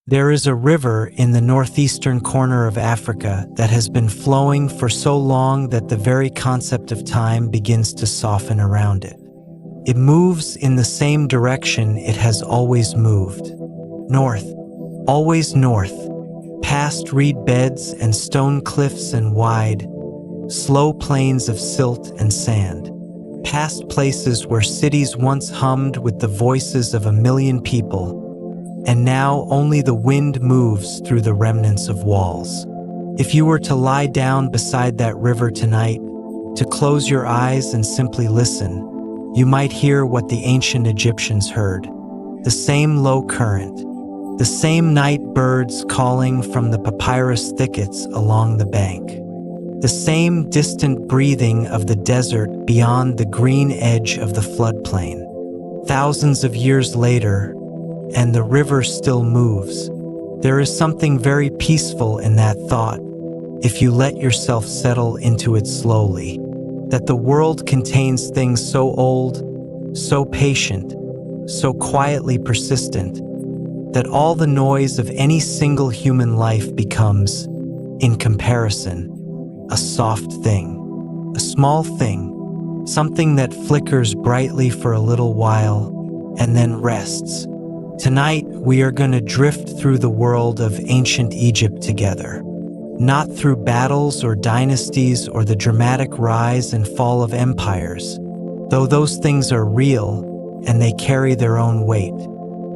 There is a river in the northeastern corner of Africa that has been flowing for so long that the very concept of time begins to soften around it. It moves in the same direction it has always moved. North, always north, past reed beds and stone cliffs and wide, slow plains of silt and sand, past places where cities once hummed with the voices of 1,000,000 people, and now only the wind moves through the remnants of walls. If you were to lie down beside that river tonight, to close your eyes and simply listen, you might hear what the ancient Egyptians heard. The same low current, the same night birds calling from the papyrus thickets along the bank, the same distant breathing of the desert beyond the green edge of the floodplain. Thousands of years later, and the river still moves. There is something very peaceful in that thought, if you let yourself settle into it slowly, that the world contains things so old, so patient, so quietly persistent, that all the noise of any single human life becomes, in comparison, a soft thing, a small thing, something that flickers brightly for a little while and then rests. Tonight, we are going to drift through the world of ancient Egypt together, not through battles or dynasties or the dramatic rise and fall of empires, though those things are real and they carry their own weight.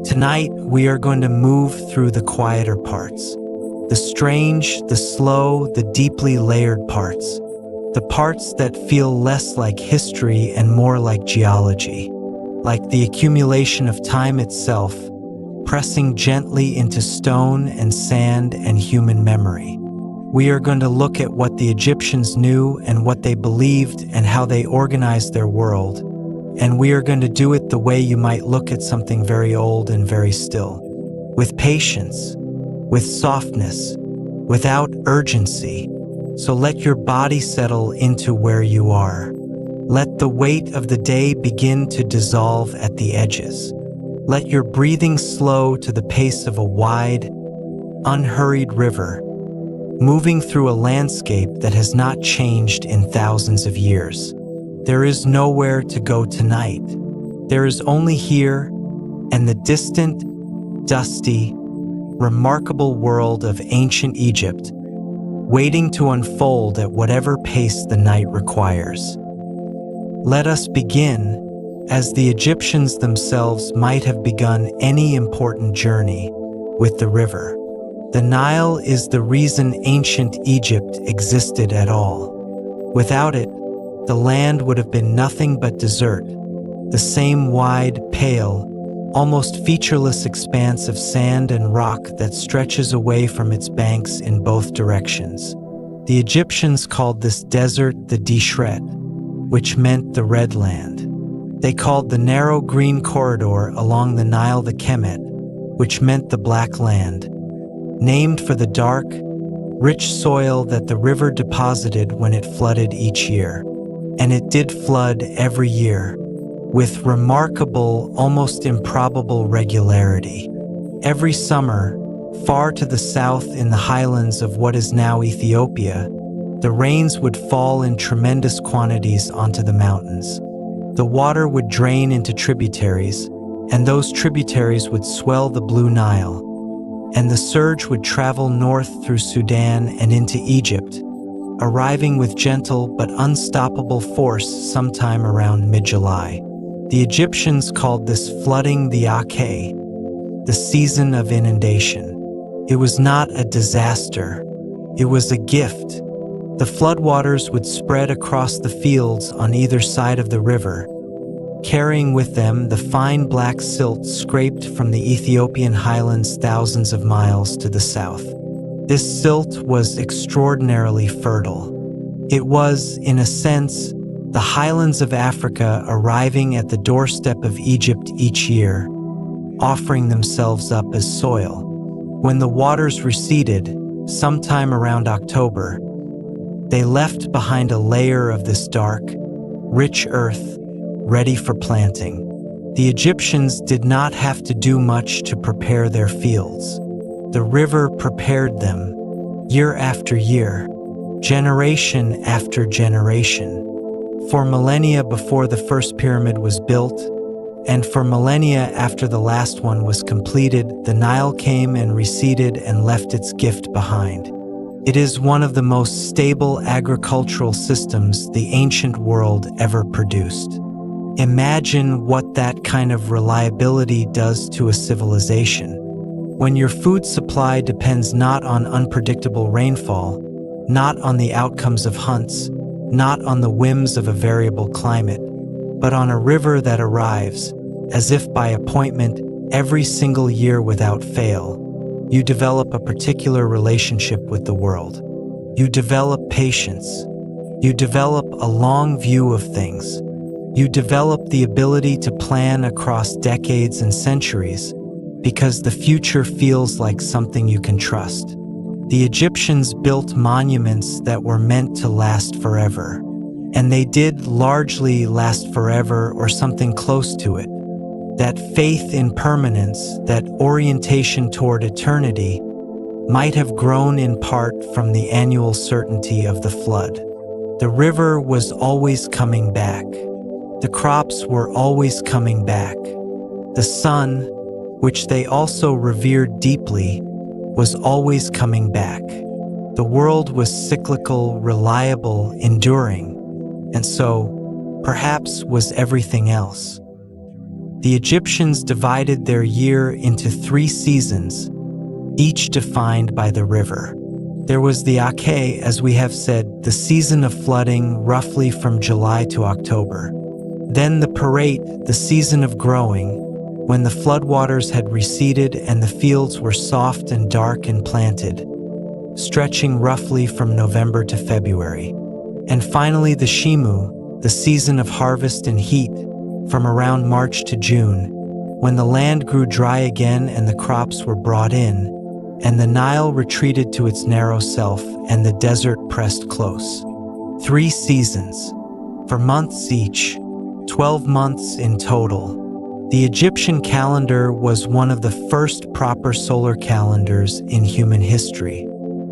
Tonight, we are going to move through the quieter parts, the strange, the slow, the deeply layered parts, the parts that feel less like history and more like geology, like the accumulation of time itself, pressing gently into stone and sand and human memory. We are going to look at what the Egyptians knew and what they believed and how they organized their world. And we are going to do it the way you might look at something very old and very still, with patience, with softness, without urgency. So let your body settle into where you are. Let the weight of the day begin to dissolve at the edges. Let your breathing slow to the pace of a wide, unhurried river, moving through a landscape that has not changed in thousands of years. There is nowhere to go tonight. There is only here and the distant, dusty, remarkable world of ancient Egypt, waiting to unfold at whatever pace the night requires. Let us begin, as the Egyptians themselves might have begun any important journey, with the river. The Nile is the reason ancient Egypt existed at all. Without it, the land would have been nothing but desert, the same wide, pale, almost featureless expanse of sand and rock that stretches away from its banks in both directions. The Egyptians called this desert the Deshret, which meant the Red Land. They called the narrow green corridor along the Nile the Kemet, which meant the Black Land, named for the dark, rich soil that the river deposited when it flooded each year. And it did flood every year, with remarkable, almost improbable regularity. Every summer, far to the south in the highlands of what is now Ethiopia, the rains would fall in tremendous quantities onto the mountains. The water would drain into tributaries, and those tributaries would swell the Blue Nile, and the surge would travel north through Sudan and into Egypt, arriving with gentle but unstoppable force sometime around mid-July. The Egyptians called this flooding the Ake, the season of inundation. It was not a disaster, it was a gift. The floodwaters would spread across the fields on either side of the river, carrying with them the fine black silt scraped from the Ethiopian highlands thousands of miles to the south. This silt was extraordinarily fertile. It was, in a sense, the highlands of Africa arriving at the doorstep of Egypt each year, offering themselves up as soil. When the waters receded, sometime around October, they left behind a layer of this dark, rich earth, ready for planting. The Egyptians did not have to do much to prepare their fields. The river prepared them, year after year, generation after generation, for millennia before the first pyramid was built, and for millennia after the last one was completed. The Nile came and receded and left its gift behind. It is one of the most stable agricultural systems the ancient world ever produced. Imagine what that kind of reliability does to a civilization. When your food supply depends not on unpredictable rainfall, not on the outcomes of hunts, not on the whims of a variable climate, but on a river that arrives, as if by appointment, every single year without fail, you develop a particular relationship with the world. You develop patience. You develop a long view of things. You develop the ability to plan across decades and centuries, because the future feels like something you can trust. The Egyptians built monuments that were meant to last forever, and they did largely last forever or something close to it. That faith in permanence, that orientation toward eternity, might have grown in part from the annual certainty of the flood. The river was always coming back. The crops were always coming back. The sun, which they also revered deeply, was always coming back. The world was cyclical, reliable, enduring, and so, perhaps, was everything else. The Egyptians divided their year into 3 seasons, each defined by the river. There was the Ake, as we have said, the season of flooding, roughly from July to October. Then the Parate, the season of growing, when the floodwaters had receded and the fields were soft and dark and planted, stretching roughly from November to February. And finally the Shimu, the season of harvest and heat, from around March to June, when the land grew dry again and the crops were brought in, and the Nile retreated to its narrow self and the desert pressed close. 3 seasons, for months each, 12 months in total. The Egyptian calendar was one of the first proper solar calendars in human history.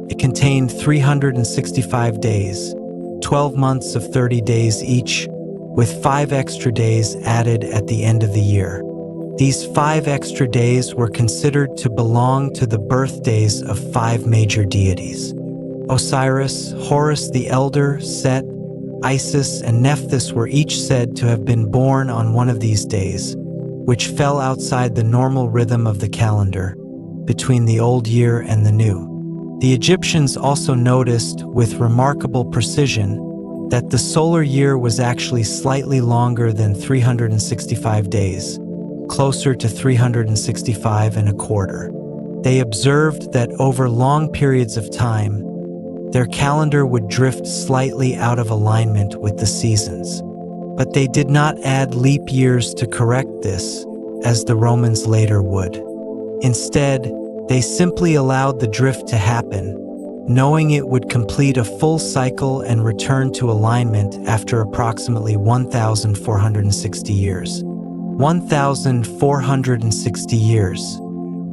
It contained 365 days, 12 months of 30 days each, with 5 extra days added at the end of the year. These 5 extra days were considered to belong to the birthdays of 5 major deities. Osiris, Horus the Elder, Set, Isis, and Nephthys were each said to have been born on one of these days, which fell outside the normal rhythm of the calendar, between the old year and the new. The Egyptians also noticed, with remarkable precision, that the solar year was actually slightly longer than 365 days, closer to 365 and a quarter. They observed that over long periods of time, their calendar would drift slightly out of alignment with the seasons. But they did not add leap years to correct this, as the Romans later would. Instead, they simply allowed the drift to happen, knowing it would complete a full cycle and return to alignment after approximately 1,460 years. 1,460 years.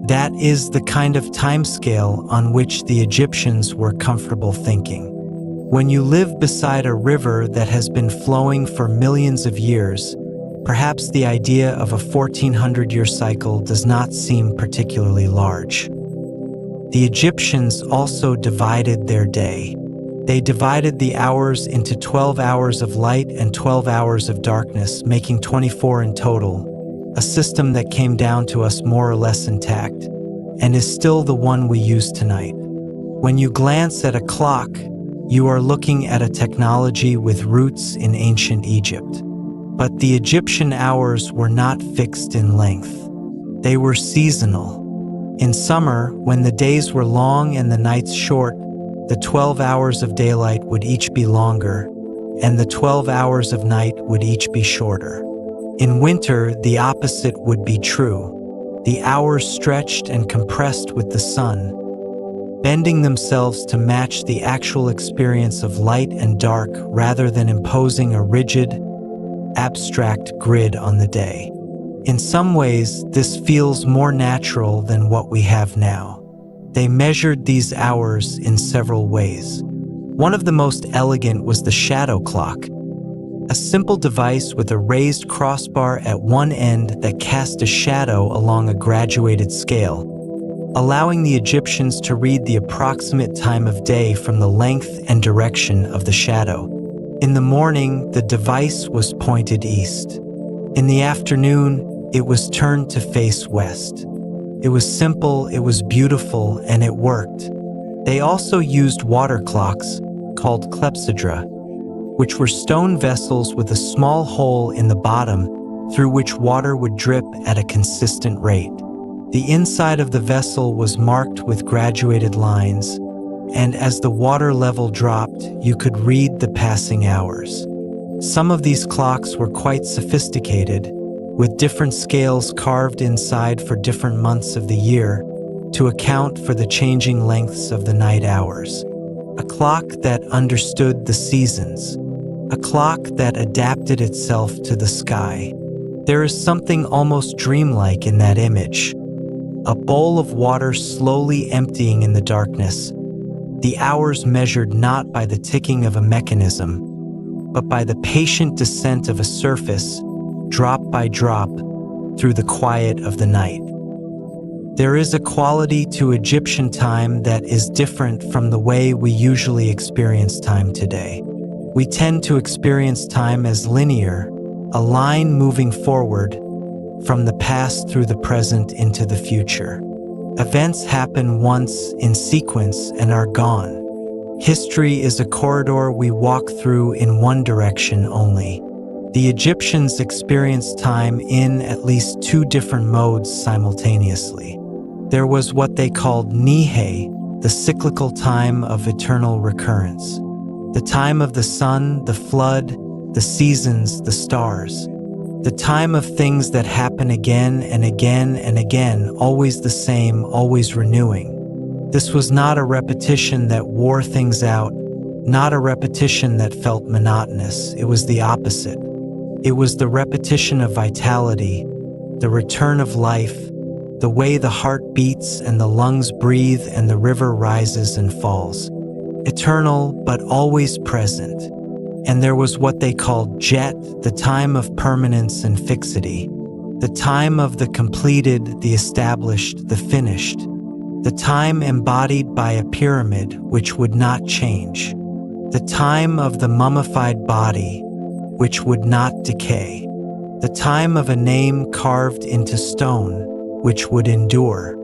That is the kind of timescale on which the Egyptians were comfortable thinking. When you live beside a river that has been flowing for millions of years, perhaps the idea of a 1,400-year cycle does not seem particularly large. The Egyptians also divided their day. They divided the hours into 12 hours of light and 12 hours of darkness, making 24 in total, a system that came down to us more or less intact, and is still the one we use tonight. When you glance at a clock, you are looking at a technology with roots in ancient Egypt. But the Egyptian hours were not fixed in length. They were seasonal. In summer, when the days were long and the nights short, the 12 hours of daylight would each be longer, and the 12 hours of night would each be shorter. In winter, the opposite would be true. The hours stretched and compressed with the sun, bending themselves to match the actual experience of light and dark rather than imposing a rigid, abstract grid on the day. In some ways, this feels more natural than what we have now. They measured these hours in several ways. One of the most elegant was the shadow clock, a simple device with a raised crossbar at one end that cast a shadow along a graduated scale, allowing the Egyptians to read the approximate time of day from the length and direction of the shadow. In the morning, the device was pointed east. In the afternoon, it was turned to face west. It was simple, it was beautiful, and it worked. They also used water clocks, called clepsydra, which were stone vessels with a small hole in the bottom through which water would drip at a consistent rate. The inside of the vessel was marked with graduated lines, and as the water level dropped, you could read the passing hours. Some of these clocks were quite sophisticated, with different scales carved inside for different months of the year to account for the changing lengths of the night hours. A clock that understood the seasons. A clock that adapted itself to the sky. There is something almost dreamlike in that image. A bowl of water slowly emptying in the darkness. The hours measured not by the ticking of a mechanism, but by the patient descent of a surface, drop by drop, through the quiet of the night. There is a quality to Egyptian time that is different from the way we usually experience time today. We tend to experience time as linear, a line moving forward from the past through the present into the future. Events happen once in sequence and are gone. History is a corridor we walk through in one direction only. The Egyptians experienced time in at least two different modes simultaneously. There was what they called Nihe, the cyclical time of eternal recurrence. The time of the sun, the flood, the seasons, the stars. The time of things that happen again and again and again, always the same, always renewing. This was not a repetition that wore things out, not a repetition that felt monotonous. It was the opposite. It was the repetition of vitality, the return of life, the way the heart beats and the lungs breathe and the river rises and falls. Eternal, but always present. And there was what they called Jet, the time of permanence and fixity, the time of the completed, the established, the finished, the time embodied by a pyramid which would not change, the time of the mummified body which would not decay, the time of a name carved into stone which would endure.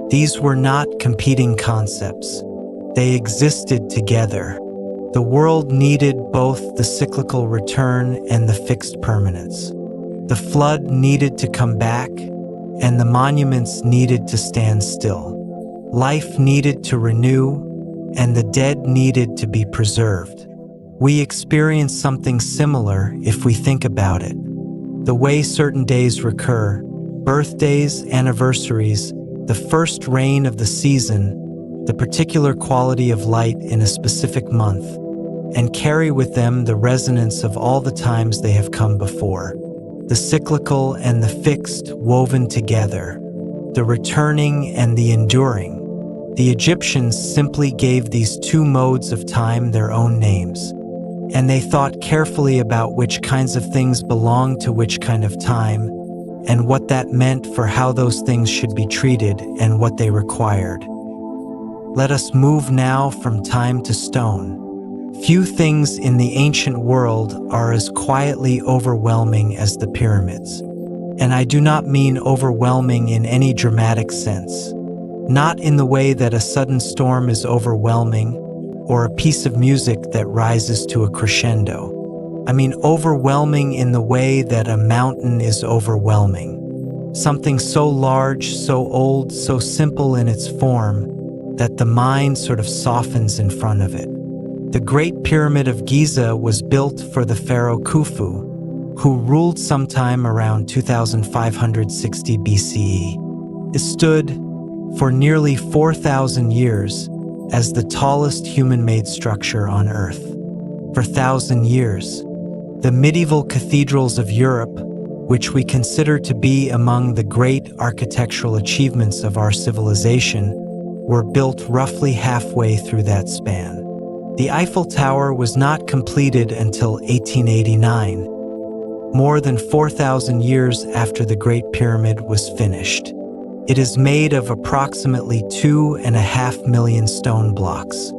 These were not competing concepts. They existed together. The world needed both the cyclical return and the fixed permanence. The flood needed to come back, and the monuments needed to stand still. Life needed to renew, and the dead needed to be preserved. We experience something similar if we think about it. The way certain days recur, birthdays, anniversaries, the first rain of the season, the particular quality of light in a specific month, and carry with them the resonance of all the times they have come before. The cyclical and the fixed woven together, the returning and the enduring. The Egyptians simply gave these two modes of time their own names, and they thought carefully about which kinds of things belonged to which kind of time, and what that meant for how those things should be treated and what they required. Let us move now from time to stone. Few things in the ancient world are as quietly overwhelming as the pyramids. And I do not mean overwhelming in any dramatic sense. Not in the way that a sudden storm is overwhelming, or a piece of music that rises to a crescendo. I mean overwhelming in the way that a mountain is overwhelming. Something so large, so old, so simple in its form, that the mind sort of softens in front of it. The Great Pyramid of Giza was built for the pharaoh Khufu, who ruled sometime around 2560 BCE. It stood for nearly 4,000 years as the tallest human-made structure on Earth. For 1,000 years, the medieval cathedrals of Europe, which we consider to be among the great architectural achievements of our civilization, were built roughly halfway through that span. The Eiffel Tower was not completed until 1889, more than 4,000 years after the Great Pyramid was finished. It is made of approximately 2.5 million stone blocks.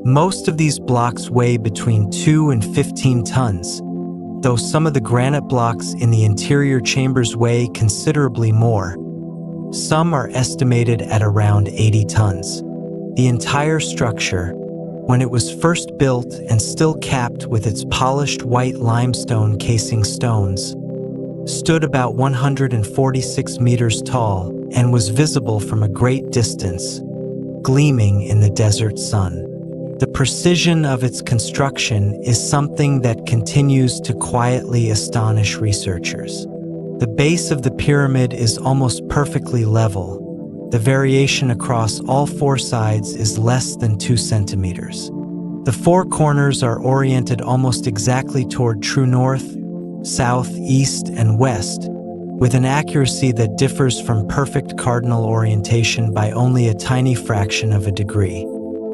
Most of these blocks weigh between 2 and 15 tons, though some of the granite blocks in the interior chambers weigh considerably more. Some are estimated at around 80 tons. The entire structure, when it was first built and still capped with its polished white limestone casing stones, stood about 146 meters tall and was visible from a great distance, gleaming in the desert sun. The precision of its construction is something that continues to quietly astonish researchers. The base of the pyramid is almost perfectly level. The variation across all four sides is less than 2 centimeters. The four corners are oriented almost exactly toward true north, south, east, and west, with an accuracy that differs from perfect cardinal orientation by only a tiny fraction of a degree.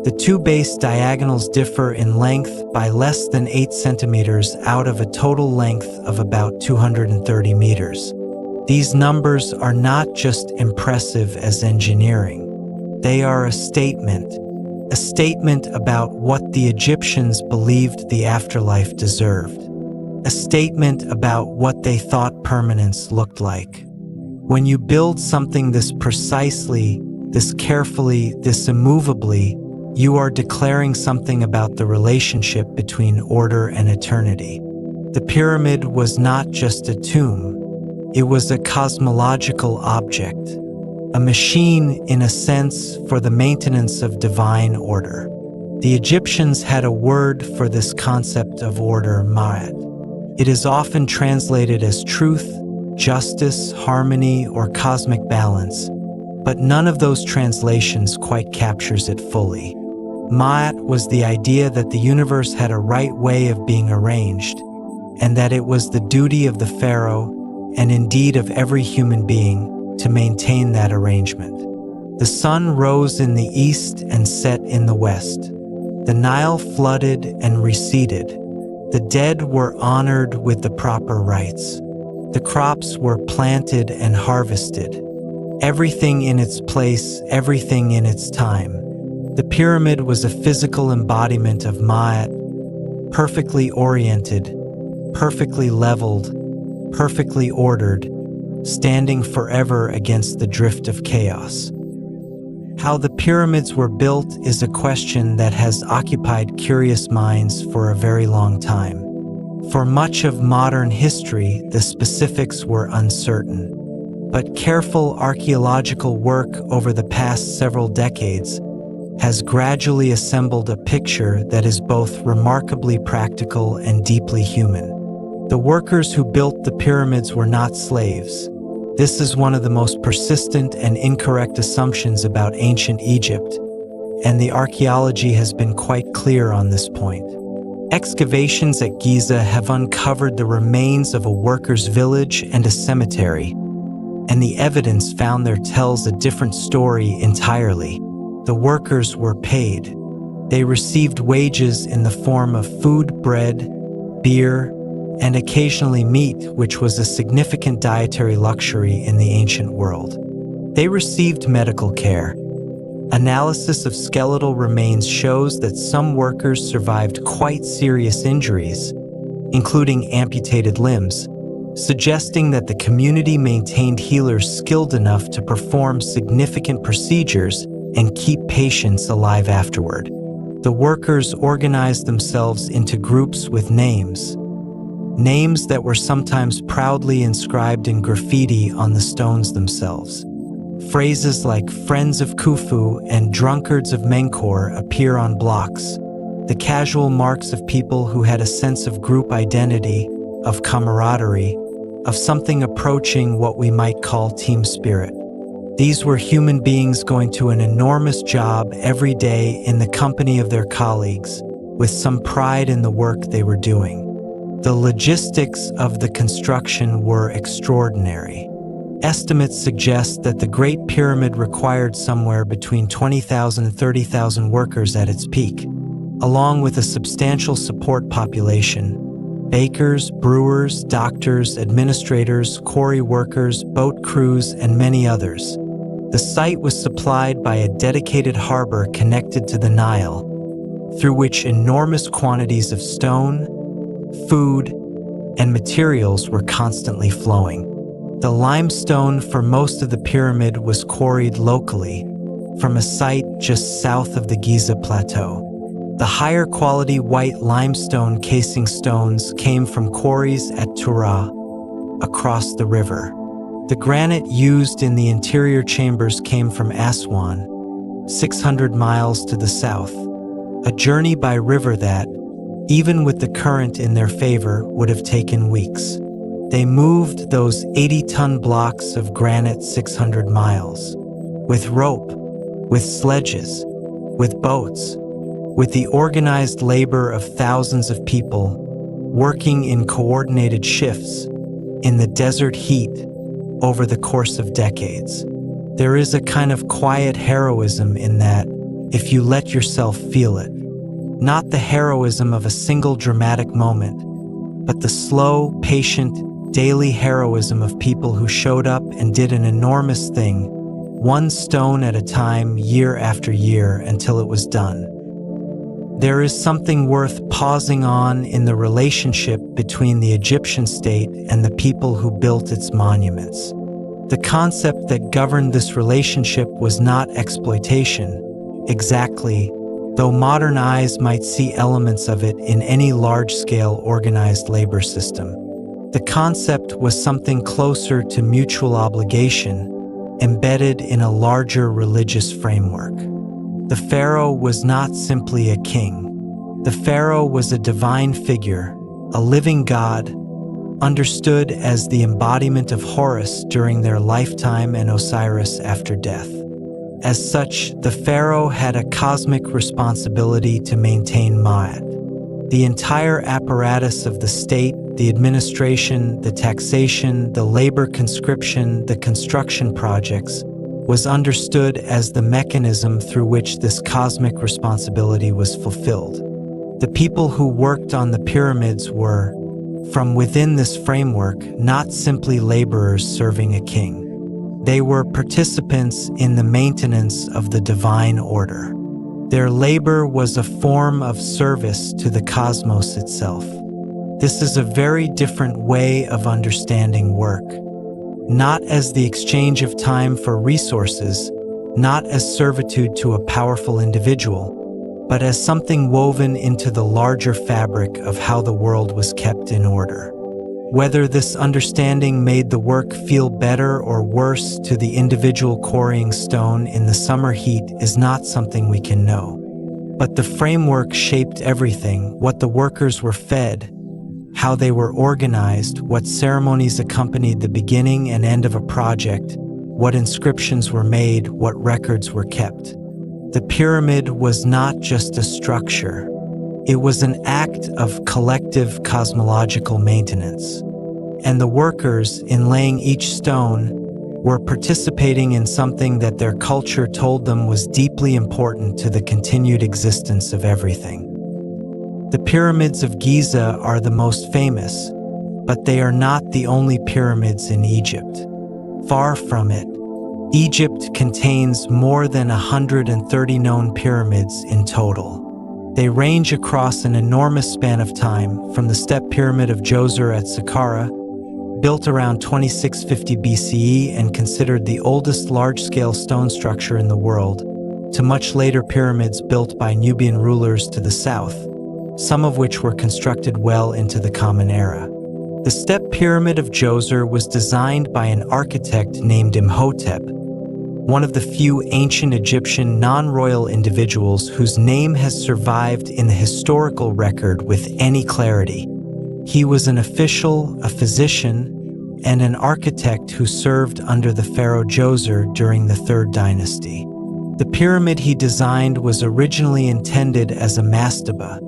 The two base diagonals differ in length by less than 8 centimeters out of a total length of about 230 meters. These numbers are not just impressive as engineering. They are a statement about what the Egyptians believed the afterlife deserved, a statement about what they thought permanence looked like. When you build something this precisely, this carefully, this immovably, you are declaring something about the relationship between order and eternity. The pyramid was not just a tomb. It was a cosmological object, a machine, in a sense, for the maintenance of divine order. The Egyptians had a word for this concept of order, ma'at. It is often translated as truth, justice, harmony, or cosmic balance, but none of those translations quite captures it fully. Ma'at was the idea that the universe had a right way of being arranged, and that it was the duty of the pharaoh, and indeed of every human being, to maintain that arrangement. The sun rose in the east and set in the west. The Nile flooded and receded. The dead were honored with the proper rites. The crops were planted and harvested. Everything in its place, everything in its time. The pyramid was a physical embodiment of Ma'at, perfectly oriented, perfectly leveled, perfectly ordered, standing forever against the drift of chaos. How the pyramids were built is a question that has occupied curious minds for a very long time. For much of modern history, the specifics were uncertain, but careful archaeological work over the past several decades has gradually assembled a picture that is both remarkably practical and deeply human. The workers who built the pyramids were not slaves. This is one of the most persistent and incorrect assumptions about ancient Egypt, and the archaeology has been quite clear on this point. Excavations at Giza have uncovered the remains of a workers' village and a cemetery, and the evidence found there tells a different story entirely. The workers were paid. They received wages in the form of food, bread, beer, and occasionally meat, which was a significant dietary luxury in the ancient world. They received medical care. Analysis of skeletal remains shows that some workers survived quite serious injuries, including amputated limbs, suggesting that the community maintained healers skilled enough to perform significant procedures and keep patients alive afterward. The workers organized themselves into groups with names that were sometimes proudly inscribed in graffiti on the stones themselves. Phrases like "Friends of Khufu" and "Drunkards of Menkaure" appear on blocks, the casual marks of people who had a sense of group identity, of camaraderie, of something approaching what we might call team spirit. These were human beings going to an enormous job every day in the company of their colleagues, with some pride in the work they were doing. The logistics of the construction were extraordinary. Estimates suggest that the Great Pyramid required somewhere between 20,000 and 30,000 workers at its peak, along with a substantial support population: bakers, brewers, doctors, administrators, quarry workers, boat crews, and many others. The site was supplied by a dedicated harbor connected to the Nile, through which enormous quantities of stone, food, and materials were constantly flowing. The limestone for most of the pyramid was quarried locally, from a site just south of the Giza Plateau. The higher quality white limestone casing stones came from quarries at Tura, across the river. The granite used in the interior chambers came from Aswan, 600 miles to the south, a journey by river that, even with the current in their favor, would have taken weeks. They moved those 80-ton blocks of granite 600 miles, with rope, with sledges, with boats, with the organized labor of thousands of people, working in coordinated shifts, in the desert heat, over the course of decades. There is a kind of quiet heroism in that, if you let yourself feel it. Not the heroism of a single dramatic moment, but the slow, patient, daily heroism of people who showed up and did an enormous thing, one stone at a time, year after year, until it was done. There is something worth pausing on in the relationship between the Egyptian state and the people who built its monuments. The concept that governed this relationship was not exploitation, exactly, though modern eyes might see elements of it in any large-scale organized labor system. The concept was something closer to mutual obligation, embedded in a larger religious framework. The pharaoh was not simply a king. The pharaoh was a divine figure, a living god, understood as the embodiment of Horus during their lifetime and Osiris after death. As such, the pharaoh had a cosmic responsibility to maintain Ma'at. The entire apparatus of the state, the administration, the taxation, the labor conscription, the construction projects, was understood as the mechanism through which this cosmic responsibility was fulfilled. The people who worked on the pyramids were, from within this framework, not simply laborers serving a king. They were participants in the maintenance of the divine order. Their labor was a form of service to the cosmos itself. This is a very different way of understanding work. Not as the exchange of time for resources, not as servitude to a powerful individual, but as something woven into the larger fabric of how the world was kept in order. Whether this understanding made the work feel better or worse to the individual quarrying stone in the summer heat is not something we can know. But the framework shaped everything: what the workers were fed, how they were organized, what ceremonies accompanied the beginning and end of a project, what inscriptions were made, what records were kept. The pyramid was not just a structure. It was an act of collective cosmological maintenance. And the workers, in laying each stone, were participating in something that their culture told them was deeply important to the continued existence of everything. The pyramids of Giza are the most famous, but they are not the only pyramids in Egypt. Far from it. Egypt contains more than 130 known pyramids in total. They range across an enormous span of time, from the Step Pyramid of Djoser at Saqqara, built around 2650 BCE and considered the oldest large-scale stone structure in the world, to much later pyramids built by Nubian rulers to the south, some of which were constructed well into the Common Era. The Step Pyramid of Djoser was designed by an architect named Imhotep, one of the few ancient Egyptian non-royal individuals whose name has survived in the historical record with any clarity. He was an official, a physician, and an architect who served under the pharaoh Djoser during the Third Dynasty. The pyramid he designed was originally intended as a mastaba,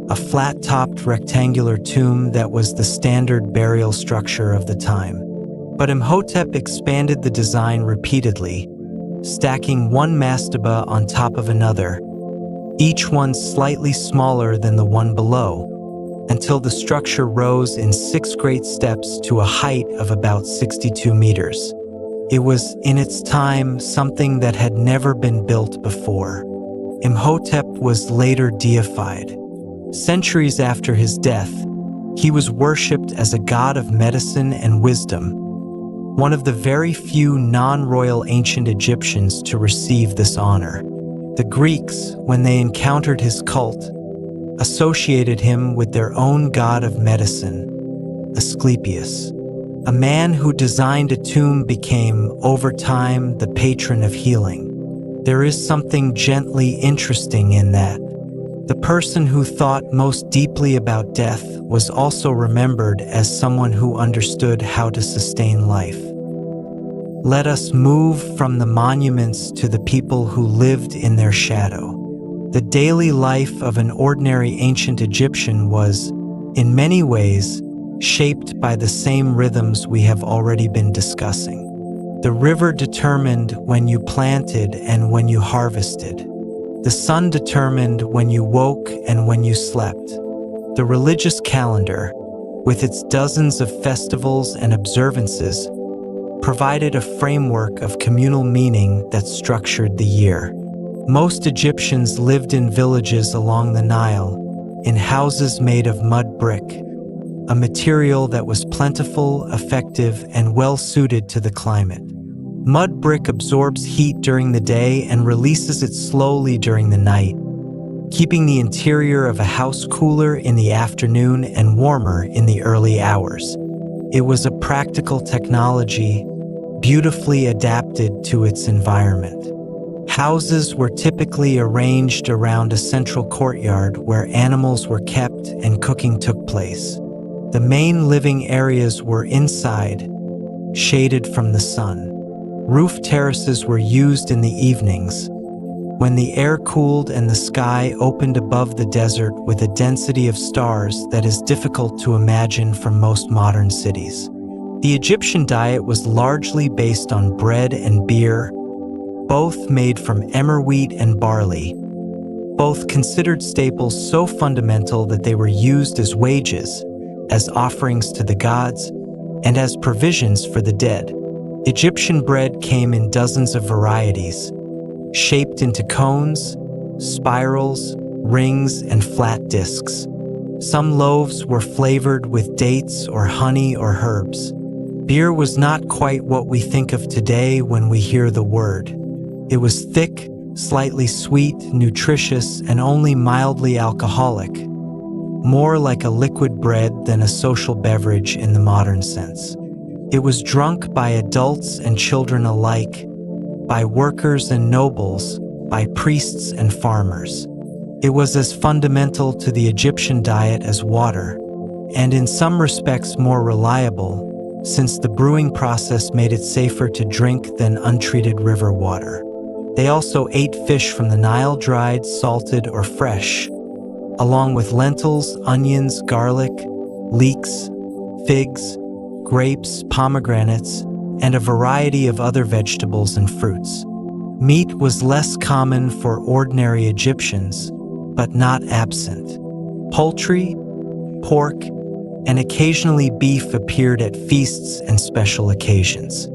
a flat-topped rectangular tomb that was the standard burial structure of the time. But Imhotep expanded the design repeatedly, stacking one mastaba on top of another, each one slightly smaller than the one below, until the structure rose in 6 great steps to a height of about 62 meters. It was, in its time, something that had never been built before. Imhotep was later deified. Centuries after his death, he was worshipped as a god of medicine and wisdom, one of the very few non-royal ancient Egyptians to receive this honor. The Greeks, when they encountered his cult, associated him with their own god of medicine, Asclepius. A man who designed a tomb became, over time, the patron of healing. There is something gently interesting in that. The person who thought most deeply about death was also remembered as someone who understood how to sustain life. Let us move from the monuments to the people who lived in their shadow. The daily life of an ordinary ancient Egyptian was, in many ways, shaped by the same rhythms we have already been discussing. The river determined when you planted and when you harvested. The sun determined when you woke and when you slept. The religious calendar, with its dozens of festivals and observances, provided a framework of communal meaning that structured the year. Most Egyptians lived in villages along the Nile, in houses made of mud brick, a material that was plentiful, effective, and well-suited to the climate. Mud brick absorbs heat during the day and releases it slowly during the night, keeping the interior of a house cooler in the afternoon and warmer in the early hours. It was a practical technology, beautifully adapted to its environment. Houses were typically arranged around a central courtyard where animals were kept and cooking took place. The main living areas were inside, shaded from the sun. Roof terraces were used in the evenings, when the air cooled and the sky opened above the desert with a density of stars that is difficult to imagine from most modern cities. The Egyptian diet was largely based on bread and beer, both made from emmer wheat and barley, both considered staples so fundamental that they were used as wages, as offerings to the gods, and as provisions for the dead. Egyptian bread came in dozens of varieties, shaped into cones, spirals, rings, and flat discs. Some loaves were flavored with dates or honey or herbs. Beer was not quite what we think of today when we hear the word. It was thick, slightly sweet, nutritious, and only mildly alcoholic, more like a liquid bread than a social beverage in the modern sense. It was drunk by adults and children alike, by workers and nobles, by priests and farmers. It was as fundamental to the Egyptian diet as water, and in some respects more reliable, since the brewing process made it safer to drink than untreated river water. They also ate fish from the Nile, dried, salted, or fresh, along with lentils, onions, garlic, leeks, figs, grapes, pomegranates, and a variety of other vegetables and fruits. Meat was less common for ordinary Egyptians, but not absent. Poultry, pork, and occasionally beef appeared at feasts and special occasions.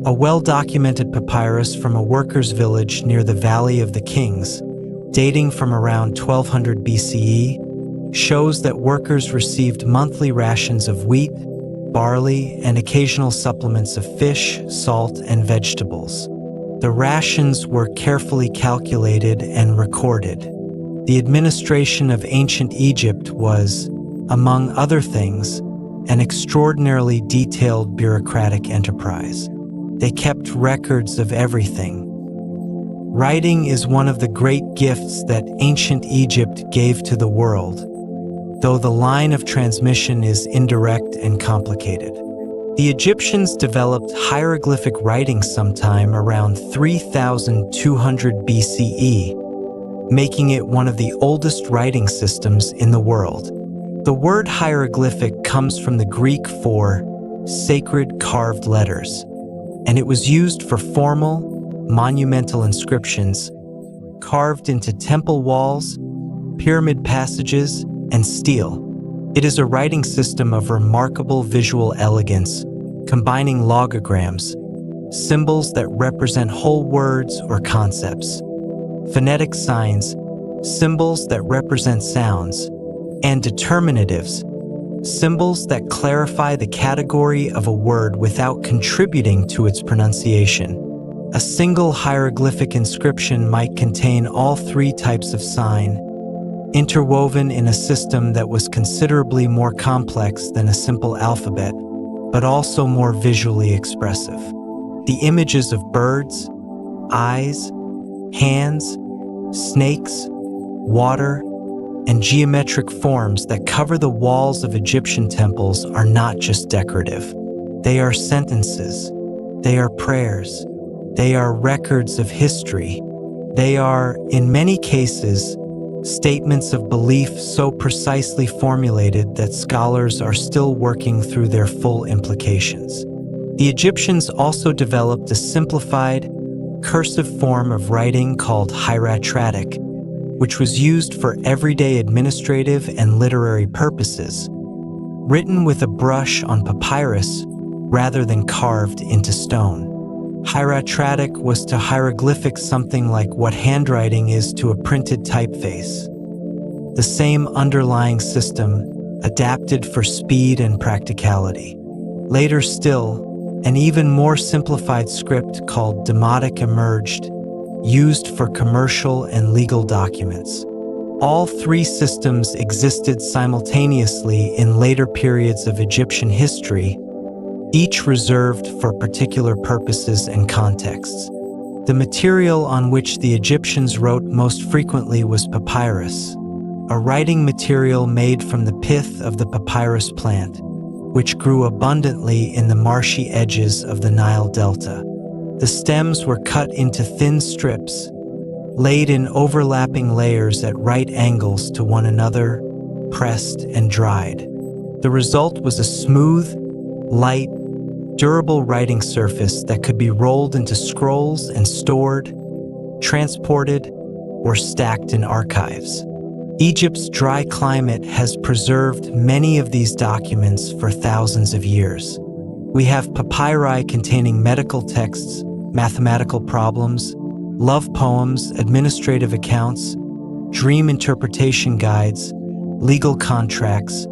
A well-documented papyrus from a workers' village near the Valley of the Kings, dating from around 1200 BCE, shows that workers received monthly rations of wheat, barley, and occasional supplements of fish, salt, and vegetables. The rations were carefully calculated and recorded. The administration of ancient Egypt was, among other things, an extraordinarily detailed bureaucratic enterprise. They kept records of everything. Writing is one of the great gifts that ancient Egypt gave to the world, though the line of transmission is indirect and complicated. The Egyptians developed hieroglyphic writing sometime around 3200 BCE, making it one of the oldest writing systems in the world. The word hieroglyphic comes from the Greek for sacred carved letters, and it was used for formal, monumental inscriptions carved into temple walls, pyramid passages, and steel. It is a writing system of remarkable visual elegance, combining logograms, symbols that represent whole words or concepts, phonetic signs, symbols that represent sounds, and determinatives, symbols that clarify the category of a word without contributing to its pronunciation. A single hieroglyphic inscription might contain all three types of sign, interwoven in a system that was considerably more complex than a simple alphabet, but also more visually expressive. The images of birds, eyes, hands, snakes, water, and geometric forms that cover the walls of Egyptian temples are not just decorative. They are sentences. They are prayers. They are records of history. They are, in many cases, statements of belief so precisely formulated that scholars are still working through their full implications. The Egyptians also developed a simplified, cursive form of writing called hieratic, which was used for everyday administrative and literary purposes, written with a brush on papyrus rather than carved into stone. Hieratic was to hieroglyphics something like what handwriting is to a printed typeface. The same underlying system, adapted for speed and practicality. Later still, an even more simplified script called demotic emerged, used for commercial and legal documents. All three systems existed simultaneously in later periods of Egyptian history, each reserved for particular purposes and contexts. The material on which the Egyptians wrote most frequently was papyrus, a writing material made from the pith of the papyrus plant, which grew abundantly in the marshy edges of the Nile Delta. The stems were cut into thin strips, laid in overlapping layers at right angles to one another, pressed and dried. The result was a smooth, light, durable writing surface that could be rolled into scrolls and stored, transported, or stacked in archives. Egypt's dry climate has preserved many of these documents for thousands of years. We have papyri containing medical texts, mathematical problems, love poems, administrative accounts, dream interpretation guides, legal contracts,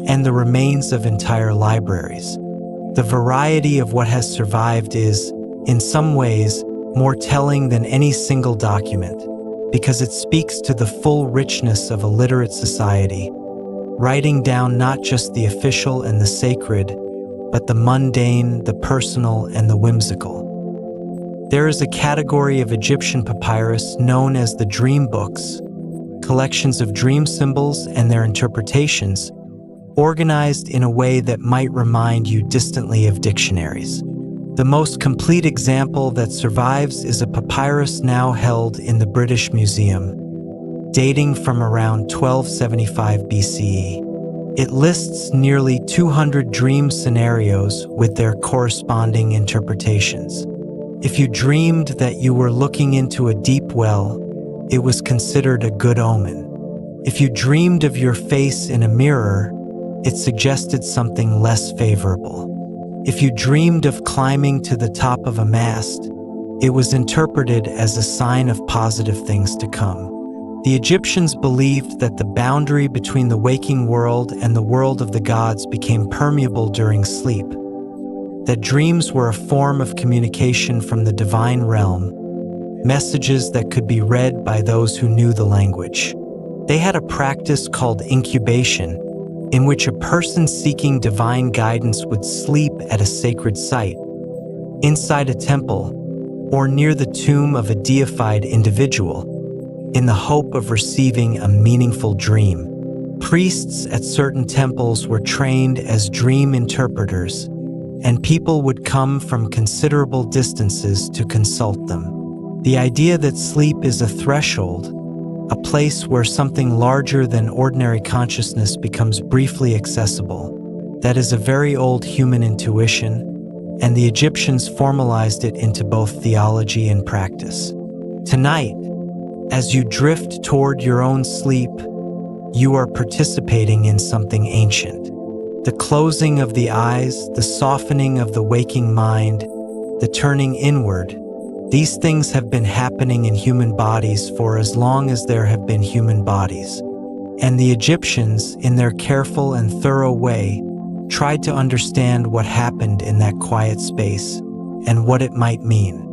and the remains of entire libraries. The variety of what has survived is, in some ways, more telling than any single document, because it speaks to the full richness of a literate society, writing down not just the official and the sacred, but the mundane, the personal, and the whimsical. There is a category of Egyptian papyrus known as the dream books, collections of dream symbols and their interpretations, organized in a way that might remind you distantly of dictionaries. The most complete example that survives is a papyrus now held in the British Museum, dating from around 1275 BCE. It lists nearly 200 dream scenarios with their corresponding interpretations. If you dreamed that you were looking into a deep well, it was considered a good omen. If you dreamed of your face in a mirror, it suggested something less favorable. If you dreamed of climbing to the top of a mast, it was interpreted as a sign of positive things to come. The Egyptians believed that the boundary between the waking world and the world of the gods became permeable during sleep, that dreams were a form of communication from the divine realm, messages that could be read by those who knew the language. They had a practice called incubation, in which a person seeking divine guidance would sleep at a sacred site, inside a temple, or near the tomb of a deified individual, in the hope of receiving a meaningful dream. Priests at certain temples were trained as dream interpreters, and people would come from considerable distances to consult them. The idea that sleep is a threshold, a place where something larger than ordinary consciousness becomes briefly accessible, That is a very old human intuition, and the Egyptians formalized it into both theology and practice. Tonight, as you drift toward your own sleep, you are participating in something ancient. The closing of the eyes, the softening of the waking mind, the turning inward, these things have been happening in human bodies for as long as there have been human bodies. And the Egyptians, in their careful and thorough way, tried to understand what happened in that quiet space and what it might mean.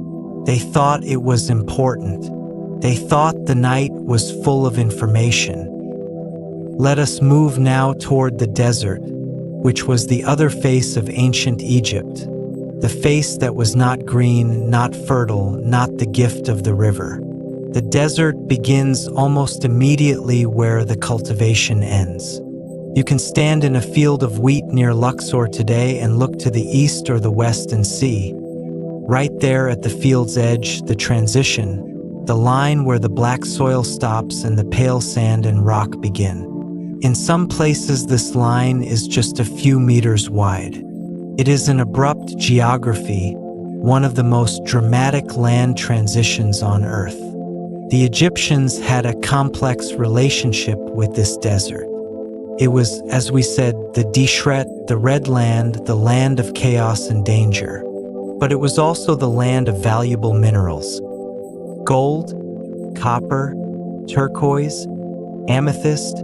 They thought it was important. They thought the night was full of information. Let us move now toward the desert, which was the other face of ancient Egypt, the face that was not green, not fertile, not the gift of the river. The desert begins almost immediately where the cultivation ends. You can stand in a field of wheat near Luxor today and look to the east or the west and see, right there at the field's edge, the transition, the line where the black soil stops and the pale sand and rock begin. In some places, this line is just a few meters wide. It is an abrupt geography, one of the most dramatic land transitions on Earth. The Egyptians had a complex relationship with this desert. It was, as we said, the Dishret, the red land, the land of chaos and danger. But it was also the land of valuable minerals. Gold, copper, turquoise, amethyst,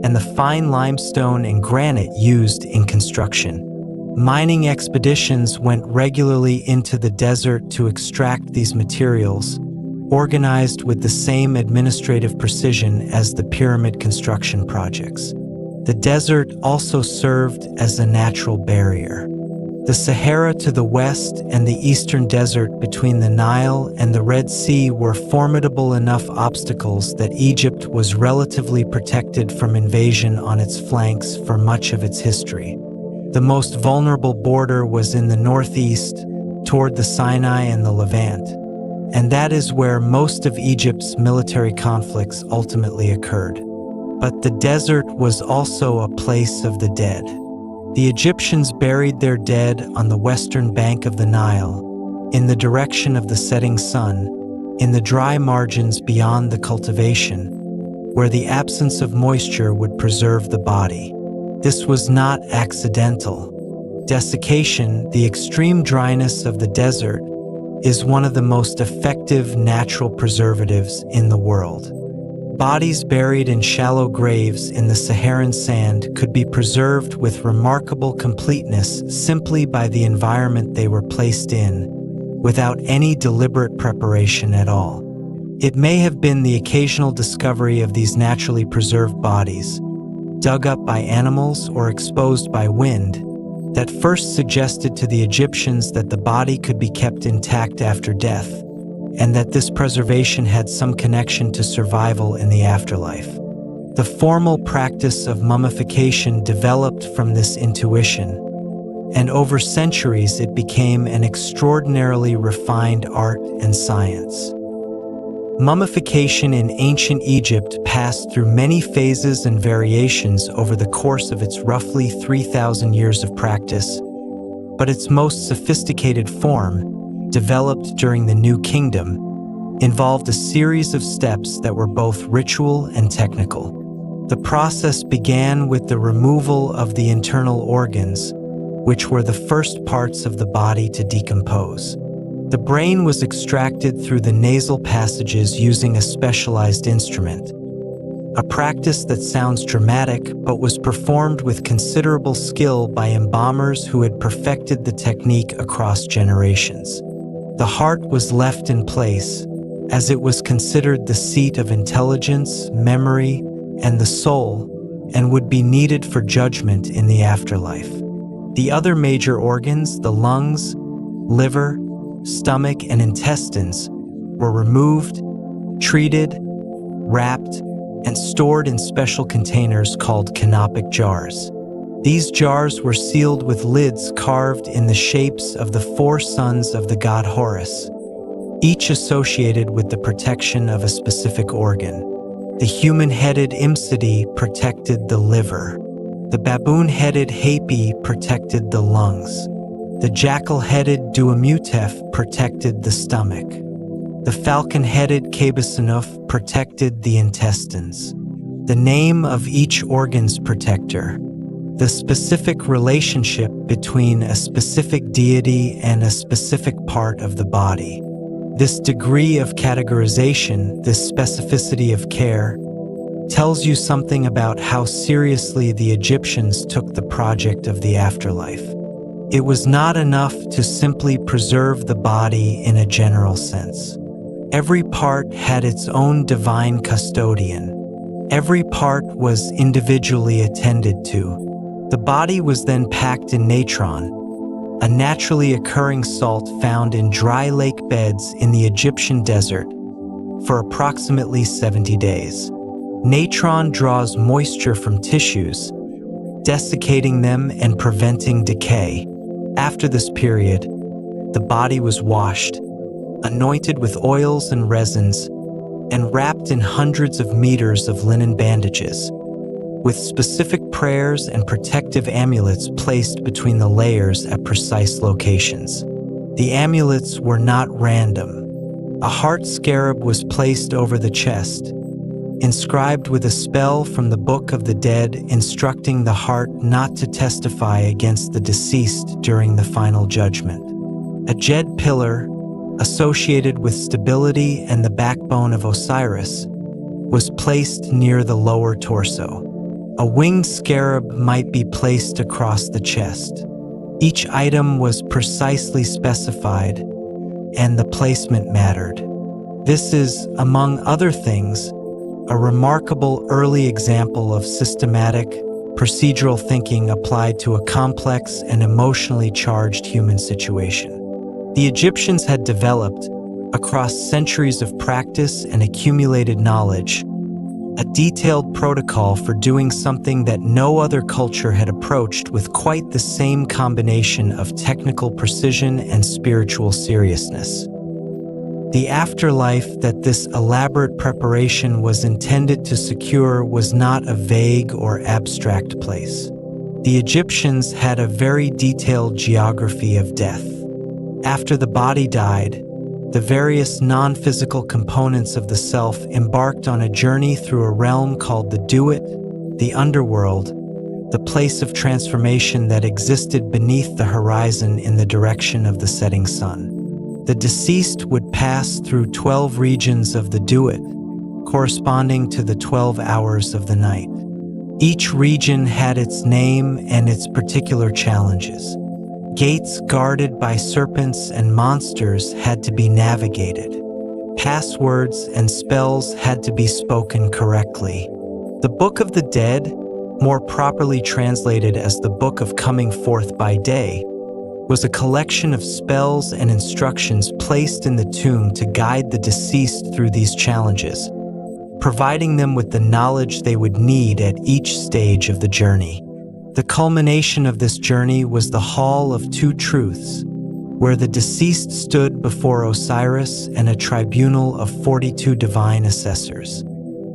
and the fine limestone and granite used in construction. Mining expeditions went regularly into the desert to extract these materials, organized with the same administrative precision as the pyramid construction projects. The desert also served as a natural barrier. The Sahara to the west and the eastern desert between the Nile and the Red Sea were formidable enough obstacles that Egypt was relatively protected from invasion on its flanks for much of its history. The most vulnerable border was in the northeast, toward the Sinai and the Levant, and that is where most of Egypt's military conflicts ultimately occurred. But the desert was also a place of the dead. The Egyptians buried their dead on the western bank of the Nile, in the direction of the setting sun, in the dry margins beyond the cultivation, where the absence of moisture would preserve the body. This was not accidental. Desiccation, the extreme dryness of the desert, is one of the most effective natural preservatives in the world. Bodies buried in shallow graves in the Saharan sand could be preserved with remarkable completeness simply by the environment they were placed in, without any deliberate preparation at all. It may have been the occasional discovery of these naturally preserved bodies, dug up by animals or exposed by wind, that first suggested to the Egyptians that the body could be kept intact after death, and that this preservation had some connection to survival in the afterlife. The formal practice of mummification developed from this intuition, and over centuries it became an extraordinarily refined art and science. Mummification in ancient Egypt passed through many phases and variations over the course of its roughly 3,000 years of practice, but its most sophisticated form, developed during the New Kingdom, involved a series of steps that were both ritual and technical. The process began with the removal of the internal organs, which were the first parts of the body to decompose. The brain was extracted through the nasal passages using a specialized instrument, a practice that sounds dramatic but was performed with considerable skill by embalmers who had perfected the technique across generations. The heart was left in place, as it was considered the seat of intelligence, memory, and the soul, and would be needed for judgment in the afterlife. The other major organs, the lungs, liver, stomach, and intestines, were removed, treated, wrapped, and stored in special containers called canopic jars. These jars were sealed with lids carved in the shapes of the 4 sons of the god Horus, each associated with the protection of a specific organ. The human-headed Imsidy protected the liver. The baboon-headed Hapi protected the lungs. The jackal-headed Duamutef protected the stomach. The falcon-headed Kabasanuf protected the intestines. The name of each organ's protector. The specific relationship between a specific deity and a specific part of the body. This degree of categorization, this specificity of care, tells you something about how seriously the Egyptians took the project of the afterlife. It was not enough to simply preserve the body in a general sense. Every part had its own divine custodian. Every part was individually attended to. The body was then packed in natron, a naturally occurring salt found in dry lake beds in the Egyptian desert, for approximately 70 days. Natron draws moisture from tissues, desiccating them and preventing decay. After this period, the body was washed, anointed with oils and resins, and wrapped in hundreds of meters of linen bandages, with specific prayers and protective amulets placed between the layers at precise locations. The amulets were not random. A heart scarab was placed over the chest, inscribed with a spell from the Book of the Dead instructing the heart not to testify against the deceased during the final judgment. A jed pillar, associated with stability and the backbone of Osiris, was placed near the lower torso. A winged scarab might be placed across the chest. Each item was precisely specified, and the placement mattered. This is, among other things, a remarkable early example of systematic, procedural thinking applied to a complex and emotionally charged human situation. The Egyptians had developed, across centuries of practice and accumulated knowledge, a detailed protocol for doing something that no other culture had approached with quite the same combination of technical precision and spiritual seriousness. The afterlife that this elaborate preparation was intended to secure was not a vague or abstract place. The Egyptians had a very detailed geography of death. After the body died, the various non-physical components of the self embarked on a journey through a realm called the Duat, the underworld, the place of transformation that existed beneath the horizon in the direction of the setting sun. The deceased would pass through 12 regions of the Duat, corresponding to the 12 hours of the night. Each region had its name and its particular challenges. Gates guarded by serpents and monsters had to be navigated. Passwords and spells had to be spoken correctly. The Book of the Dead, more properly translated as the Book of Coming Forth by Day, was a collection of spells and instructions placed in the tomb to guide the deceased through these challenges, providing them with the knowledge they would need at each stage of the journey. The culmination of this journey was the Hall of Two Truths, where the deceased stood before Osiris and a tribunal of 42 divine assessors.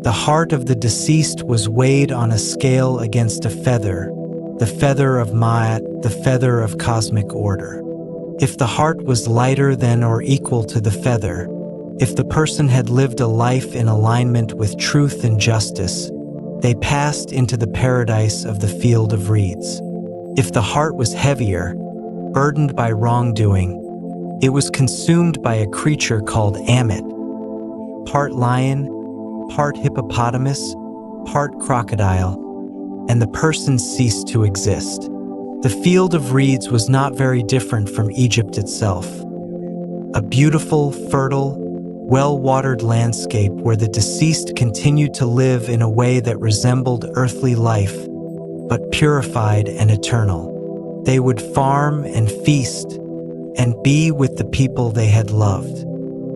The heart of the deceased was weighed on a scale against a feather, the feather of Ma'at, the feather of cosmic order. If the heart was lighter than or equal to the feather, if the person had lived a life in alignment with truth and justice, they passed into the paradise of the field of reeds. If the heart was heavier, burdened by wrongdoing, it was consumed by a creature called Amit, part lion, part hippopotamus, part crocodile, and the person ceased to exist. The field of reeds was not very different from Egypt itself. A beautiful, fertile, well-watered landscape where the deceased continued to live in a way that resembled earthly life, but purified and eternal. They would farm and feast and be with the people they had loved.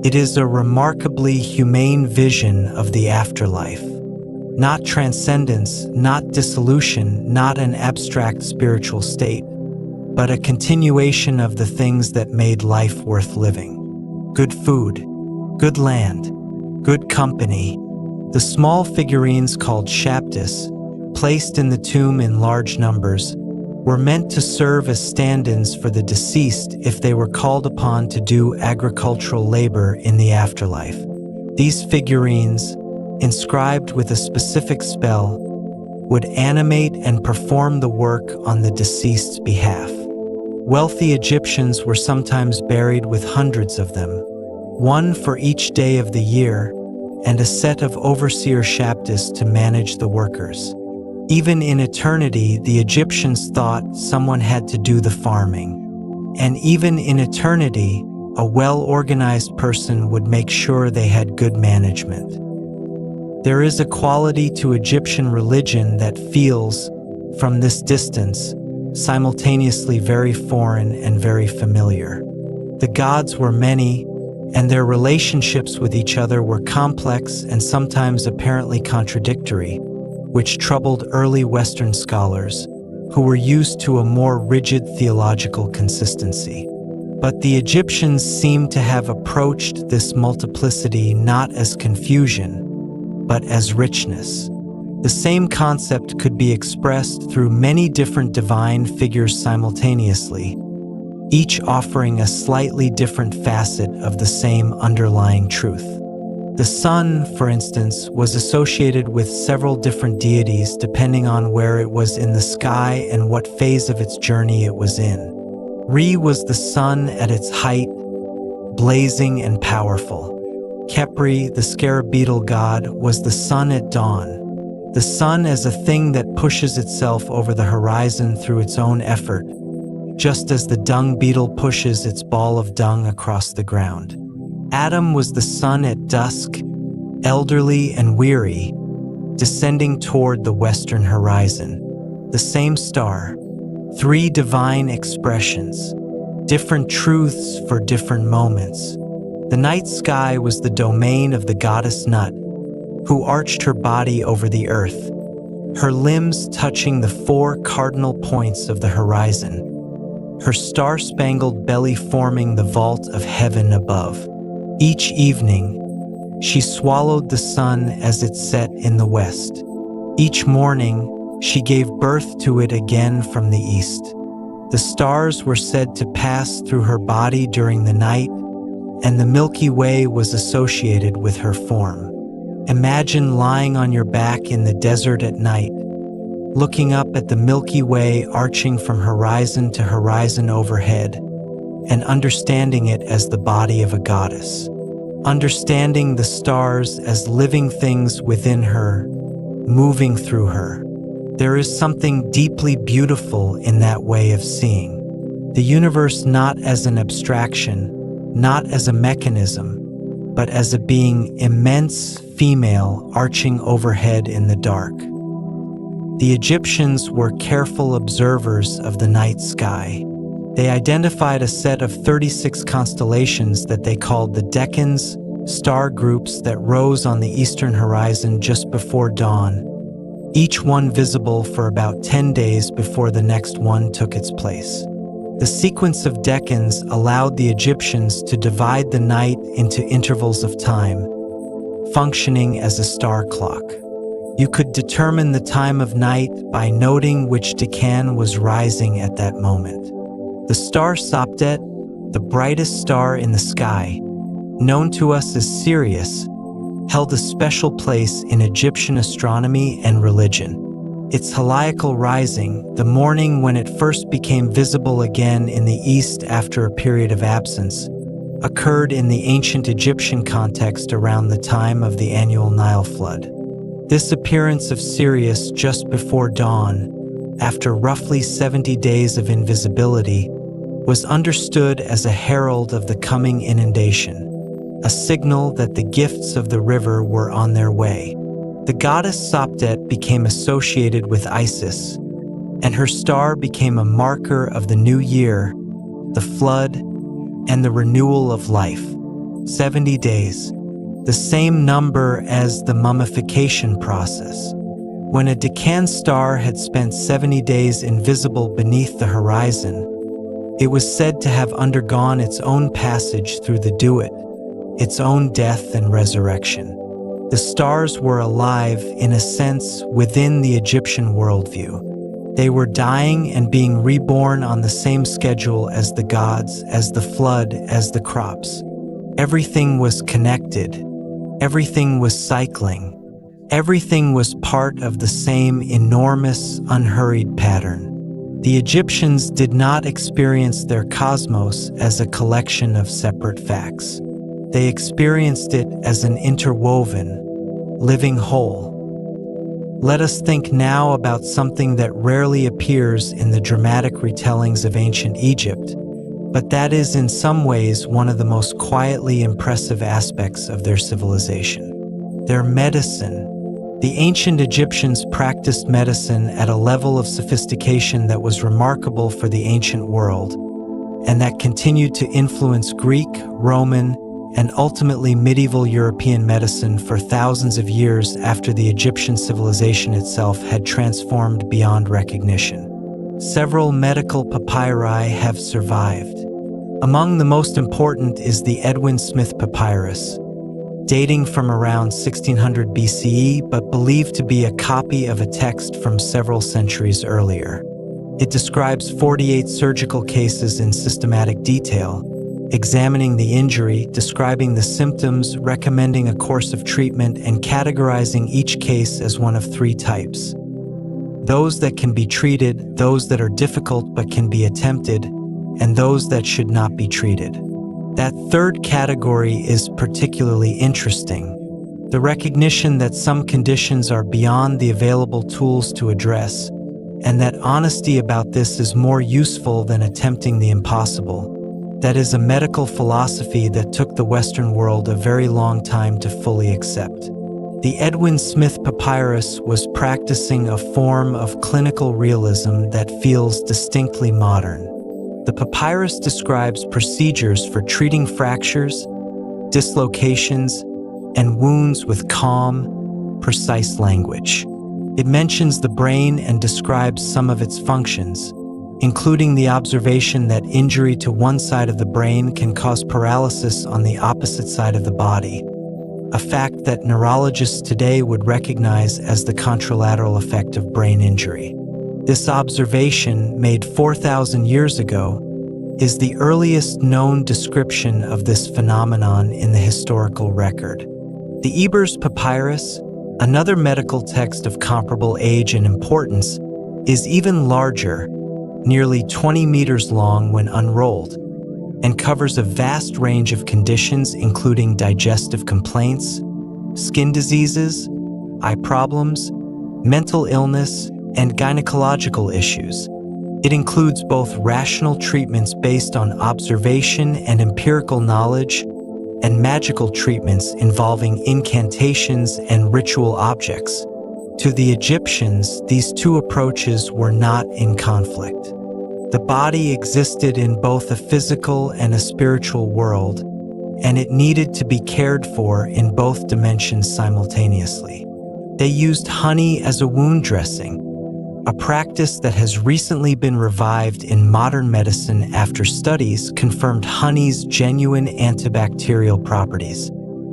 It is a remarkably humane vision of the afterlife. Not transcendence, not dissolution, not an abstract spiritual state, but a continuation of the things that made life worth living. Good food, good land, good company. The small figurines called shaptis, placed in the tomb in large numbers, were meant to serve as stand-ins for the deceased if they were called upon to do agricultural labor in the afterlife. These figurines, inscribed with a specific spell, would animate and perform the work on the deceased's behalf. Wealthy Egyptians were sometimes buried with hundreds of them, one for each day of the year, and a set of overseer shabtis to manage the workers. Even in eternity, the Egyptians thought someone had to do the farming. And even in eternity, a well-organized person would make sure they had good management. There is a quality to Egyptian religion that feels, from this distance, simultaneously very foreign and very familiar. The gods were many, and their relationships with each other were complex and sometimes apparently contradictory, which troubled early Western scholars, who were used to a more rigid theological consistency. But the Egyptians seem to have approached this multiplicity not as confusion, but as richness. The same concept could be expressed through many different divine figures simultaneously, each offering a slightly different facet of the same underlying truth. The sun, for instance, was associated with several different deities depending on where it was in the sky and what phase of its journey it was in. Re was the sun at its height, blazing and powerful. Khepri, the scarab beetle god, was the sun at dawn. The sun as a thing that pushes itself over the horizon through its own effort, just as the dung beetle pushes its ball of dung across the ground. Adam was the sun at dusk, elderly and weary, descending toward the western horizon. The same star, three divine expressions, different truths for different moments. The night sky was the domain of the goddess Nut, who arched her body over the earth, her limbs touching the four cardinal points of the horizon, her star-spangled belly forming the vault of heaven above. Each evening, she swallowed the sun as it set in the west. Each morning, she gave birth to it again from the east. The stars were said to pass through her body during the night, and the Milky Way was associated with her form. Imagine lying on your back in the desert at night, looking up at the Milky Way arching from horizon to horizon overhead, and understanding it as the body of a goddess. Understanding the stars as living things within her, moving through her. There is something deeply beautiful in that way of seeing the universe not as an abstraction, not as a mechanism, but as a being immense, female, arching overhead in the dark. The Egyptians were careful observers of the night sky. They identified a set of 36 constellations that they called the Decans, star groups that rose on the eastern horizon just before dawn, each one visible for about 10 days before the next one took its place. The sequence of decans allowed the Egyptians to divide the night into intervals of time, functioning as a star clock. You could determine the time of night by noting which decan was rising at that moment. The star Sopdet, the brightest star in the sky, known to us as Sirius, held a special place in Egyptian astronomy and religion. Its heliacal rising, the morning when it first became visible again in the east after a period of absence, occurred in the ancient Egyptian context around the time of the annual Nile flood. This appearance of Sirius just before dawn, after roughly 70 days of invisibility, was understood as a herald of the coming inundation, a signal that the gifts of the river were on their way. The goddess Sopdet became associated with Isis, and her star became a marker of the new year, the flood, and the renewal of life. 70 days, the same number as the mummification process. When a decan star had spent 70 days invisible beneath the horizon, it was said to have undergone its own passage through the Duat, its own death and resurrection. The stars were alive, in a sense, within the Egyptian worldview. They were dying and being reborn on the same schedule as the gods, as the flood, as the crops. Everything was connected. Everything was cycling. Everything was part of the same enormous, unhurried pattern. The Egyptians did not experience their cosmos as a collection of separate facts. They experienced it as an interwoven, living whole. Let us think now about something that rarely appears in the dramatic retellings of ancient Egypt, but that is in some ways one of the most quietly impressive aspects of their civilization: their medicine. The ancient Egyptians practiced medicine at a level of sophistication that was remarkable for the ancient world, and that continued to influence Greek, Roman, and ultimately medieval European medicine for thousands of years after the Egyptian civilization itself had transformed beyond recognition. Several medical papyri have survived. Among the most important is the Edwin Smith Papyrus, dating from around 1600 BCE but believed to be a copy of a text from several centuries earlier. It describes 48 surgical cases in systematic detail, examining the injury, describing the symptoms, recommending a course of treatment, and categorizing each case as one of three types: those that can be treated, those that are difficult but can be attempted, and those that should not be treated. That third category is particularly interesting: the recognition that some conditions are beyond the available tools to address, and that honesty about this is more useful than attempting the impossible. That is a medical philosophy that took the Western world a very long time to fully accept. The Edwin Smith Papyrus was practicing a form of clinical realism that feels distinctly modern. The papyrus describes procedures for treating fractures, dislocations, and wounds with calm, precise language. It mentions the brain and describes some of its functions, including the observation that injury to one side of the brain can cause paralysis on the opposite side of the body, a fact that neurologists today would recognize as the contralateral effect of brain injury. This observation, made 4,000 years ago, is the earliest known description of this phenomenon in the historical record. The Ebers Papyrus, another medical text of comparable age and importance, is even larger, nearly 20 meters long when unrolled, and covers a vast range of conditions including digestive complaints, skin diseases, eye problems, mental illness, and gynecological issues. It includes both rational treatments based on observation and empirical knowledge, and magical treatments involving incantations and ritual objects. To the Egyptians, these two approaches were not in conflict. The body existed in both a physical and a spiritual world, and it needed to be cared for in both dimensions simultaneously. They used honey as a wound dressing, a practice that has recently been revived in modern medicine after studies confirmed honey's genuine antibacterial properties.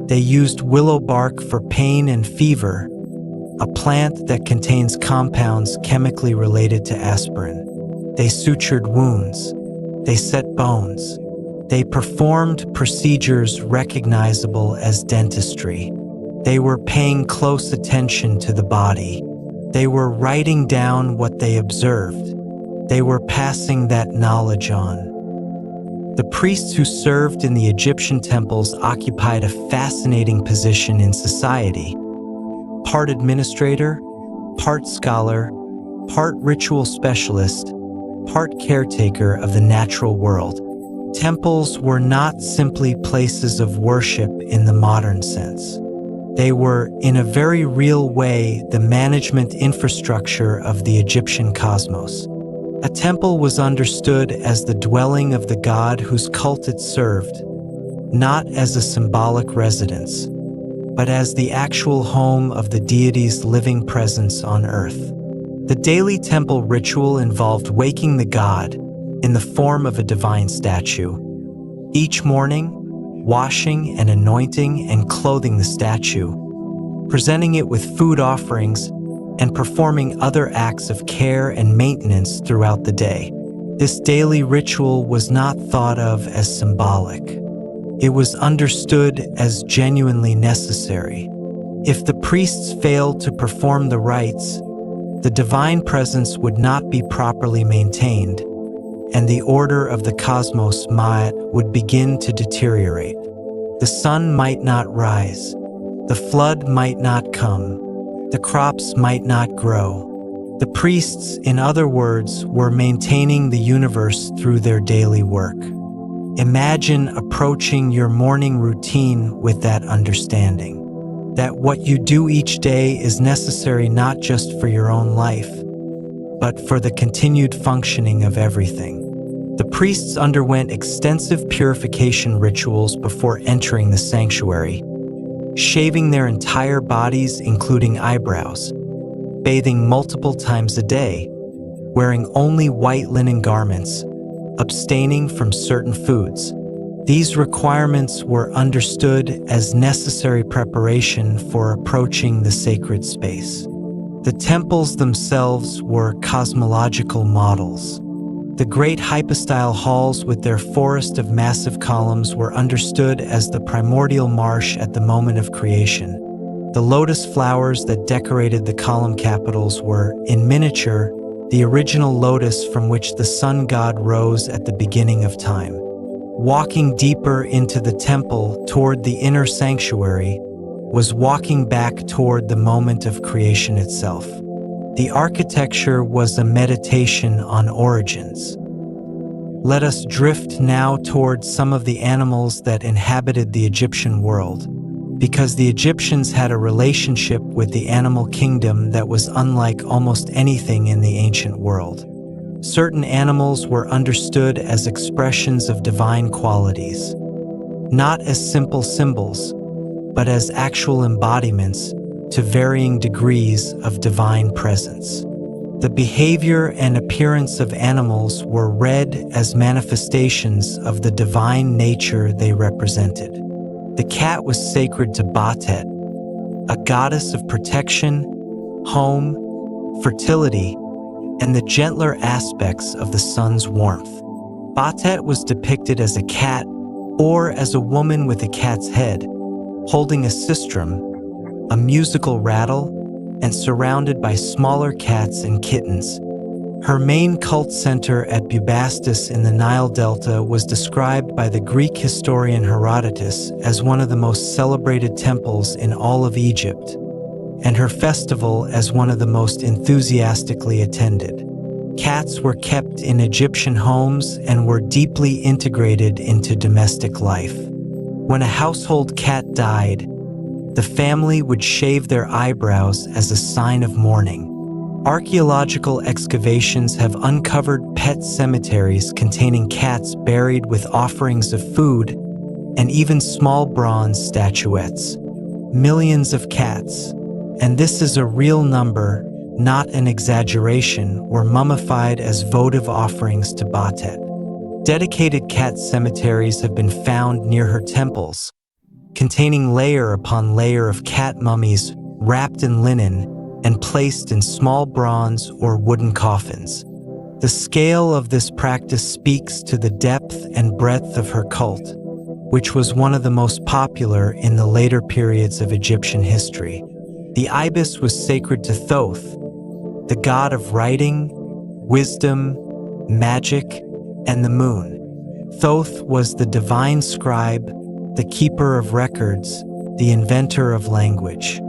They used willow bark for pain and fever, a plant that contains compounds chemically related to aspirin. They sutured wounds. They set bones. They performed procedures recognizable as dentistry. They were paying close attention to the body. They were writing down what they observed. They were passing that knowledge on. The priests who served in the Egyptian temples occupied a fascinating position in society. Part administrator, part scholar, part ritual specialist, part caretaker of the natural world. Temples were not simply places of worship in the modern sense. They were, in a very real way, the management infrastructure of the Egyptian cosmos. A temple was understood as the dwelling of the god whose cult it served, not as a symbolic residence, but as the actual home of the deity's living presence on earth. The daily temple ritual involved waking the god in the form of a divine statue. Each morning, washing and anointing and clothing the statue, presenting it with food offerings, and performing other acts of care and maintenance throughout the day. This daily ritual was not thought of as symbolic. It was understood as genuinely necessary. If the priests failed to perform the rites, the divine presence would not be properly maintained, and the order of the cosmos would begin to deteriorate. The sun might not rise, the flood might not come, the crops might not grow. The priests, in other words, were maintaining the universe through their daily work. Imagine approaching your morning routine with that understanding, that what you do each day is necessary not just for your own life, but for the continued functioning of everything. The priests underwent extensive purification rituals before entering the sanctuary, shaving their entire bodies, including eyebrows, bathing multiple times a day, wearing only white linen garments, abstaining from certain foods. These requirements were understood as necessary preparation for approaching the sacred space. The temples themselves were cosmological models. The great hypostyle halls with their forest of massive columns were understood as the primordial marsh at the moment of creation. The lotus flowers that decorated the column capitals were, in miniature, the original lotus from which the sun god rose at the beginning of time. Walking deeper into the temple toward the inner sanctuary was walking back toward the moment of creation itself. The architecture was a meditation on origins. Let us drift now toward some of the animals that inhabited the Egyptian world, because the Egyptians had a relationship with the animal kingdom that was unlike almost anything in the ancient world. Certain animals were understood as expressions of divine qualities, not as simple symbols, but as actual embodiments to varying degrees of divine presence. The behavior and appearance of animals were read as manifestations of the divine nature they represented. The cat was sacred to Batet, a goddess of protection, home, fertility, and the gentler aspects of the sun's warmth. Batet was depicted as a cat or as a woman with a cat's head, holding a sistrum, a musical rattle, and surrounded by smaller cats and kittens. Her main cult center at Bubastis in the Nile Delta was described by the Greek historian Herodotus as one of the most celebrated temples in all of Egypt, and her festival as one of the most enthusiastically attended. Cats were kept in Egyptian homes and were deeply integrated into domestic life. When a household cat died, the family would shave their eyebrows as a sign of mourning. Archaeological excavations have uncovered pet cemeteries containing cats buried with offerings of food and even small bronze statuettes. Millions of cats, and this is a real number, not an exaggeration, were mummified as votive offerings to Batet. Dedicated cat cemeteries have been found near her temples, containing layer upon layer of cat mummies wrapped in linen and placed in small bronze or wooden coffins. The scale of this practice speaks to the depth and breadth of her cult, which was one of the most popular in the later periods of Egyptian history. The ibis was sacred to Thoth, the god of writing, wisdom, magic, and the moon. Thoth was the divine scribe, the keeper of records, the inventor of language.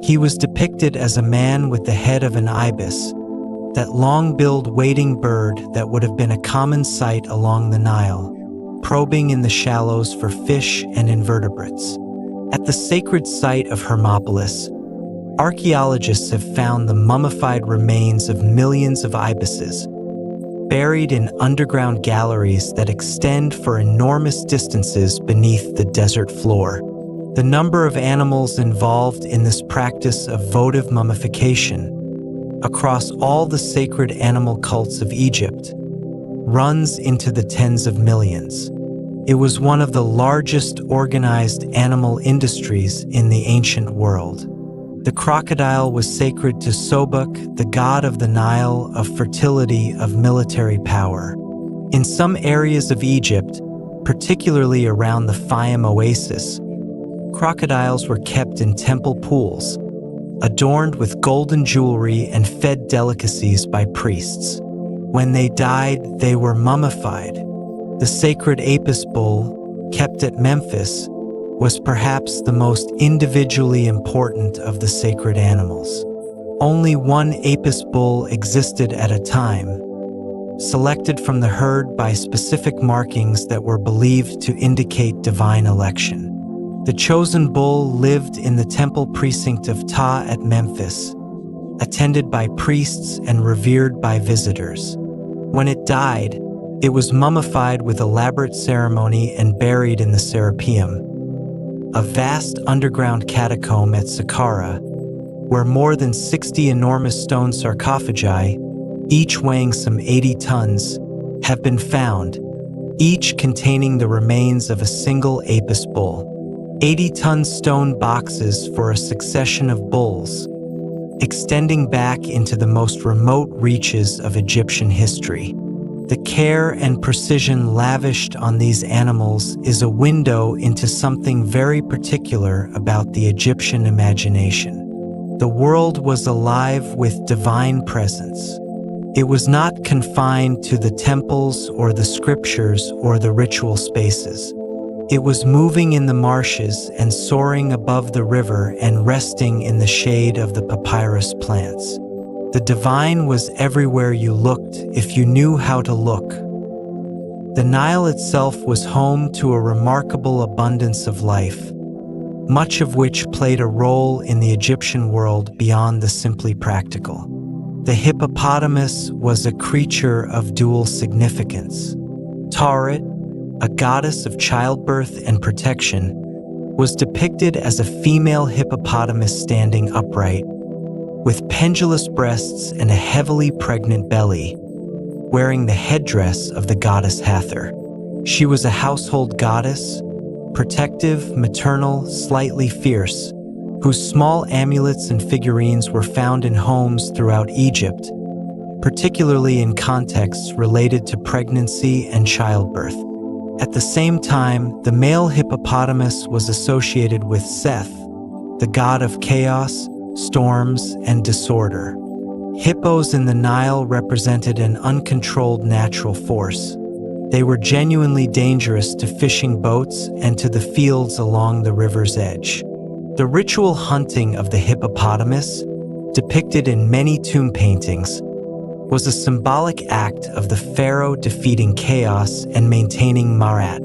He was depicted as a man with the head of an ibis, that long-billed wading bird that would have been a common sight along the Nile, probing in the shallows for fish and invertebrates. At the sacred site of Hermopolis, archaeologists have found the mummified remains of millions of ibises, buried in underground galleries that extend for enormous distances beneath the desert floor. The number of animals involved in this practice of votive mummification across all the sacred animal cults of Egypt runs into the tens of millions. It was one of the largest organized animal industries in the ancient world. The crocodile was sacred to Sobuk, the god of the Nile, of fertility, of military power. In some areas of Egypt, particularly around the Fayum oasis, crocodiles were kept in temple pools, adorned with golden jewelry and fed delicacies by priests. When they died, they were mummified. The sacred Apis bull, kept at Memphis, was perhaps the most individually important of the sacred animals. Only one Apis bull existed at a time, selected from the herd by specific markings that were believed to indicate divine election. The chosen bull lived in the temple precinct of Ptah at Memphis, attended by priests and revered by visitors. When it died, it was mummified with elaborate ceremony and buried in the Serapeum, a vast underground catacomb at Saqqara, where more than 60 enormous stone sarcophagi, each weighing some 80 tons, have been found, each containing the remains of a single Apis bull. 80-ton stone boxes for a succession of bulls, extending back into the most remote reaches of Egyptian history. The care and precision lavished on these animals is a window into something very particular about the Egyptian imagination. The world was alive with divine presence. It was not confined to the temples or the scriptures or the ritual spaces. It was moving in the marshes and soaring above the river and resting in the shade of the papyrus plants. The divine was everywhere you looked if you knew how to look. The Nile itself was home to a remarkable abundance of life, much of which played a role in the Egyptian world beyond the simply practical. The hippopotamus was a creature of dual significance. Tauret, a goddess of childbirth and protection, was depicted as a female hippopotamus standing upright, with pendulous breasts and a heavily pregnant belly, wearing the headdress of the goddess Hathor. She was a household goddess, protective, maternal, slightly fierce, whose small amulets and figurines were found in homes throughout Egypt, particularly in contexts related to pregnancy and childbirth. At the same time, the male hippopotamus was associated with Seth, the god of chaos, storms, and disorder. Hippos in the Nile represented an uncontrolled natural force. They were genuinely dangerous to fishing boats and to the fields along the river's edge. The ritual hunting of the hippopotamus, depicted in many tomb paintings, was a symbolic act of the pharaoh defeating chaos and maintaining Marat.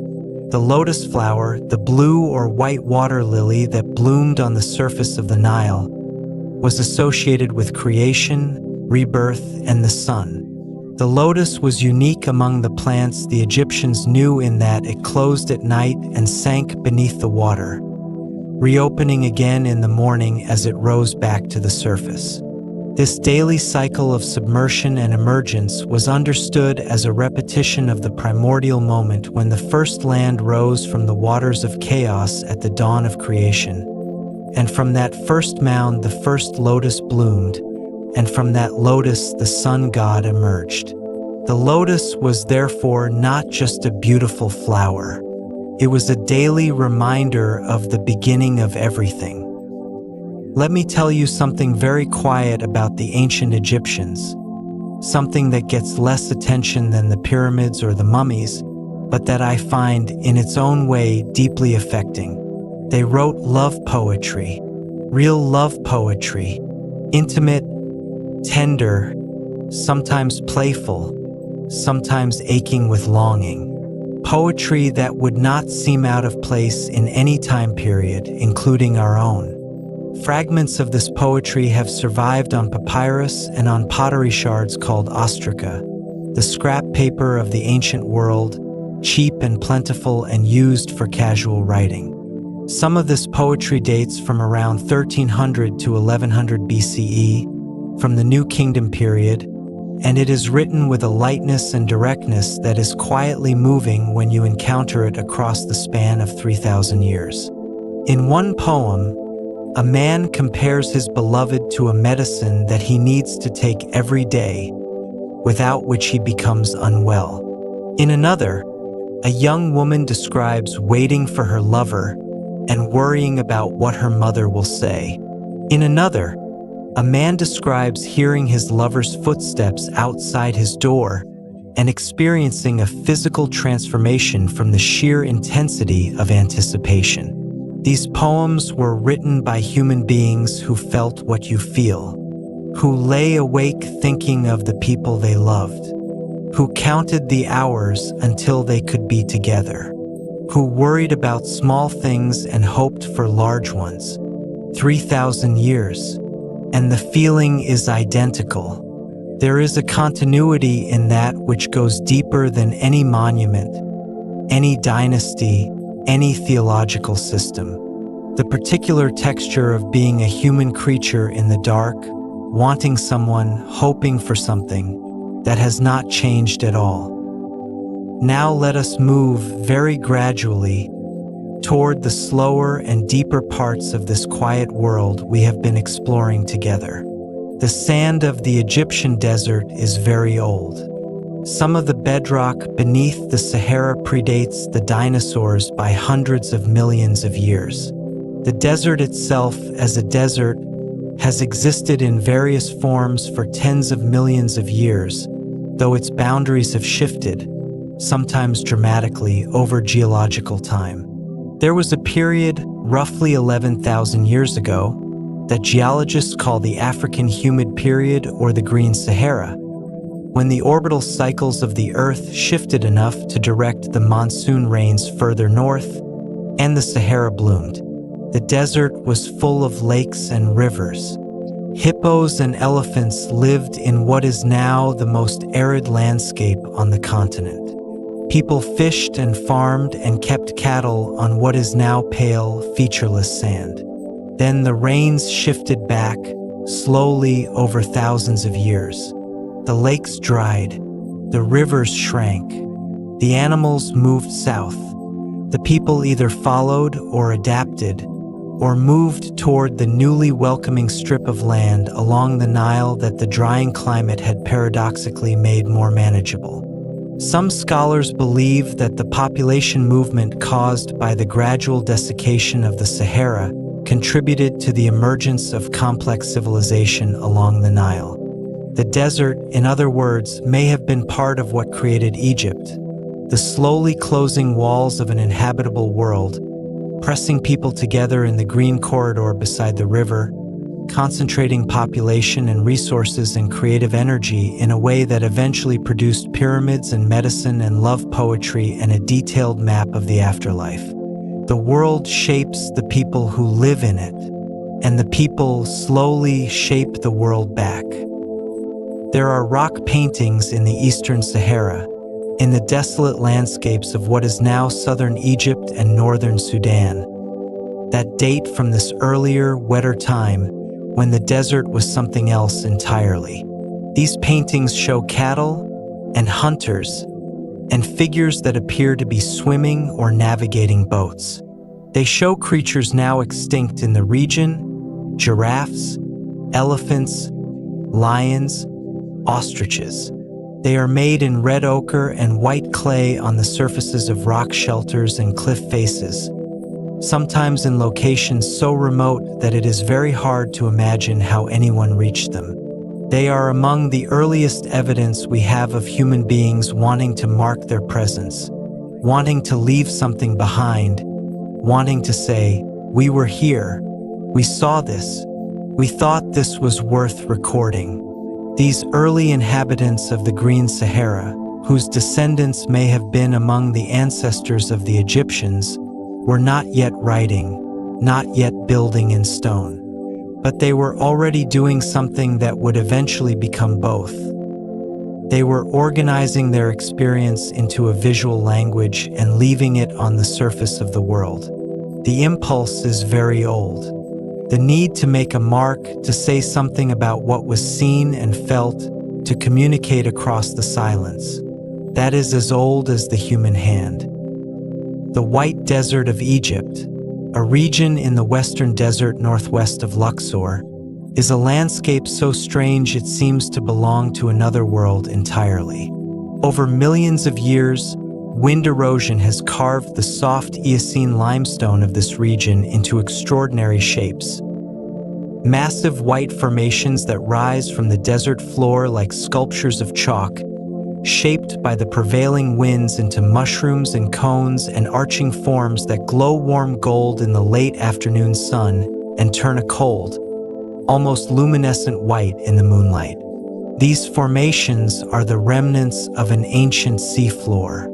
The lotus flower, the blue or white water lily that bloomed on the surface of the Nile, was associated with creation, rebirth, and the sun. The lotus was unique among the plants the Egyptians knew in that it closed at night and sank beneath the water, reopening again in the morning as it rose back to the surface. This daily cycle of submersion and emergence was understood as a repetition of the primordial moment when the first land rose from the waters of chaos at the dawn of creation. And from that first mound the first lotus bloomed, and from that lotus the sun god emerged. The lotus was therefore not just a beautiful flower. It was a daily reminder of the beginning of everything. Let me tell you something very quiet about the ancient Egyptians, something that gets less attention than the pyramids or the mummies, but that I find in its own way deeply affecting. They wrote love poetry, real love poetry, intimate, tender, sometimes playful, sometimes aching with longing. Poetry that would not seem out of place in any time period, including our own. Fragments of this poetry have survived on papyrus and on pottery shards called ostraca, the scrap paper of the ancient world, cheap and plentiful and used for casual writing. Some of this poetry dates from around 1300 to 1100 BCE, from the New Kingdom period, and it is written with a lightness and directness that is quietly moving when you encounter it across the span of 3,000 years. In one poem, a man compares his beloved to a medicine that he needs to take every day, without which he becomes unwell. In another, a young woman describes waiting for her lover and worrying about what her mother will say. In another, a man describes hearing his lover's footsteps outside his door and experiencing a physical transformation from the sheer intensity of anticipation. These poems were written by human beings who felt what you feel, who lay awake thinking of the people they loved, who counted the hours until they could be together, who worried about small things and hoped for large ones. 3,000 years, and the feeling is identical. There is a continuity in that which goes deeper than any monument, any dynasty, any theological system. The particular texture of being a human creature in the dark, wanting someone, hoping for something, that has not changed at all. Now let us move very gradually toward the slower and deeper parts of this quiet world we have been exploring together. The sand of the Egyptian desert is very old. Some of the bedrock beneath the Sahara predates the dinosaurs by hundreds of millions of years. The desert itself, as a desert, has existed in various forms for tens of millions of years, though its boundaries have shifted, sometimes dramatically, over geological time. There was a period, roughly 11,000 years ago, that geologists call the African Humid Period or the Green Sahara, when the orbital cycles of the Earth shifted enough to direct the monsoon rains further north, and the Sahara bloomed. The desert was full of lakes and rivers. Hippos and elephants lived in what is now the most arid landscape on the continent. People fished and farmed and kept cattle on what is now pale, featureless sand. Then the rains shifted back, slowly over thousands of years. The lakes dried, the rivers shrank, the animals moved south. The people either followed or adapted, or moved toward the newly welcoming strip of land along the Nile that the drying climate had paradoxically made more manageable. Some scholars believe that the population movement caused by the gradual desiccation of the Sahara contributed to the emergence of complex civilization along the Nile. The desert, in other words, may have been part of what created Egypt, the slowly closing walls of an inhabitable world, pressing people together in the green corridor beside the river, concentrating population and resources and creative energy in a way that eventually produced pyramids and medicine and love poetry and a detailed map of the afterlife. The world shapes the people who live in it, and the people slowly shape the world back. There are rock paintings in the Eastern Sahara, in the desolate landscapes of what is now southern Egypt and northern Sudan, that date from this earlier, wetter time when the desert was something else entirely. These paintings show cattle and hunters and figures that appear to be swimming or navigating boats. They show creatures now extinct in the region: giraffes, elephants, lions, ostriches. They are made in red ochre and white clay on the surfaces of rock shelters and cliff faces, sometimes in locations so remote that it is very hard to imagine how anyone reached them. They are among the earliest evidence we have of human beings wanting to mark their presence, wanting to leave something behind, wanting to say, "We were here, we saw this, we thought this was worth recording." These early inhabitants of the Green Sahara, whose descendants may have been among the ancestors of the Egyptians, were not yet writing, not yet building in stone. But they were already doing something that would eventually become both. They were organizing their experience into a visual language and leaving it on the surface of the world. The impulse is very old. The need to make a mark, to say something about what was seen and felt, to communicate across the silence that is as old as the human hand. The White Desert of Egypt, a region in the western desert northwest of Luxor, is a landscape so strange it seems to belong to another world entirely. Over millions of years, wind erosion has carved the soft Eocene limestone of this region into extraordinary shapes. Massive white formations that rise from the desert floor like sculptures of chalk, shaped by the prevailing winds into mushrooms and cones and arching forms that glow warm gold in the late afternoon sun and turn a cold, almost luminescent white in the moonlight. These formations are the remnants of an ancient seafloor.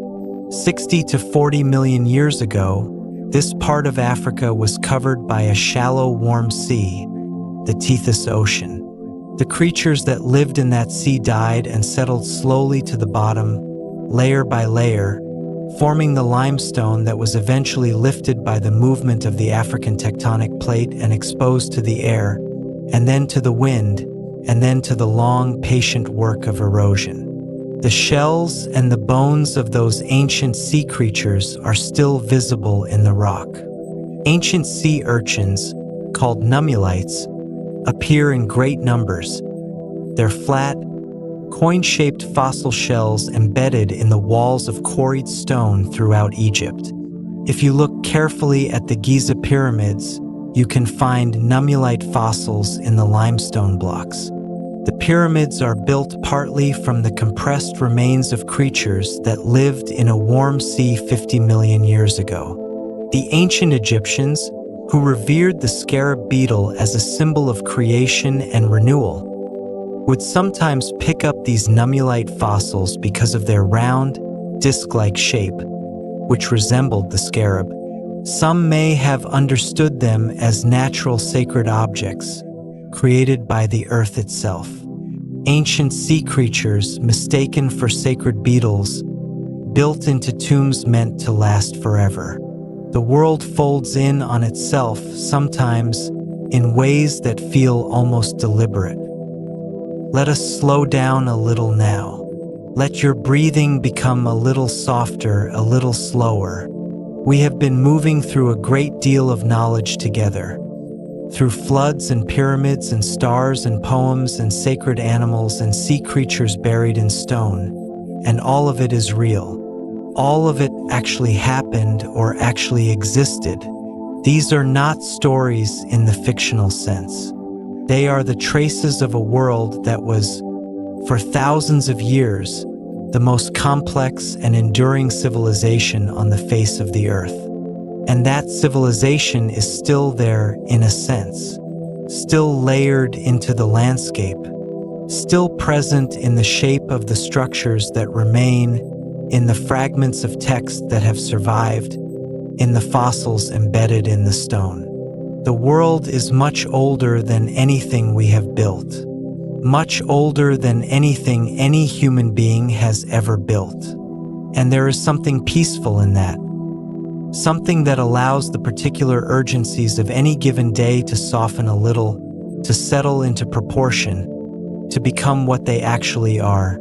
60 to 40 million years ago, this part of Africa was covered by a shallow, warm sea, the Tethys Ocean. The creatures that lived in that sea died and settled slowly to the bottom, layer by layer, forming the limestone that was eventually lifted by the movement of the African tectonic plate and exposed to the air, and then to the wind, and then to the long, patient work of erosion. The shells and the bones of those ancient sea creatures are still visible in the rock. Ancient sea urchins, called nummulites, appear in great numbers. They're flat, coin-shaped fossil shells embedded in the walls of quarried stone throughout Egypt. If you look carefully at the Giza pyramids, you can find nummulite fossils in the limestone blocks. The pyramids are built partly from the compressed remains of creatures that lived in a warm sea 50 million years ago. The ancient Egyptians, who revered the scarab beetle as a symbol of creation and renewal, would sometimes pick up these nummulite fossils because of their round, disc-like shape, which resembled the scarab. Some may have understood them as natural sacred objects, created by the earth itself. Ancient sea creatures mistaken for sacred beetles, built into tombs meant to last forever. The world folds in on itself, sometimes in ways that feel almost deliberate. Let us slow down a little now. Let your breathing become a little softer, a little slower. We have been moving through a great deal of knowledge together, through floods and pyramids and stars and poems and sacred animals and sea creatures buried in stone, and all of it is real. All of it actually happened or actually existed. These are not stories in the fictional sense. They are the traces of a world that was, for thousands of years, the most complex and enduring civilization on the face of the earth. And that civilization is still there in a sense, still layered into the landscape, still present in the shape of the structures that remain, in the fragments of text that have survived, in the fossils embedded in the stone. The world is much older than anything we have built, much older than anything any human being has ever built. And there is something peaceful in that, something that allows the particular urgencies of any given day to soften a little, to settle into proportion, to become what they actually are.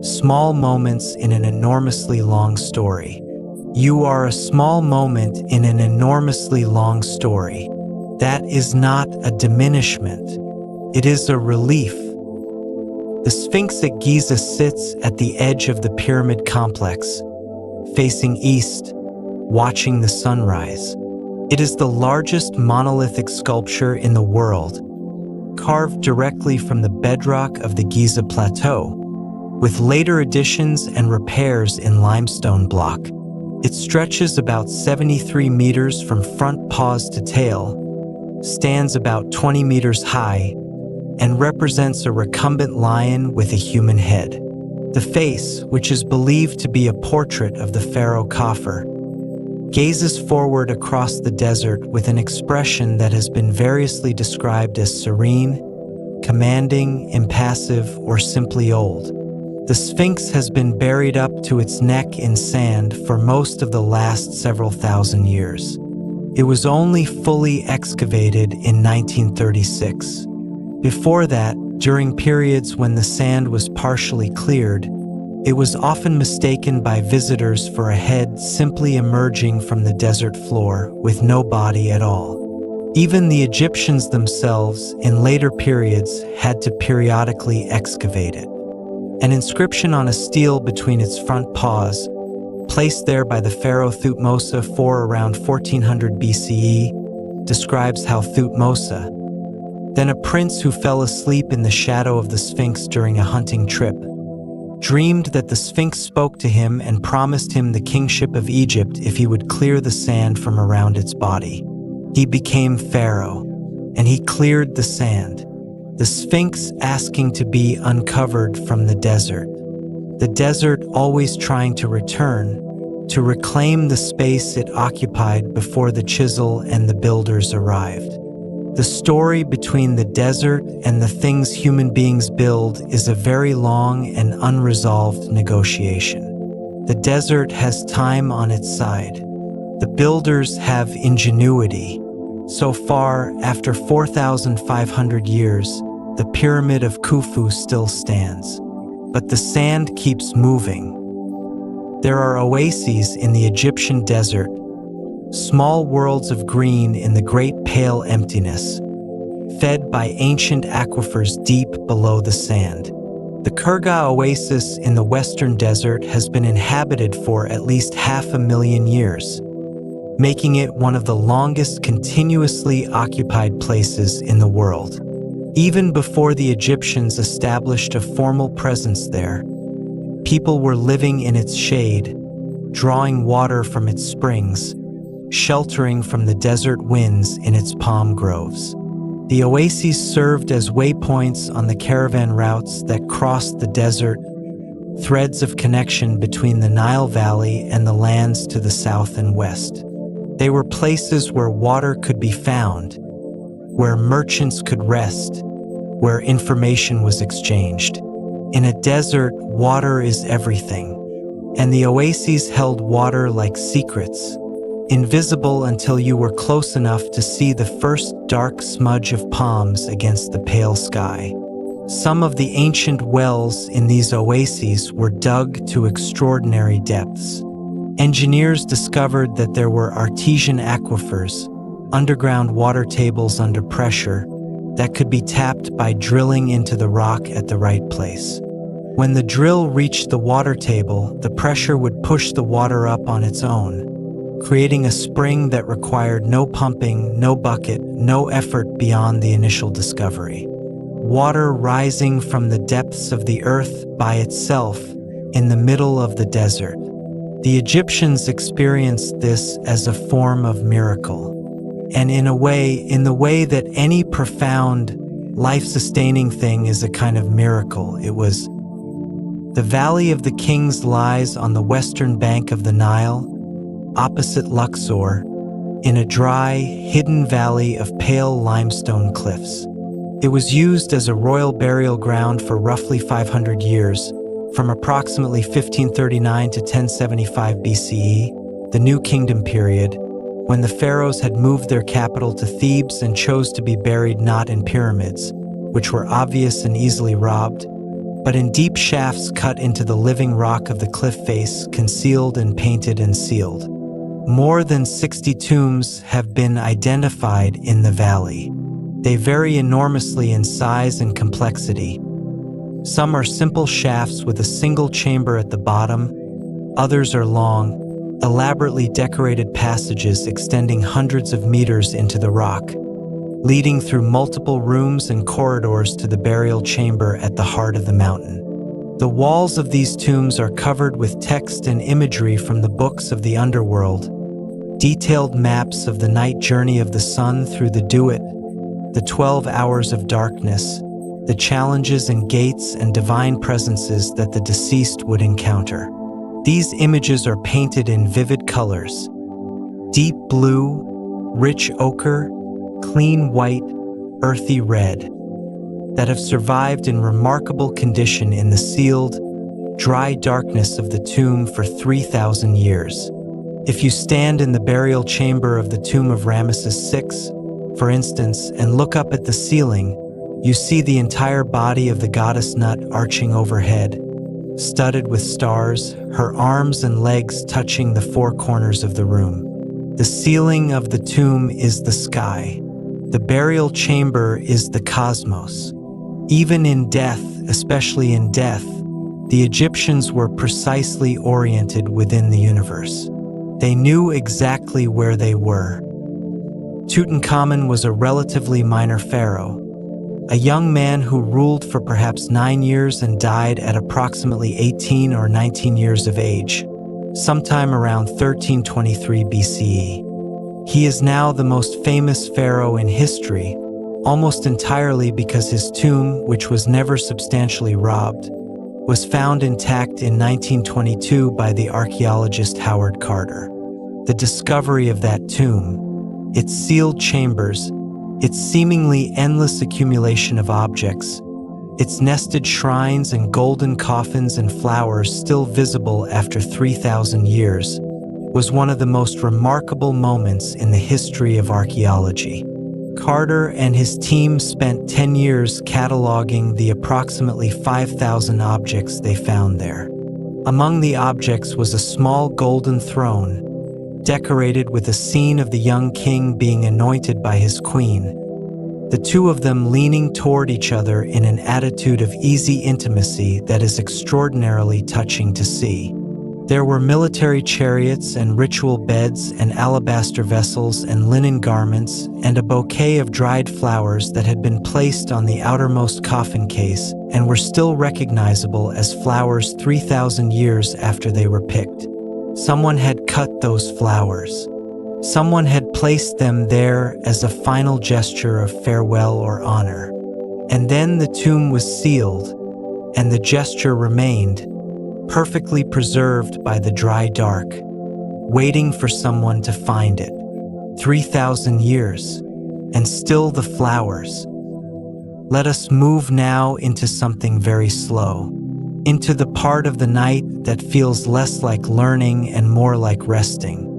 Small moments in an enormously long story. You are a small moment in an enormously long story. That is not a diminishment. It is a relief. The Sphinx at Giza sits at the edge of the pyramid complex, facing east, watching the sunrise. It is the largest monolithic sculpture in the world, carved directly from the bedrock of the Giza Plateau, with later additions and repairs in limestone block. It stretches about 73 meters from front paws to tail, stands about 20 meters high, and represents a recumbent lion with a human head. The face, which is believed to be a portrait of the pharaoh Khafre, gazes forward across the desert with an expression that has been variously described as serene, commanding, impassive, or simply old. The Sphinx has been buried up to its neck in sand for most of the last several thousand years. It was only fully excavated in 1936. Before that, During periods when the sand was partially cleared, it was often mistaken by visitors for a head simply emerging from the desert floor with no body at all. Even the Egyptians themselves, in later periods, had to periodically excavate it. An inscription on a stele between its front paws, placed there by the pharaoh Thutmose IV around 1400 BCE, describes how Thutmose, then a prince who fell asleep in the shadow of the Sphinx during a hunting trip, dreamed that the Sphinx spoke to him and promised him the kingship of Egypt if he would clear the sand from around its body. He became pharaoh, and he cleared the sand, the Sphinx asking to be uncovered from the desert always trying to return, to reclaim the space it occupied before the chisel and the builders arrived. The story between the desert and the things human beings build is a very long and unresolved negotiation. The desert has time on its side. The builders have ingenuity. So far, after 4,500 years, the pyramid of Khufu still stands. But the sand keeps moving. There are oases in the Egyptian desert, small worlds of green in the great pale emptiness, fed by ancient aquifers deep below the sand. The Kurga oasis in the western desert has been inhabited for at least 500,000 years, making it one of the longest continuously occupied places in the world. Even before the Egyptians established a formal presence there, people were living in its shade, drawing water from its springs, sheltering from the desert winds in its palm groves. The oases served as waypoints on the caravan routes that crossed the desert, threads of connection between the Nile Valley and the lands to the south and west. They were places where water could be found, where merchants could rest, where information was exchanged. In a desert, water is everything, and the oases held water like secrets, invisible until you were close enough to see the first dark smudge of palms against the pale sky. Some of the ancient wells in these oases were dug to extraordinary depths. Engineers discovered that there were artesian aquifers, underground water tables under pressure, that could be tapped by drilling into the rock at the right place. When the drill reached the water table, the pressure would push the water up on its own, creating a spring that required no pumping, no bucket, no effort beyond the initial discovery. Water rising from the depths of the earth by itself in the middle of the desert. The Egyptians experienced this as a form of miracle. And in the way that any profound, life-sustaining thing is a kind of miracle, it was. The Valley of the Kings lies on the western bank of the Nile, opposite Luxor, in a dry, hidden valley of pale limestone cliffs. It was used as a royal burial ground for roughly 500 years, from approximately 1539 to 1075 BCE, the New Kingdom period, when the pharaohs had moved their capital to Thebes and chose to be buried not in pyramids, which were obvious and easily robbed, but in deep shafts cut into the living rock of the cliff face, concealed and painted and sealed. More than 60 tombs have been identified in the valley. They vary enormously in size and complexity. Some are simple shafts with a single chamber at the bottom, others are long, elaborately decorated passages extending hundreds of meters into the rock, leading through multiple rooms and corridors to the burial chamber at the heart of the mountain. The walls of these tombs are covered with text and imagery from the books of the underworld, detailed maps of the night journey of the sun through the Duat, the 12 hours of darkness, the challenges and gates and divine presences that the deceased would encounter. These images are painted in vivid colors: deep blue, rich ochre, clean white, earthy red, that have survived in remarkable condition in the sealed, dry darkness of the tomb for 3,000 years. If you stand in the burial chamber of the tomb of Ramesses VI, for instance, and look up at the ceiling, You see the entire body of the goddess Nut arching overhead, studded with stars, her arms and legs touching the four corners of the room. The ceiling of the tomb is the sky. The burial chamber is the cosmos. Even in death, especially in death, the Egyptians were precisely oriented within the universe. They knew exactly where they were. Tutankhamun was a relatively minor pharaoh, a young man who ruled for perhaps 9 years and died at approximately 18 or 19 years of age, sometime around 1323 BCE. He is now the most famous pharaoh in history, almost entirely because his tomb, which was never substantially robbed, was found intact in 1922 by the archaeologist Howard Carter. The discovery of that tomb, its sealed chambers, its seemingly endless accumulation of objects, its nested shrines and golden coffins and flowers still visible after 3,000 years, was one of the most remarkable moments in the history of archaeology. Carter and his team spent 10 years cataloging the approximately 5,000 objects they found there. Among the objects was a small golden throne, decorated with a scene of the young king being anointed by his queen, the two of them leaning toward each other in an attitude of easy intimacy that is extraordinarily touching to see. There were military chariots and ritual beds and alabaster vessels and linen garments and a bouquet of dried flowers that had been placed on the outermost coffin case and were still recognizable as flowers 3,000 years after they were picked. Someone had cut those flowers. Someone had placed them there as a final gesture of farewell or honor. And then the tomb was sealed, and the gesture remained, perfectly preserved by the dry dark, waiting for someone to find it. 3,000 years, and still the flowers. Let us move now into something very slow, into the part of the night that feels less like learning and more like resting.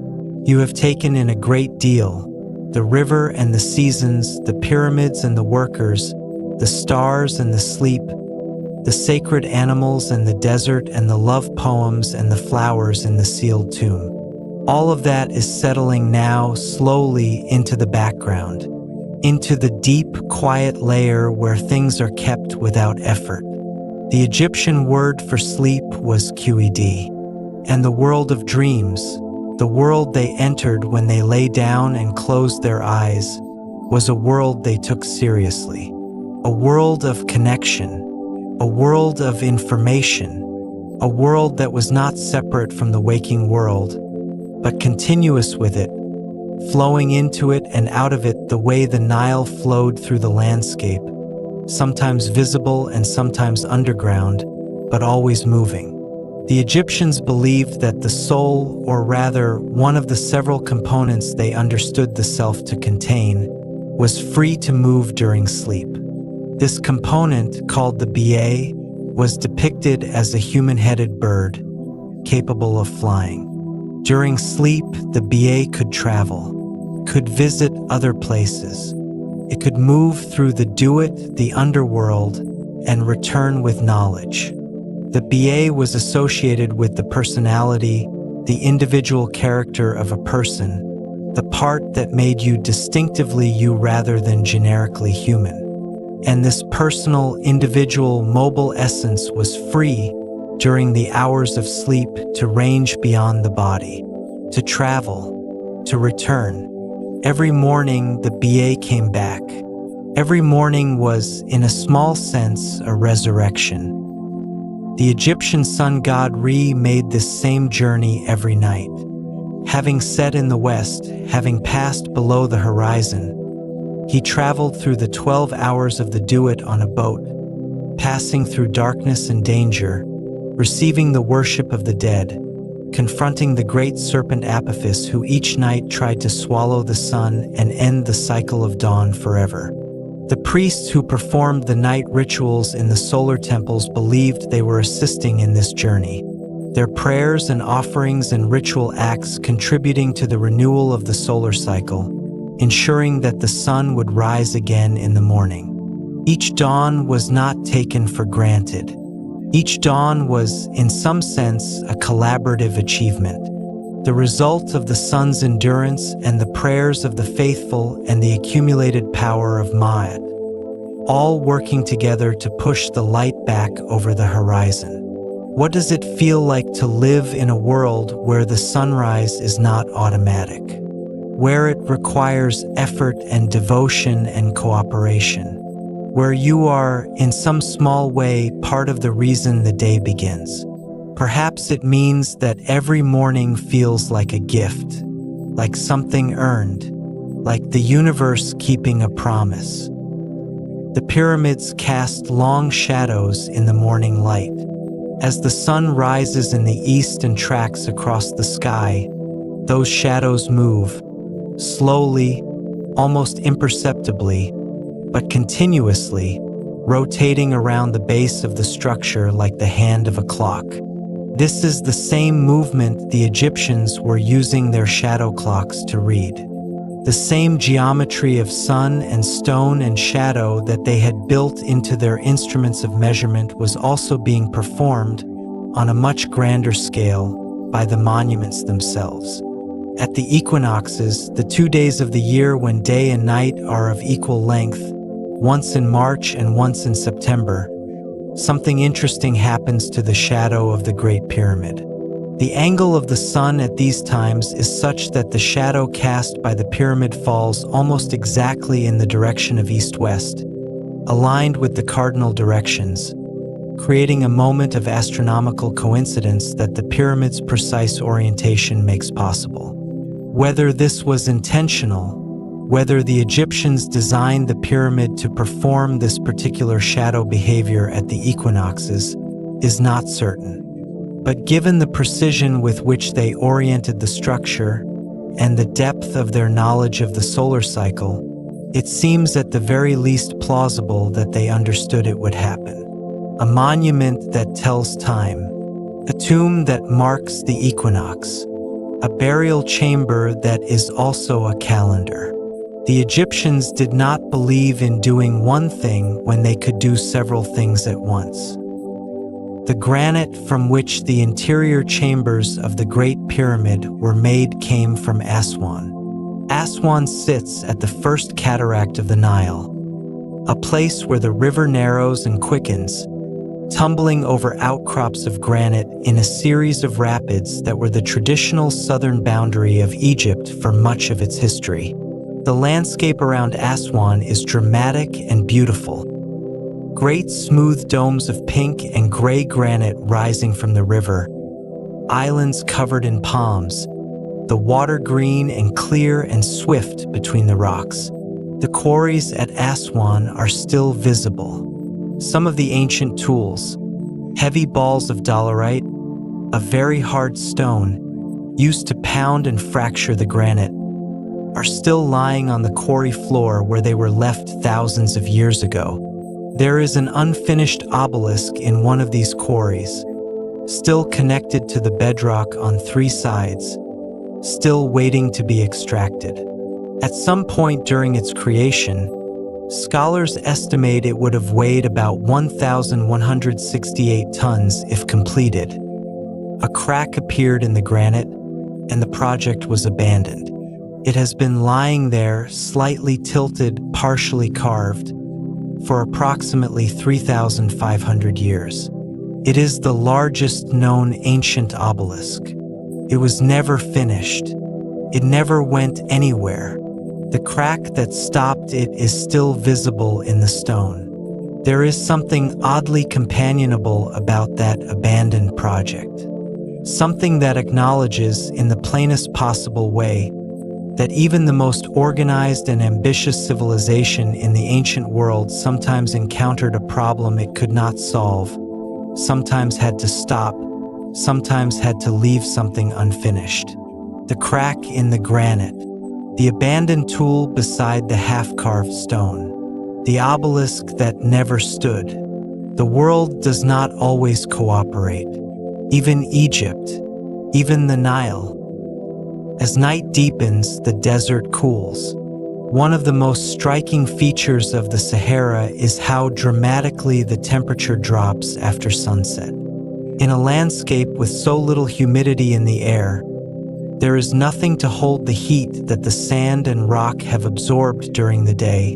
You have taken in a great deal: the river and the seasons, the pyramids and the workers, the stars and the sleep, the sacred animals and the desert and the love poems and the flowers in the sealed tomb. All of that is settling now slowly into the background, into the deep, quiet layer where things are kept without effort. The Egyptian word for sleep was qed, and the world of dreams, the world they entered when they lay down and closed their eyes, was a world they took seriously, a world of connection, a world of information, a world that was not separate from the waking world, but continuous with it, flowing into it and out of it the way the Nile flowed through the landscape, sometimes visible and sometimes underground, but always moving. The Egyptians believed that the soul, or rather one of the several components they understood the self to contain, was free to move during sleep. This component, called the ba, was depicted as a human-headed bird, capable of flying. During sleep, the ba could travel, could visit other places. It could move through the Duat, the underworld, and return with knowledge. The ba was associated with the personality, the individual character of a person, the part that made you distinctively you rather than generically human. And this personal, individual, mobile essence was free during the hours of sleep to range beyond the body, to travel, to return. Every morning, the ba came back. Every morning was, in a small sense, a resurrection. The Egyptian sun god Re made this same journey every night. Having set in the west, having passed below the horizon, he traveled through the 12 hours of the Duat on a boat, passing through darkness and danger, receiving the worship of the dead, confronting the great serpent Apophis who each night tried to swallow the sun and end the cycle of dawn forever. The priests who performed the night rituals in the solar temples believed they were assisting in this journey, their prayers and offerings and ritual acts contributing to the renewal of the solar cycle, ensuring that the sun would rise again in the morning. Each dawn was not taken for granted. Each dawn was, in some sense, a collaborative achievement, the result of the sun's endurance and the prayers of the faithful and the accumulated power of Ma'at, all working together to push the light back over the horizon. What does it feel like to live in a world where the sunrise is not automatic, where it requires effort and devotion and cooperation, where you are, in some small way, part of the reason the day begins? Perhaps it means that every morning feels like a gift, like something earned, like the universe keeping a promise. The pyramids cast long shadows in the morning light. As the sun rises in the east and tracks across the sky, those shadows move, slowly, almost imperceptibly, but continuously, rotating around the base of the structure like the hand of a clock. This is the same movement the Egyptians were using their shadow clocks to read. The same geometry of sun and stone and shadow that they had built into their instruments of measurement was also being performed on a much grander scale by the monuments themselves. At the equinoxes, the 2 days of the year when day and night are of equal length, once in March and once in September, something interesting happens to the shadow of the Great Pyramid. The angle of the sun at these times is such that the shadow cast by the pyramid falls almost exactly in the direction of east-west, aligned with the cardinal directions, creating a moment of astronomical coincidence that the pyramid's precise orientation makes possible. Whether this was intentional, whether the Egyptians designed the pyramid to perform this particular shadow behavior at the equinoxes, is not certain. But given the precision with which they oriented the structure and the depth of their knowledge of the solar cycle, it seems at the very least plausible that they understood it would happen. A monument that tells time, a tomb that marks the equinox, a burial chamber that is also a calendar. The Egyptians did not believe in doing one thing when they could do several things at once. The granite from which the interior chambers of the Great Pyramid were made came from Aswan. Aswan sits at the first cataract of the Nile, a place where the river narrows and quickens, tumbling over outcrops of granite in a series of rapids that were the traditional southern boundary of Egypt for much of its history. The landscape around Aswan is dramatic and beautiful. Great smooth domes of pink and gray granite rising from the river, islands covered in palms, the water green and clear and swift between the rocks. The quarries at Aswan are still visible. Some of the ancient tools, heavy balls of dolerite, a very hard stone, used to pound and fracture the granite, are still lying on the quarry floor where they were left thousands of years ago. There is an unfinished obelisk in one of these quarries, still connected to the bedrock on 3 sides, still waiting to be extracted. At some point during its creation, scholars estimate it would have weighed about 1,168 tons if completed. A crack appeared in the granite, and the project was abandoned. It has been lying there, slightly tilted, partially carved, for approximately 3,500 years. It is the largest known ancient obelisk. It was never finished. It never went anywhere. The crack that stopped it is still visible in the stone. There is something oddly companionable about that abandoned project. Something that acknowledges, in the plainest possible way, that even the most organized and ambitious civilization in the ancient world sometimes encountered a problem it could not solve, sometimes had to stop, sometimes had to leave something unfinished. The crack in the granite, the abandoned tool beside the half-carved stone, the obelisk that never stood. The world does not always cooperate. Even Egypt, even the Nile. As night deepens, the desert cools. One of the most striking features of the Sahara is how dramatically the temperature drops after sunset. In a landscape with so little humidity in the air, there is nothing to hold the heat that the sand and rock have absorbed during the day,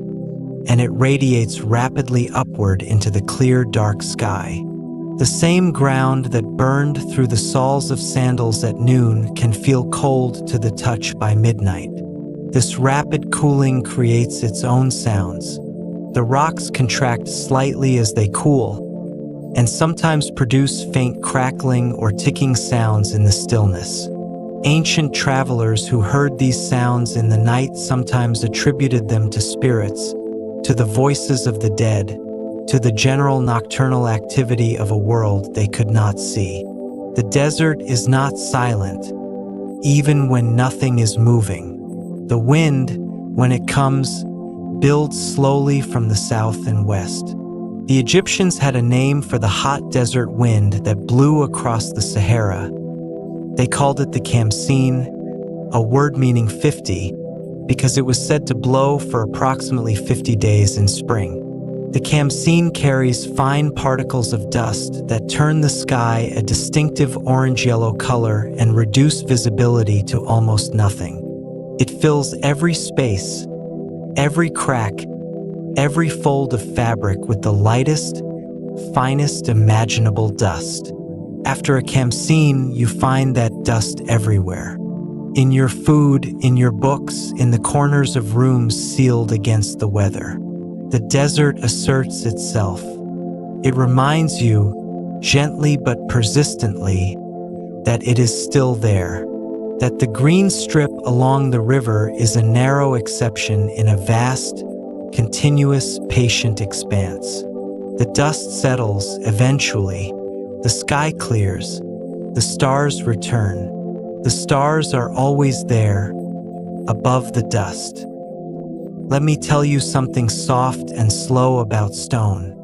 and it radiates rapidly upward into the clear, dark sky. The same ground that burned through the soles of sandals at noon can feel cold to the touch by midnight. This rapid cooling creates its own sounds. The rocks contract slightly as they cool, and sometimes produce faint crackling or ticking sounds in the stillness. Ancient travelers who heard these sounds in the night sometimes attributed them to spirits, to the voices of the dead, to the general nocturnal activity of a world they could not see. The desert is not silent, even when nothing is moving. The wind, when it comes, builds slowly from the south and west. The Egyptians had a name for the hot desert wind that blew across the Sahara. They called it the Khamsin, a word meaning 50, because it was said to blow for approximately 50 days in spring. The Khamsin carries fine particles of dust that turn the sky a distinctive orange-yellow color and reduce visibility to almost nothing. It fills every space, every crack, every fold of fabric with the lightest, finest imaginable dust. After a Khamsin, you find that dust everywhere. In your food, in your books, in the corners of rooms sealed against the weather. The desert asserts itself. It reminds you, gently but persistently, that it is still there. That the green strip along the river is a narrow exception in a vast, continuous, patient expanse. The dust settles eventually. The sky clears. The stars return. The stars are always there, above the dust. Let me tell you something soft and slow about stone.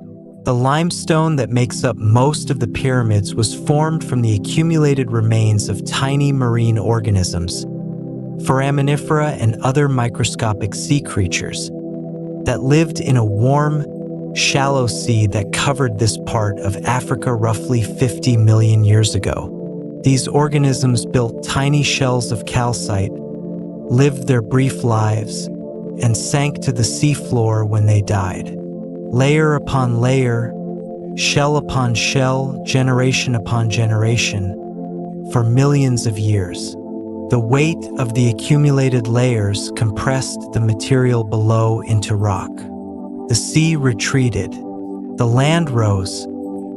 The limestone that makes up most of the pyramids was formed from the accumulated remains of tiny marine organisms, foraminifera and other microscopic sea creatures, that lived in a warm, shallow sea that covered this part of Africa roughly 50 million years ago. These organisms built tiny shells of calcite, lived their brief lives, and sank to the seafloor when they died. Layer upon layer, shell upon shell, generation upon generation, for millions of years. The weight of the accumulated layers compressed the material below into rock. The sea retreated. The land rose.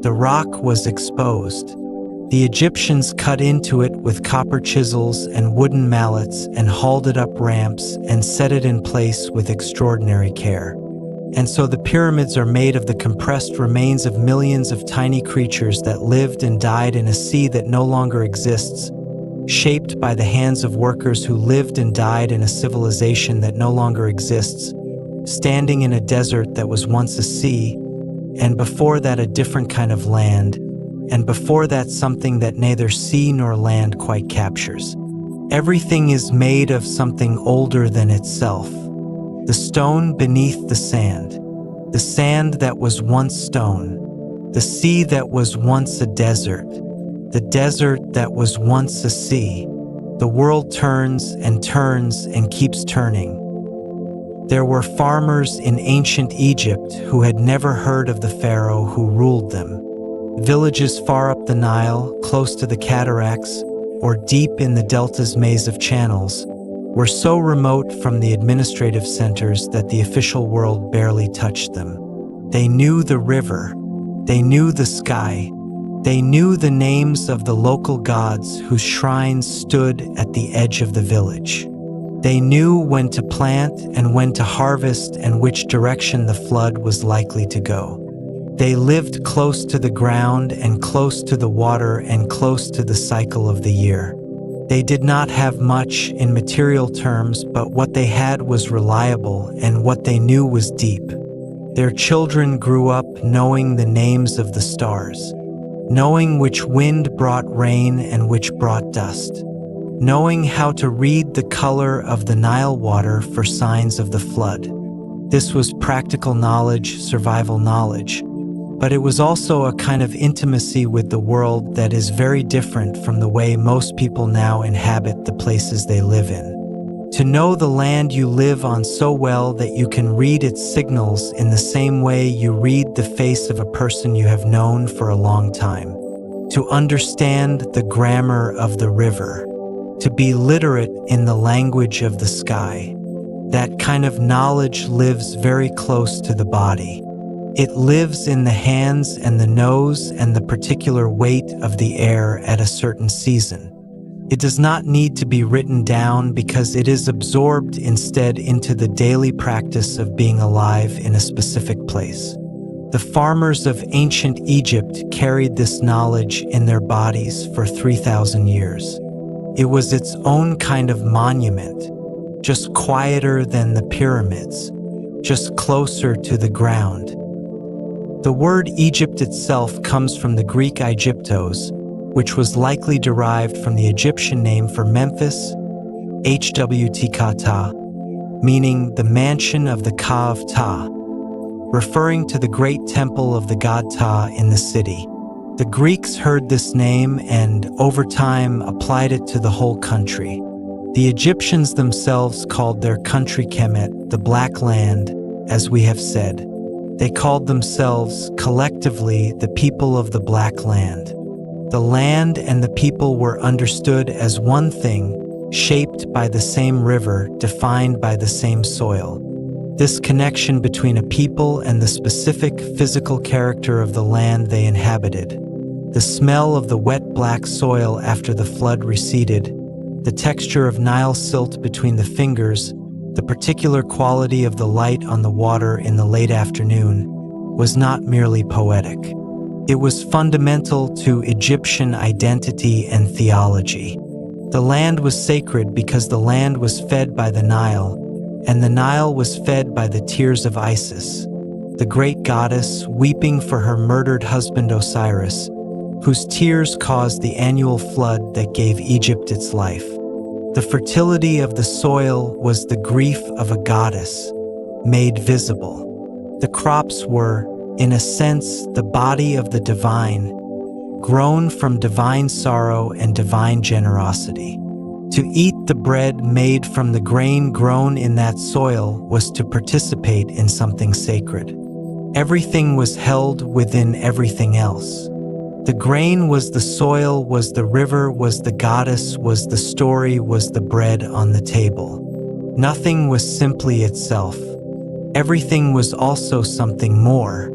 The rock was exposed. The Egyptians cut into it with copper chisels and wooden mallets and hauled it up ramps and set it in place with extraordinary care. And so the pyramids are made of the compressed remains of millions of tiny creatures that lived and died in a sea that no longer exists, shaped by the hands of workers who lived and died in a civilization that no longer exists, standing in a desert that was once a sea, and before that a different kind of land, and before that something that neither sea nor land quite captures. Everything is made of something older than itself. The stone beneath the sand that was once stone, the sea that was once a desert, the desert that was once a sea. The world turns and keeps turning. There were farmers in ancient Egypt who had never heard of the pharaoh who ruled them. Villages far up the Nile, close to the cataracts, or deep in the delta's maze of channels, were so remote from the administrative centers that the official world barely touched them. They knew the river, they knew the sky, they knew the names of the local gods whose shrines stood at the edge of the village. They knew when to plant and when to harvest and which direction the flood was likely to go. They lived close to the ground and close to the water and close to the cycle of the year. They did not have much in material terms, but what they had was reliable and what they knew was deep. Their children grew up knowing the names of the stars, knowing which wind brought rain and which brought dust, knowing how to read the color of the Nile water for signs of the flood. This was practical knowledge, survival knowledge, but it was also a kind of intimacy with the world that is very different from the way most people now inhabit the places they live in. To know the land you live on so well that you can read its signals in the same way you read the face of a person you have known for a long time. To understand the grammar of the river. To be literate in the language of the sky. That kind of knowledge lives very close to the body. It lives in the hands and the nose and the particular weight of the air at a certain season. It does not need to be written down because it is absorbed instead into the daily practice of being alive in a specific place. The farmers of ancient Egypt carried this knowledge in their bodies for 3,000 years. It was its own kind of monument, just quieter than the pyramids, just closer to the ground. The word Egypt itself comes from the Greek Aegyptos, which was likely derived from the Egyptian name for Memphis, Hwtkata, meaning the mansion of the Ka of Ta, referring to the great temple of the god Ta in the city. The Greeks heard this name and, over time, applied it to the whole country. The Egyptians themselves called their country Kemet, the Black Land, as we have said. They called themselves, collectively, the people of the Black Land. The land and the people were understood as one thing, shaped by the same river, defined by the same soil. This connection between a people and the specific physical character of the land they inhabited. The smell of the wet black soil after the flood receded, the texture of Nile silt between the fingers, the particular quality of the light on the water in the late afternoon, was not merely poetic. It was fundamental to Egyptian identity and theology. The land was sacred because the land was fed by the Nile, and the Nile was fed by the tears of Isis, the great goddess weeping for her murdered husband Osiris, whose tears caused the annual flood that gave Egypt its life. The fertility of the soil was the grief of a goddess, made visible. The crops were, in a sense, the body of the divine, grown from divine sorrow and divine generosity. To eat the bread made from the grain grown in that soil was to participate in something sacred. Everything was held within everything else. The grain was the soil, was the river, was the goddess, was the story, was the bread on the table. Nothing was simply itself. Everything was also something more.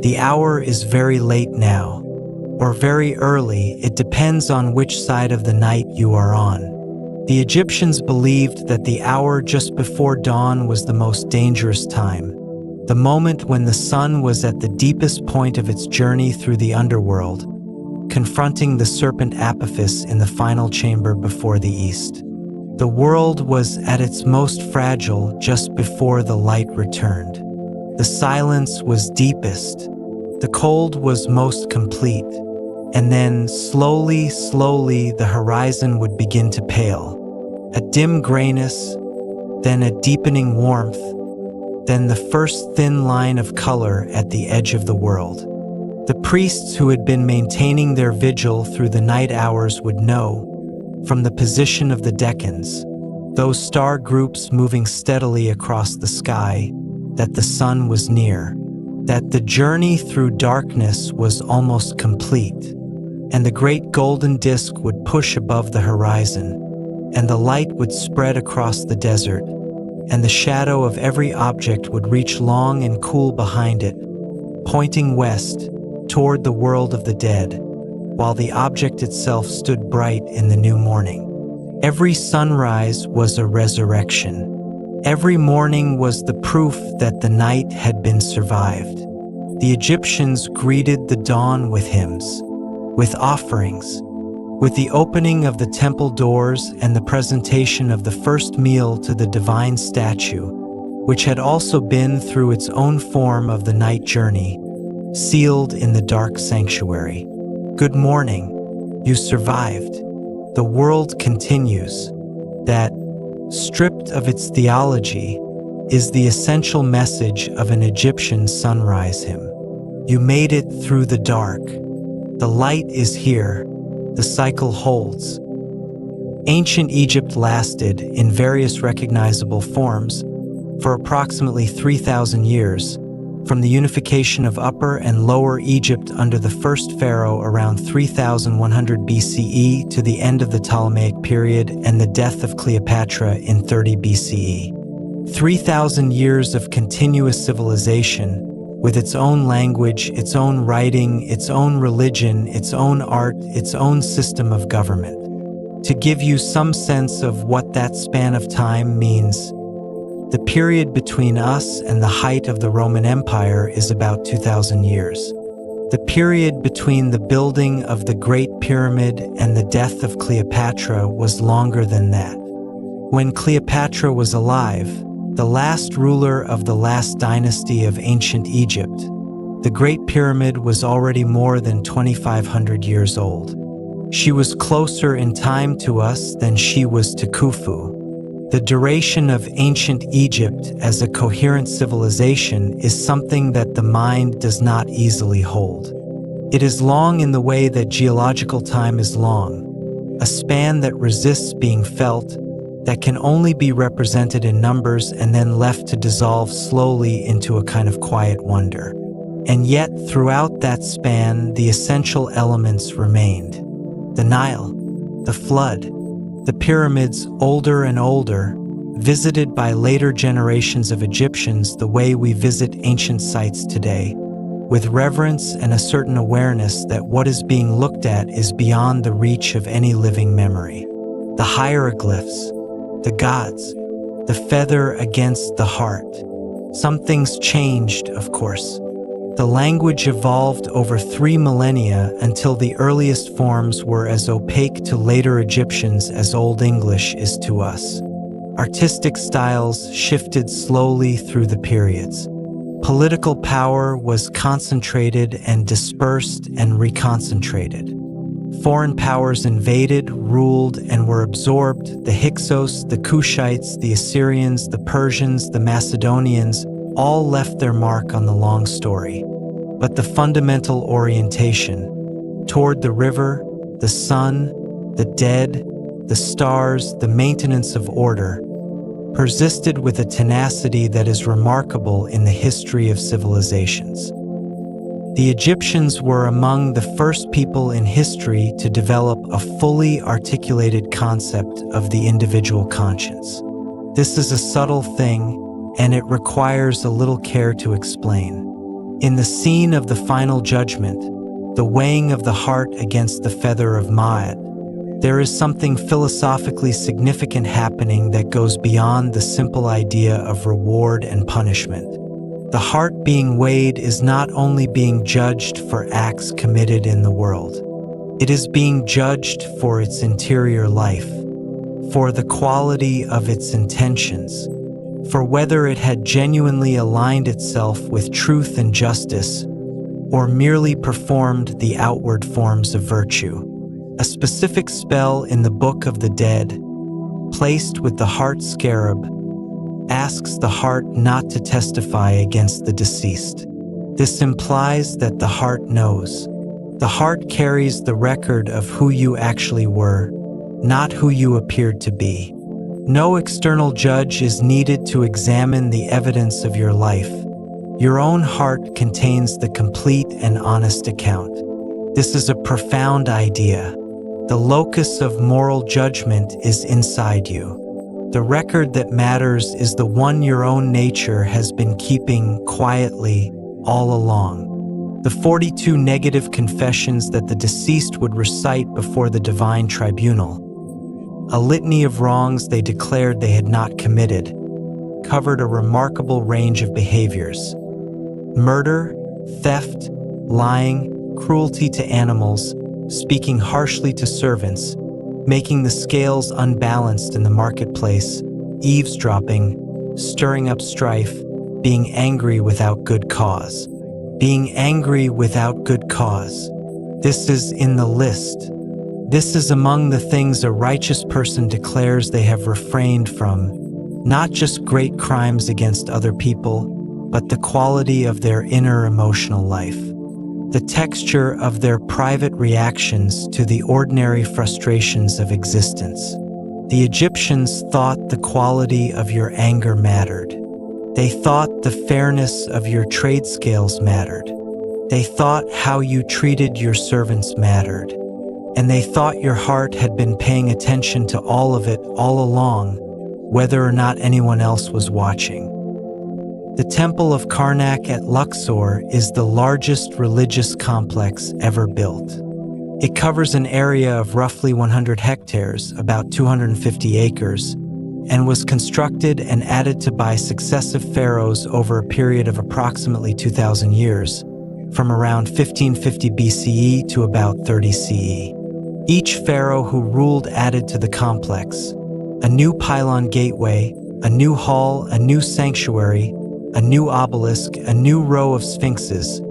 The hour is very late now, or very early, it depends on which side of the night you are on. The Egyptians believed that the hour just before dawn was the most dangerous time, the moment when the sun was at the deepest point of its journey through the underworld, confronting the serpent Apophis in the final chamber before the east. The world was at its most fragile just before the light returned. The silence was deepest. The cold was most complete. And then, slowly, the horizon would begin to pale. A dim grayness, then a deepening warmth, then the first thin line of color at the edge of the world. The priests who had been maintaining their vigil through the night hours would know, from the position of the Decans, those star groups moving steadily across the sky, that the sun was near, that the journey through darkness was almost complete, and the great golden disk would push above the horizon, and the light would spread across the desert, and the shadow of every object would reach long and cool behind it, pointing west, toward the world of the dead, while the object itself stood bright in the new morning. Every sunrise was a resurrection. Every morning was the proof that the night had been survived. The Egyptians greeted the dawn with hymns, with offerings, with the opening of the temple doors and the presentation of the first meal to the divine statue, which had also been through its own form of the night journey, sealed in the dark sanctuary. Good morning, you survived. the world continues, that, stripped of its theology, is the essential message of an Egyptian sunrise hymn. You made it through the dark. The light is here. The cycle holds. Ancient Egypt lasted, in various recognizable forms, for approximately 3,000 years, from the unification of Upper and Lower Egypt under the first pharaoh around 3100 BCE to the end of the Ptolemaic period and the death of Cleopatra in 30 BCE. 3,000 years of continuous civilization, with its own language, its own writing, its own religion, its own art, its own system of government. To give you some sense of what that span of time means, the period between us and the height of the Roman Empire is about 2,000 years. The period between the building of the Great Pyramid and the death of Cleopatra was longer than that. When Cleopatra was alive, the last ruler of the last dynasty of ancient Egypt, the Great Pyramid was already more than 2,500 years old. She was closer in time to us than she was to Khufu. The duration of ancient Egypt as a coherent civilization is something that the mind does not easily hold. It is long in the way that geological time is long, a span that resists being felt, that can only be represented in numbers and then left to dissolve slowly into a kind of quiet wonder. And yet, throughout that span, the essential elements remained. The Nile, the flood, the pyramids older and older, visited by later generations of Egyptians the way we visit ancient sites today, with reverence and a certain awareness that what is being looked at is beyond the reach of any living memory. The hieroglyphs, the gods, the feather against the heart. Some things changed, of course. The language evolved over 3 millennia until the earliest forms were as opaque to later Egyptians as Old English is to us. Artistic styles shifted slowly through the periods. Political power was concentrated and dispersed and reconcentrated. Foreign powers invaded, ruled, and were absorbed. The Hyksos, the Kushites, the Assyrians, the Persians, the Macedonians all left their mark on the long story. But the fundamental orientation toward the river, the sun, the dead, the stars, the maintenance of order, persisted with a tenacity that is remarkable in the history of civilizations. The Egyptians were among the first people in history to develop a fully articulated concept of the individual conscience. This is a subtle thing, and it requires a little care to explain. In the scene of the final judgment, the weighing of the heart against the feather of Ma'at, there is something philosophically significant happening that goes beyond the simple idea of reward and punishment. The heart being weighed is not only being judged for acts committed in the world. It is being judged for its interior life, for the quality of its intentions, for whether it had genuinely aligned itself with truth and justice, or merely performed the outward forms of virtue. A specific spell in the Book of the Dead, placed with the heart scarab, asks the heart not to testify against the deceased. This implies that the heart knows. The heart carries the record of who you actually were, not who you appeared to be. No external judge is needed to examine the evidence of your life. Your own heart contains the complete and honest account. This is a profound idea. The locus of moral judgment is inside you. The record that matters is the one your own nature has been keeping quietly all along. The 42 negative confessions that the deceased would recite before the divine tribunal, a litany of wrongs they declared they had not committed, covered a remarkable range of behaviors. Murder, theft, lying, cruelty to animals, speaking harshly to servants, making the scales unbalanced in the marketplace, eavesdropping, stirring up strife, being angry without good cause. Being angry without good cause. This is in the list. This is among the things a righteous person declares they have refrained from, not just great crimes against other people, but the quality of their inner emotional life, the texture of their private reactions to the ordinary frustrations of existence. The Egyptians thought the quality of your anger mattered. They thought the fairness of your trade scales mattered. They thought how you treated your servants mattered. And they thought your heart had been paying attention to all of it all along, whether or not anyone else was watching. The Temple of Karnak at Luxor is the largest religious complex ever built. It covers an area of roughly 100 hectares, about 250 acres, and was constructed and added to by successive pharaohs over a period of approximately 2,000 years, from around 1550 BCE to about 30 CE. Each pharaoh who ruled added to the complex a new pylon gateway, a new hall, a new sanctuary, a new obelisk, a new row of sphinxes,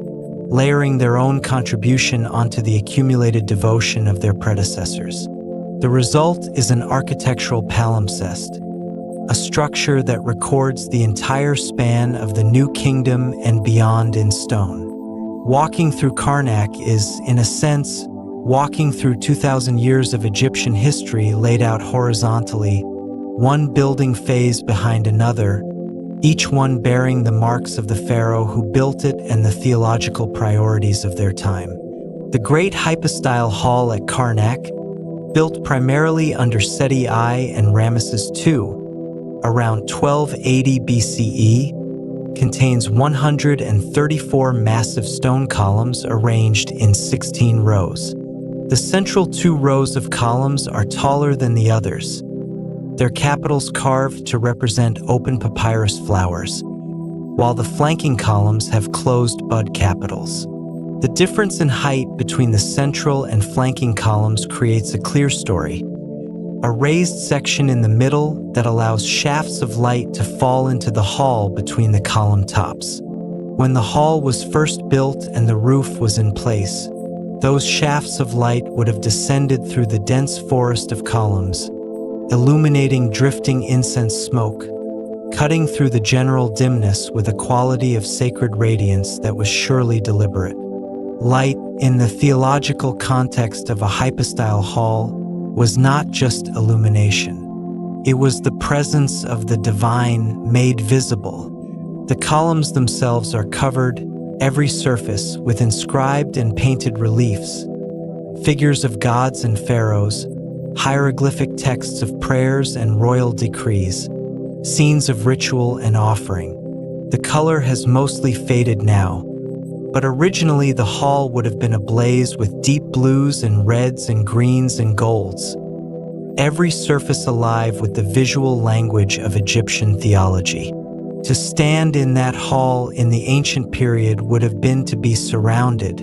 layering their own contribution onto the accumulated devotion of their predecessors. The result is an architectural palimpsest, a structure that records the entire span of the New Kingdom and beyond in stone. Walking through Karnak is, in a sense, walking through 2,000 years of Egyptian history laid out horizontally, one building phase behind another, each one bearing the marks of the pharaoh who built it and the theological priorities of their time. The Great Hypostyle Hall at Karnak, built primarily under Seti I and Ramesses II, around 1280 BCE, contains 134 massive stone columns arranged in 16 rows. The central 2 rows of columns are taller than the others, their capitals carved to represent open papyrus flowers, while the flanking columns have closed bud capitals. The difference in height between the central and flanking columns creates a clear story, a raised section in the middle that allows shafts of light to fall into the hall between the column tops. When the hall was first built and the roof was in place, those shafts of light would have descended through the dense forest of columns, illuminating drifting incense smoke, cutting through the general dimness with a quality of sacred radiance that was surely deliberate. Light, in the theological context of a hypostyle hall, was not just illumination. It was the presence of the divine made visible. The columns themselves are covered, every surface, with inscribed and painted reliefs, figures of gods and pharaohs, hieroglyphic texts of prayers and royal decrees, scenes of ritual and offering. The color has mostly faded now, but originally the hall would have been ablaze with deep blues and reds and greens and golds, every surface alive with the visual language of Egyptian theology. To stand in that hall in the ancient period would have been to be surrounded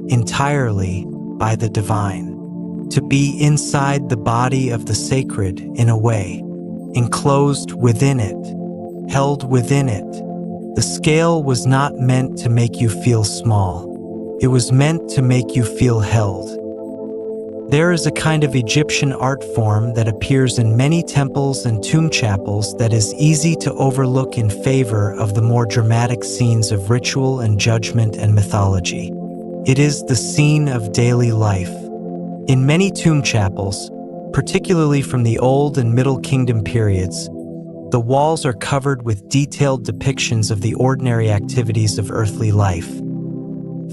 entirely by the divine, to be inside the body of the sacred in a way, enclosed within it, held within it. The scale was not meant to make you feel small. It was meant to make you feel held. There is a kind of Egyptian art form that appears in many temples and tomb chapels that is easy to overlook in favor of the more dramatic scenes of ritual and judgment and mythology. It is the scene of daily life. In many tomb chapels, particularly from the Old and Middle Kingdom periods, the walls are covered with detailed depictions of the ordinary activities of earthly life.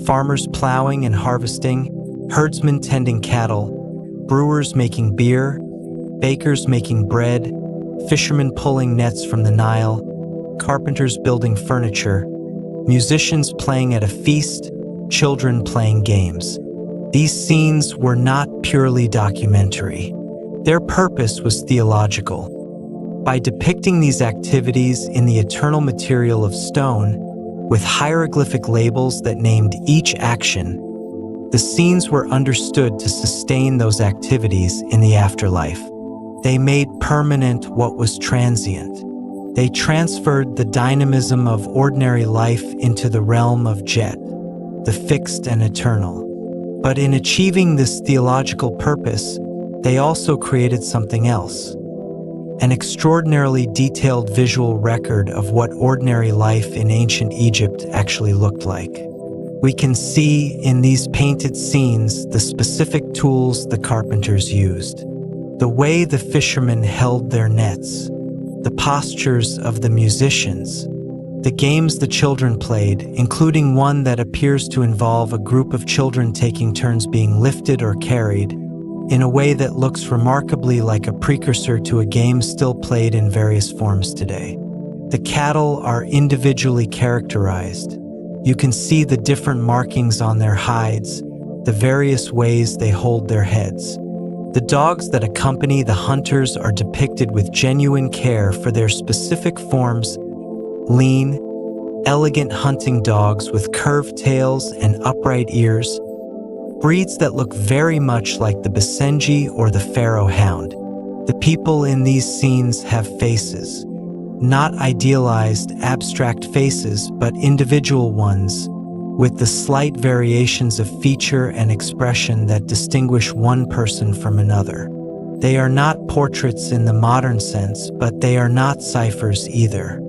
Farmers plowing and harvesting, herdsmen tending cattle, brewers making beer, bakers making bread, fishermen pulling nets from the Nile, carpenters building furniture, musicians playing at a feast, children playing games. These scenes were not purely documentary. Their purpose was theological. By depicting these activities in the eternal material of stone, with hieroglyphic labels that named each action, the scenes were understood to sustain those activities in the afterlife. They made permanent what was transient. They transferred the dynamism of ordinary life into the realm of Jet, the fixed and eternal. But in achieving this theological purpose, they also created something else, an extraordinarily detailed visual record of what ordinary life in ancient Egypt actually looked like. We can see in these painted scenes the specific tools the carpenters used, the way the fishermen held their nets, the postures of the musicians, the games the children played, including one that appears to involve a group of children taking turns being lifted or carried, in a way that looks remarkably like a precursor to a game still played in various forms today. The cattle are individually characterized. You can see the different markings on their hides, the various ways they hold their heads. The dogs that accompany the hunters are depicted with genuine care for their specific forms: lean, elegant hunting dogs with curved tails and upright ears, breeds that look very much like the Basenji or the pharaoh hound. The people in these scenes have faces, not idealized, abstract faces, but individual ones, with the slight variations of feature and expression that distinguish one person from another. They are not portraits in the modern sense, but they are not ciphers either.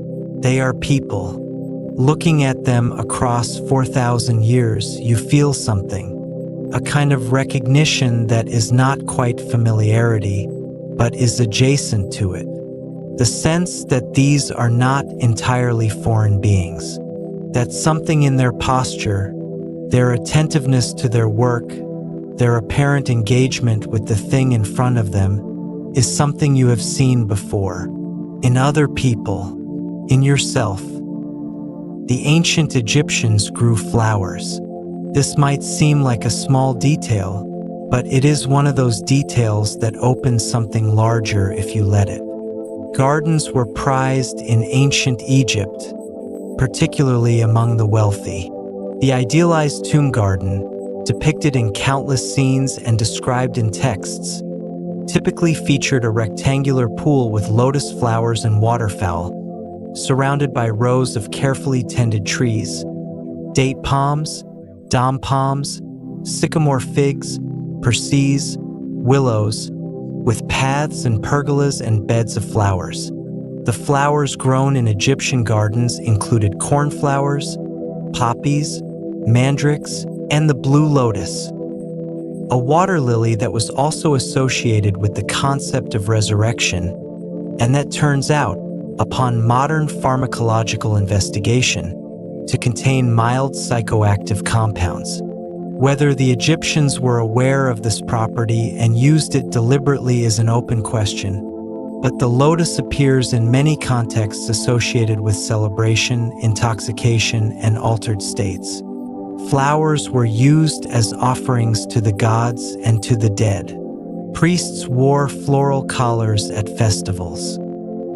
They are people. Looking at them across 4,000 years, you feel something, a kind of recognition that is not quite familiarity, but is adjacent to it. The sense that these are not entirely foreign beings, that something in their posture, their attentiveness to their work, their apparent engagement with the thing in front of them, is something you have seen before, in other people, in yourself. The ancient Egyptians grew flowers. This might seem like a small detail, but it is one of those details that opens something larger if you let it. Gardens were prized in ancient Egypt, particularly among the wealthy. The idealized tomb garden, depicted in countless scenes and described in texts, typically featured a rectangular pool with lotus flowers and waterfowl, surrounded by rows of carefully tended trees, date palms, dom palms, sycamore figs, persiz, willows, with paths and pergolas and beds of flowers. The flowers grown in Egyptian gardens included cornflowers, poppies, mandrakes, and the blue lotus, a water lily that was also associated with the concept of resurrection, and that turns out, upon modern pharmacological investigation, to contain mild psychoactive compounds. Whether the Egyptians were aware of this property and used it deliberately is an open question, but the lotus appears in many contexts associated with celebration, intoxication, and altered states. Flowers were used as offerings to the gods and to the dead. Priests wore floral collars at festivals.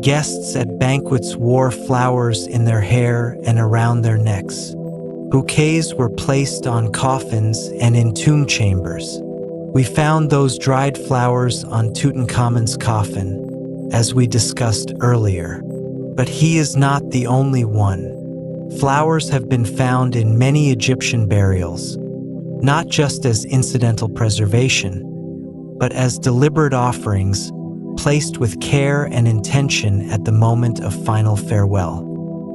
Guests at banquets wore flowers in their hair and around their necks. Bouquets were placed on coffins and in tomb chambers. We found those dried flowers on Tutankhamun's coffin, as we discussed earlier. But he is not the only one. Flowers have been found in many Egyptian burials, not just as incidental preservation, but as deliberate offerings, placed with care and intention at the moment of final farewell.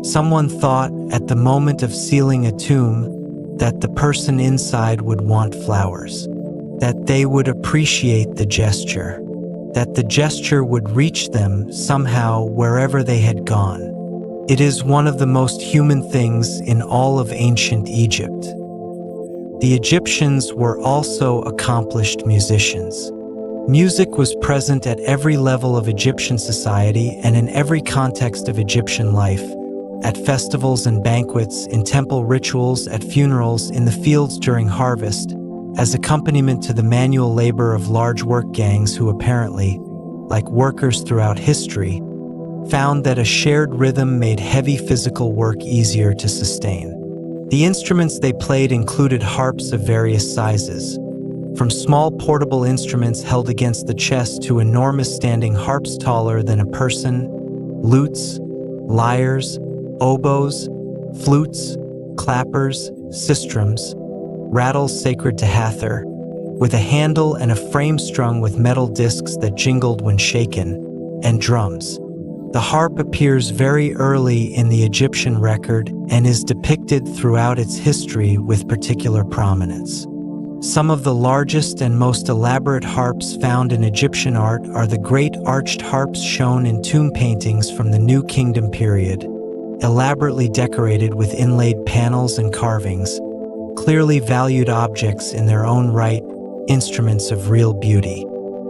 Someone thought at the moment of sealing a tomb that the person inside would want flowers, that they would appreciate the gesture, that the gesture would reach them somehow wherever they had gone. It is one of the most human things in all of ancient Egypt. The Egyptians were also accomplished musicians. Music was present at every level of Egyptian society and in every context of Egyptian life, at festivals and banquets, in temple rituals, at funerals, in the fields during harvest, as accompaniment to the manual labor of large work gangs who apparently, like workers throughout history, found that a shared rhythm made heavy physical work easier to sustain. The instruments they played included harps of various sizes, from small portable instruments held against the chest to enormous standing harps taller than a person, lutes, lyres, oboes, flutes, clappers, sistrums, rattles sacred to Hathor, with a handle and a frame strung with metal discs that jingled when shaken, and drums. The harp appears very early in the Egyptian record and is depicted throughout its history with particular prominence. Some of the largest and most elaborate harps found in Egyptian art are the great arched harps shown in tomb paintings from the New Kingdom period, elaborately decorated with inlaid panels and carvings, clearly valued objects in their own right, instruments of real beauty.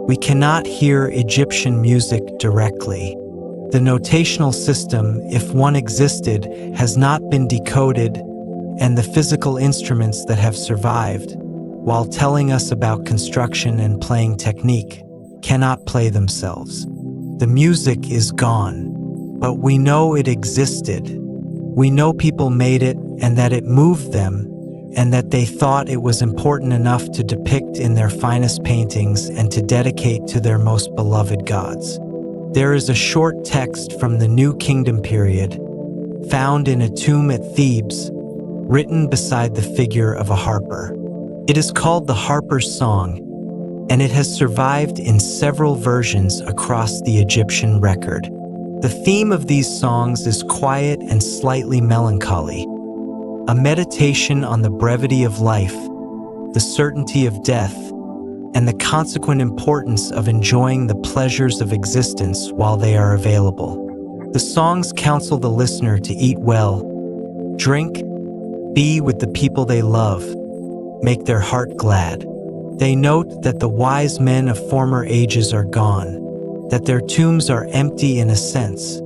We cannot hear Egyptian music directly. The notational system, if one existed, has not been decoded, and the physical instruments that have survived, while telling us about construction and playing technique, cannot play themselves. The music is gone, but we know it existed. We know people made it and that it moved them, and that they thought it was important enough to depict in their finest paintings and to dedicate to their most beloved gods. There is a short text from the New Kingdom period, found in a tomb at Thebes, written beside the figure of a harper. It is called the Harper's Song, and it has survived in several versions across the Egyptian record. The theme of these songs is quiet and slightly melancholy, a meditation on the brevity of life, the certainty of death, and the consequent importance of enjoying the pleasures of existence while they are available. The songs counsel the listener to eat well, drink, be with the people they love, make their heart glad. They note that the wise men of former ages are gone, that their tombs are empty in a sense,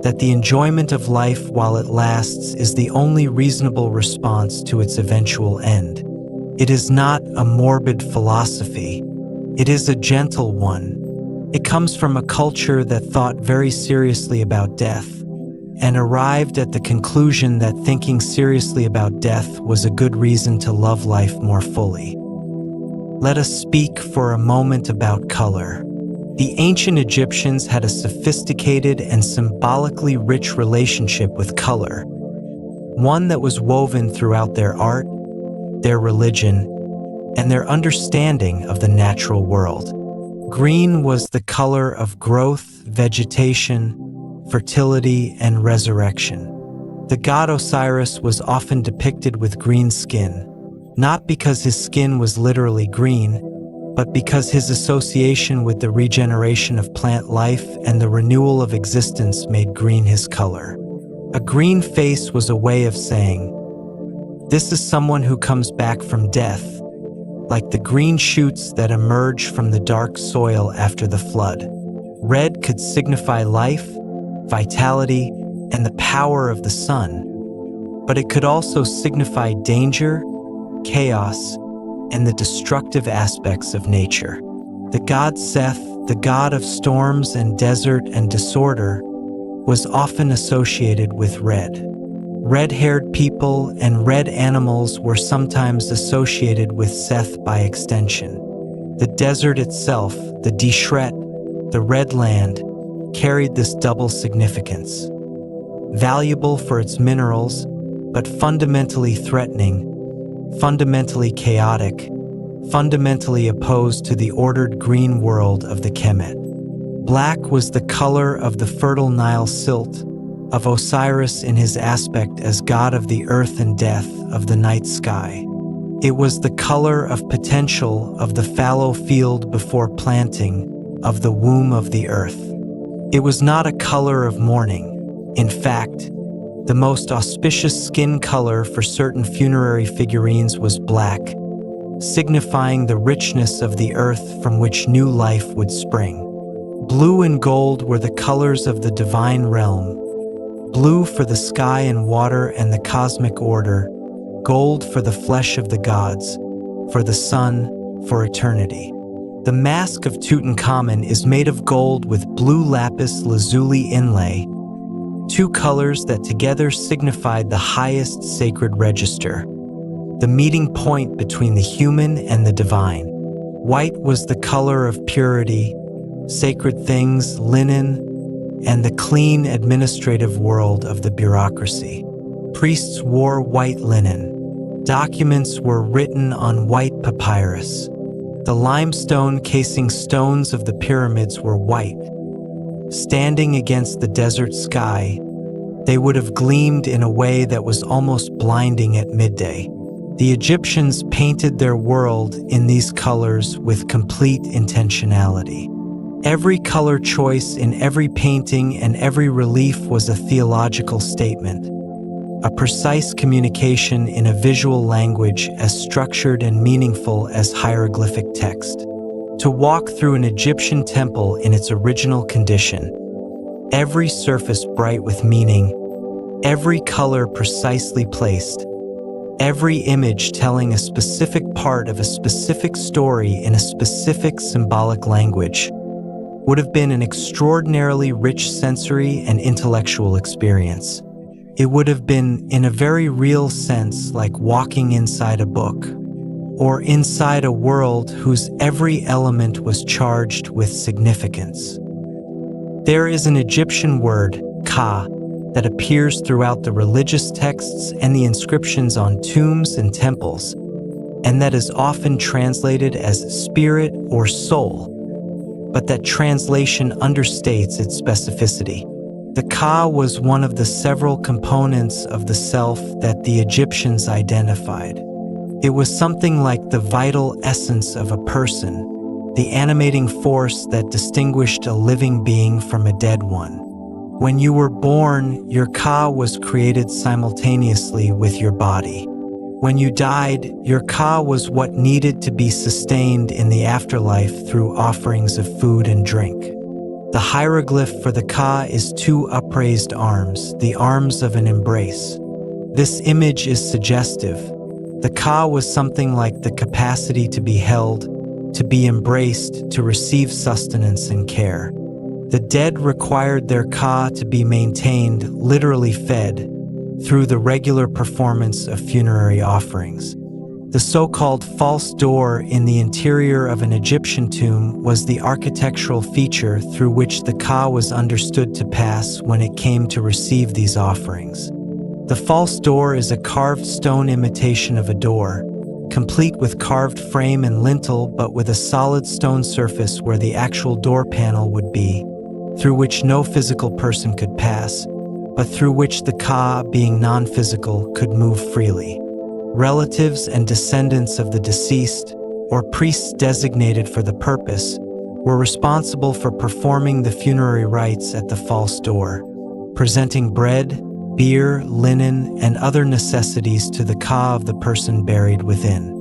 that the enjoyment of life while it lasts is the only reasonable response to its eventual end. It is not a morbid philosophy. It is a gentle one. It comes from a culture that thought very seriously about death and arrived at the conclusion that thinking seriously about death was a good reason to love life more fully. Let us speak for a moment about color. The ancient Egyptians had a sophisticated and symbolically rich relationship with color, one that was woven throughout their art, their religion, and their understanding of the natural world. Green was the color of growth, vegetation, fertility, and resurrection. The god Osiris was often depicted with green skin, not because his skin was literally green, but because his association with the regeneration of plant life and the renewal of existence made green his color. A green face was a way of saying, "This is someone who comes back from death," like the green shoots that emerge from the dark soil after the flood. Red could signify life, vitality, and the power of the sun, but it could also signify danger, chaos, and the destructive aspects of nature. The god Seth, the god of storms and desert and disorder, was often associated with red. Red-haired people and red animals were sometimes associated with Seth by extension. The desert itself, the Deshret, the red land, carried this double significance. Valuable for its minerals, but fundamentally threatening, fundamentally chaotic, fundamentally opposed to the ordered green world of the Kemet. Black was the color of the fertile Nile silt, of Osiris in his aspect as god of the earth and death, of the night sky. It was the color of potential, of the fallow field before planting, of the womb of the earth. It was not a color of mourning. In fact, the most auspicious skin color for certain funerary figurines was black, signifying the richness of the earth from which new life would spring. Blue and gold were the colors of the divine realm, blue for the sky and water and the cosmic order, gold for the flesh of the gods, for the sun, for eternity. The mask of Tutankhamun is made of gold with blue lapis lazuli inlay, two colors that together signified the highest sacred register, the meeting point between the human and the divine. White was the color of purity, sacred things, linen, and the clean administrative world of the bureaucracy. Priests wore white linen. Documents were written on white papyrus. The limestone casing stones of the pyramids were white. Standing against the desert sky, they would have gleamed in a way that was almost blinding at midday. The Egyptians painted their world in these colors with complete intentionality. Every color choice in every painting and every relief was a theological statement, a precise communication in a visual language as structured and meaningful as hieroglyphic text. To walk through an Egyptian temple in its original condition, every surface bright with meaning, every color precisely placed, every image telling a specific part of a specific story in a specific symbolic language, would have been an extraordinarily rich sensory and intellectual experience. It would have been, in a very real sense, like walking inside a book, or inside a world whose every element was charged with significance. There is an Egyptian word, ka, that appears throughout the religious texts and the inscriptions on tombs and temples, and that is often translated as spirit or soul, but that translation understates its specificity. The Ka was one of the several components of the self that the Egyptians identified. It was something like the vital essence of a person, the animating force that distinguished a living being from a dead one. When you were born, your Ka was created simultaneously with your body. When you died, your Ka was what needed to be sustained in the afterlife through offerings of food and drink. The hieroglyph for the Ka is two upraised arms, the arms of an embrace. This image is suggestive. The Ka was something like the capacity to be held, to be embraced, to receive sustenance and care. The dead required their Ka to be maintained, literally fed, through the regular performance of funerary offerings. The so-called false door in the interior of an Egyptian tomb was the architectural feature through which the Ka was understood to pass when it came to receive these offerings. The false door is a carved stone imitation of a door, complete with carved frame and lintel but with a solid stone surface where the actual door panel would be, through which no physical person could pass, but through which the Ka, being non-physical, could move freely. Relatives and descendants of the deceased, or priests designated for the purpose, were responsible for performing the funerary rites at the false door, presenting bread, beer, linen, and other necessities to the Ka of the person buried within.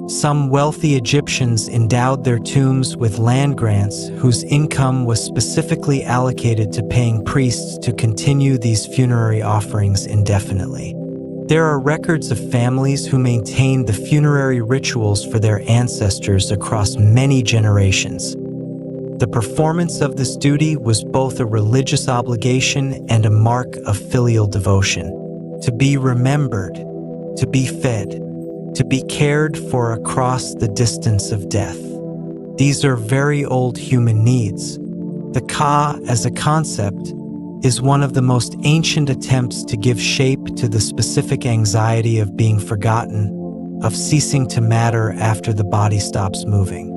Some wealthy Egyptians endowed their tombs with land grants whose income was specifically allocated to paying priests to continue these funerary offerings indefinitely. There are records of families who maintained the funerary rituals for their ancestors across many generations. The performance of this duty was both a religious obligation and a mark of filial devotion. To be remembered, to be fed, to be cared for across the distance of death. These are very old human needs. The Ka, as a concept, is one of the most ancient attempts to give shape to the specific anxiety of being forgotten, of ceasing to matter after the body stops moving.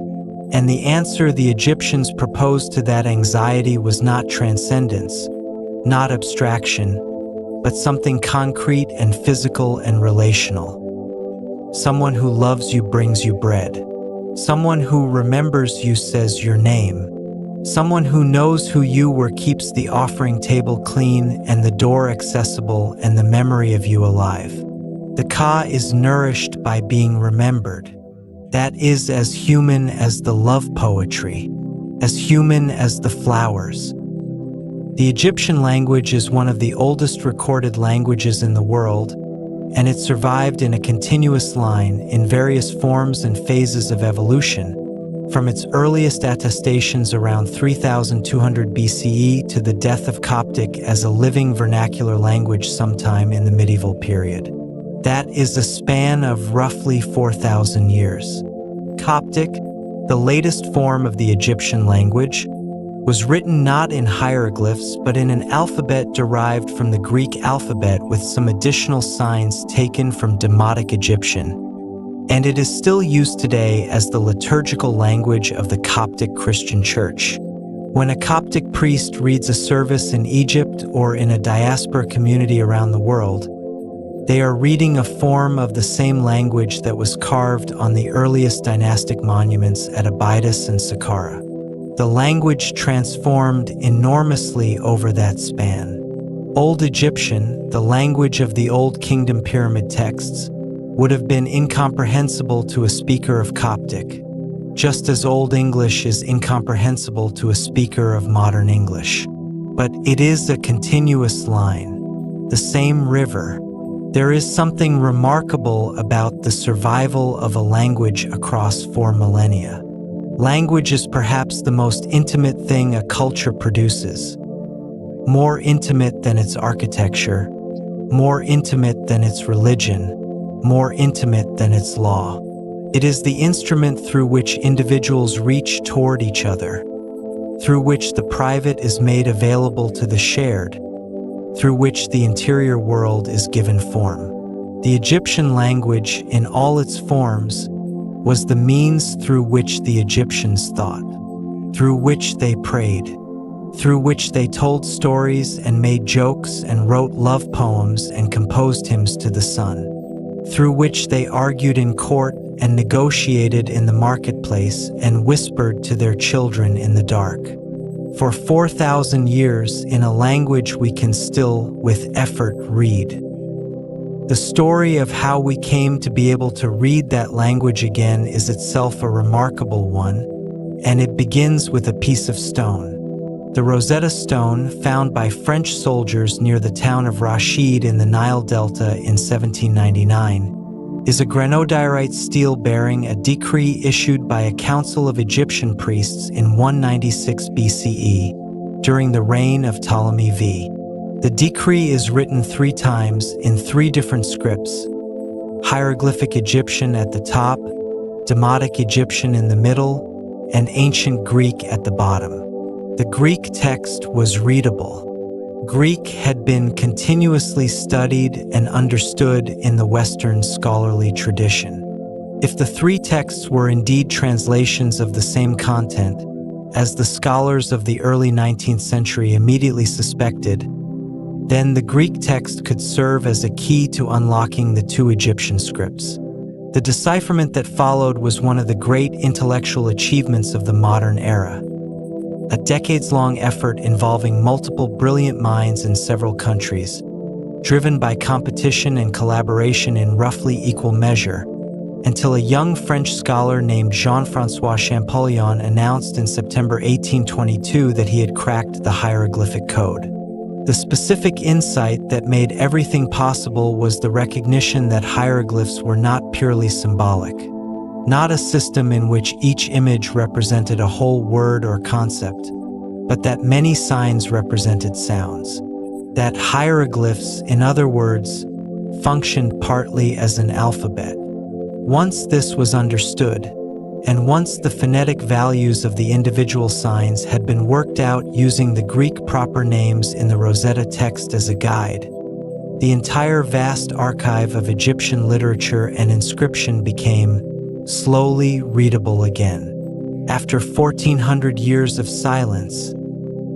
And the answer the Egyptians proposed to that anxiety was not transcendence, not abstraction, but something concrete and physical and relational. Someone who loves you brings you bread. Someone who remembers you says your name. Someone who knows who you were keeps the offering table clean and the door accessible and the memory of you alive. The Ka is nourished by being remembered. That is as human as the love poetry, as human as the flowers. The Egyptian language is one of the oldest recorded languages in the world, and it survived in a continuous line in various forms and phases of evolution, from its earliest attestations around 3200 BCE to the death of Coptic as a living vernacular language sometime in the medieval period. That is a span of roughly 4,000 years. Coptic, the latest form of the Egyptian language, was written not in hieroglyphs but in an alphabet derived from the Greek alphabet with some additional signs taken from Demotic Egyptian, and it is still used today as the liturgical language of the Coptic Christian Church. When a Coptic priest reads a service in Egypt or in a diaspora community around the world, they are reading a form of the same language that was carved on the earliest dynastic monuments at Abydos and Saqqara. The language transformed enormously over that span. Old Egyptian, the language of the Old Kingdom pyramid texts, would have been incomprehensible to a speaker of Coptic, just as Old English is incomprehensible to a speaker of modern English. But it is a continuous line, the same river. There is something remarkable about the survival of a language across 4 millennia. Language is perhaps the most intimate thing a culture produces. More intimate than its architecture, more intimate than its religion, more intimate than its law. It is the instrument through which individuals reach toward each other, through which the private is made available to the shared, through which the interior world is given form. The Egyptian language, in all its forms, was the means through which the Egyptians thought, through which they prayed, through which they told stories and made jokes and wrote love poems and composed hymns to the sun, through which they argued in court and negotiated in the marketplace and whispered to their children in the dark. For 4,000 years, in a language we can still, with effort, read. The story of how we came to be able to read that language again is itself a remarkable one, and it begins with a piece of stone. The Rosetta Stone, found by French soldiers near the town of Rashid in the Nile Delta in 1799, is a granodiorite steel bearing a decree issued by a council of Egyptian priests in 196 BCE, during the reign of Ptolemy V. The decree is written 3 times in 3 different scripts: hieroglyphic Egyptian at the top, Demotic Egyptian in the middle, and ancient Greek at the bottom. The Greek text was readable. Greek had been continuously studied and understood in the Western scholarly tradition. If the 3 texts were indeed translations of the same content, as the scholars of the early 19th century immediately suspected, then the Greek text could serve as a key to unlocking the 2 Egyptian scripts. The decipherment that followed was one of the great intellectual achievements of the modern era. A decades-long effort involving multiple brilliant minds in several countries, driven by competition and collaboration in roughly equal measure, until a young French scholar named Jean-François Champollion announced in September 1822 that he had cracked the hieroglyphic code. The specific insight that made everything possible was the recognition that hieroglyphs were not purely symbolic, not a system in which each image represented a whole word or concept, but that many signs represented sounds. That hieroglyphs, in other words, functioned partly as an alphabet. Once this was understood, and once the phonetic values of the individual signs had been worked out using the Greek proper names in the Rosetta text as a guide, the entire vast archive of Egyptian literature and inscription became slowly readable again. After 1,400 years of silence,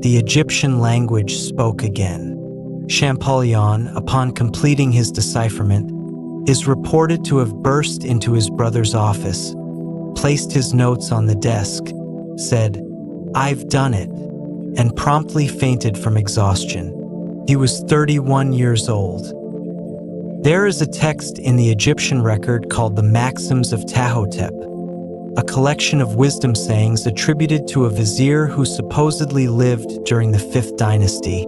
the Egyptian language spoke again. Champollion, upon completing his decipherment, is reported to have burst into his brother's office, placed his notes on the desk, said, "I've done it," and promptly fainted from exhaustion. He was 31 years old. There is a text in the Egyptian record called the Maxims of Tahotep, a collection of wisdom sayings attributed to a vizier who supposedly lived during the 5th dynasty,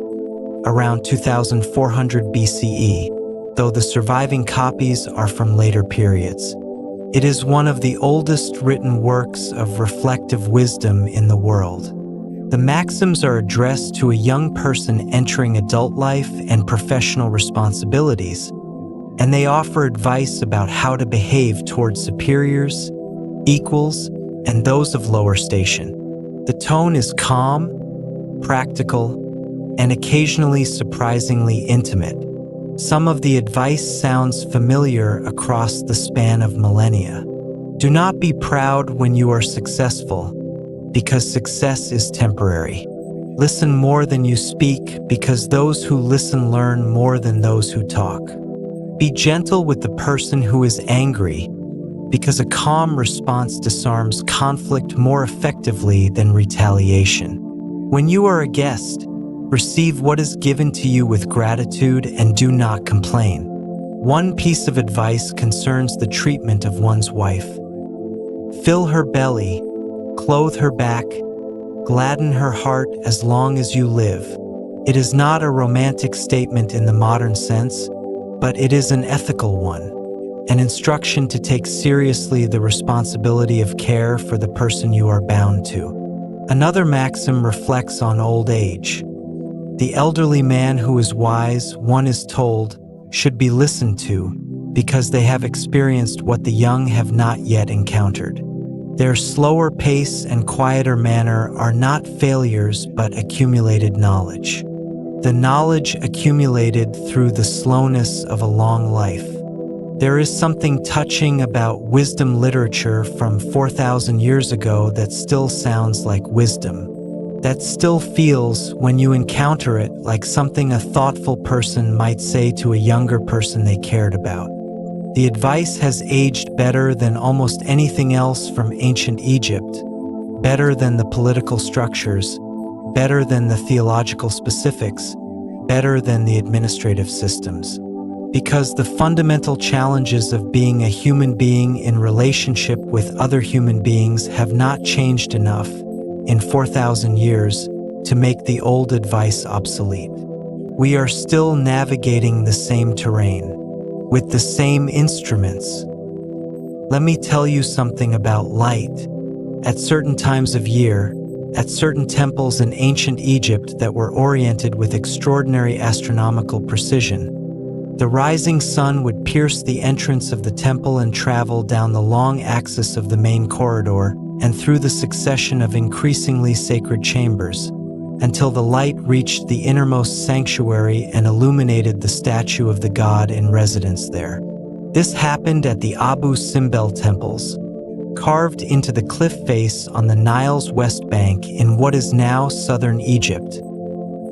around 2400 BCE, though the surviving copies are from later periods. It is one of the oldest written works of reflective wisdom in the world. The maxims are addressed to a young person entering adult life and professional responsibilities, and they offer advice about how to behave toward superiors, equals, and those of lower station. The tone is calm, practical, and occasionally surprisingly intimate. Some of the advice sounds familiar across the span of millennia. Do not be proud when you are successful, because success is temporary. Listen more than you speak, because those who listen learn more than those who talk. Be gentle with the person who is angry, because a calm response disarms conflict more effectively than retaliation. When you are a guest, receive what is given to you with gratitude and do not complain. One piece of advice concerns the treatment of one's wife. Fill her belly, clothe her back, gladden her heart as long as you live. It is not a romantic statement in the modern sense, but it is an ethical one, an instruction to take seriously the responsibility of care for the person you are bound to. Another maxim reflects on old age. The elderly man who is wise, one is told, should be listened to, because they have experienced what the young have not yet encountered. Their slower pace and quieter manner are not failures but accumulated knowledge. The knowledge accumulated through the slowness of a long life. There is something touching about wisdom literature from 4,000 years ago that still sounds like wisdom, that still feels, when you encounter it, like something a thoughtful person might say to a younger person they cared about. The advice has aged better than almost anything else from ancient Egypt, better than the political structures, better than the theological specifics, better than the administrative systems. Because the fundamental challenges of being a human being in relationship with other human beings have not changed enough in 4,000 years to make the old advice obsolete. We are still navigating the same terrain, with the same instruments. Let me tell you something about light. At certain times of year, at certain temples in ancient Egypt that were oriented with extraordinary astronomical precision, the rising sun would pierce the entrance of the temple and travel down the long axis of the main corridor and through the succession of increasingly sacred chambers, until the light reached the innermost sanctuary and illuminated the statue of the god in residence there. This happened at the Abu Simbel temples, carved into the cliff face on the Nile's west bank in what is now southern Egypt,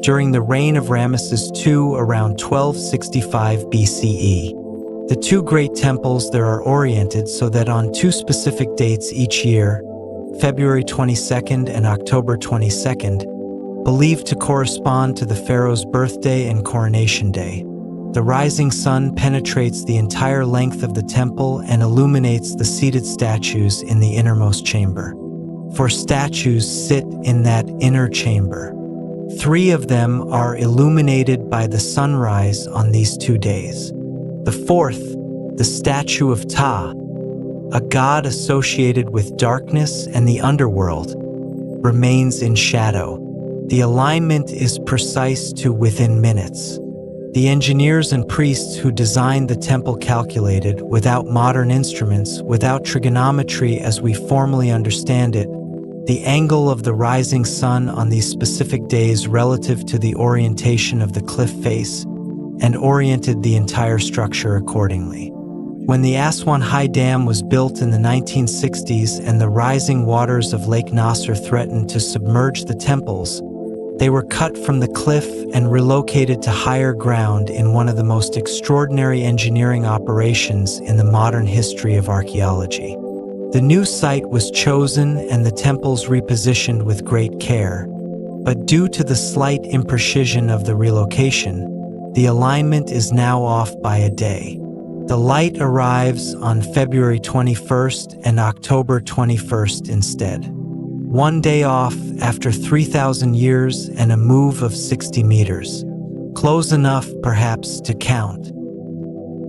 during the reign of Ramesses II around 1265 BCE. The two great temples there are oriented so that on two specific dates each year, February 22nd and October 22nd, believed to correspond to the pharaoh's birthday and coronation day, the rising sun penetrates the entire length of the temple and illuminates the seated statues in the innermost chamber. For statues sit in that inner chamber. 3 of them are illuminated by the sunrise on these 2 days. The 4th, the statue of Ptah, a god associated with darkness and the underworld, remains in shadow. The alignment is precise to within minutes. The engineers and priests who designed the temple calculated, without modern instruments, without trigonometry as we formally understand it, the angle of the rising sun on these specific days relative to the orientation of the cliff face, and oriented the entire structure accordingly. When the Aswan High Dam was built in the 1960s and the rising waters of Lake Nasser threatened to submerge the temples, they were cut from the cliff and relocated to higher ground in one of the most extraordinary engineering operations in the modern history of archaeology. The new site was chosen and the temples repositioned with great care, but due to the slight imprecision of the relocation, the alignment is now off by a day. The light arrives on February 21st and October 21st instead. 1 day off after 3,000 years and a move of 60 meters. Close enough, perhaps, to count.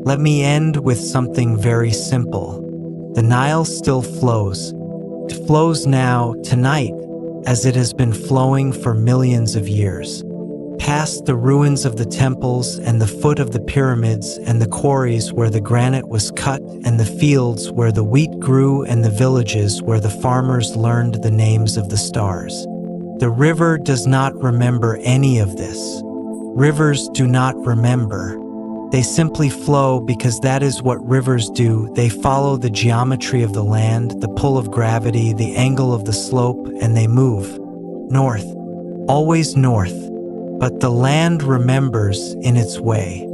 Let me end with something very simple. The Nile still flows. It flows now, tonight, as it has been flowing for millions of years. Past the ruins of the temples and the foot of the pyramids and the quarries where the granite was cut and the fields where the wheat grew and the villages where the farmers learned the names of the stars. The river does not remember any of this. Rivers do not remember. They simply flow because that is what rivers do. They follow the geometry of the land, the pull of gravity, the angle of the slope, and they move. North, always north. But the land remembers in its way.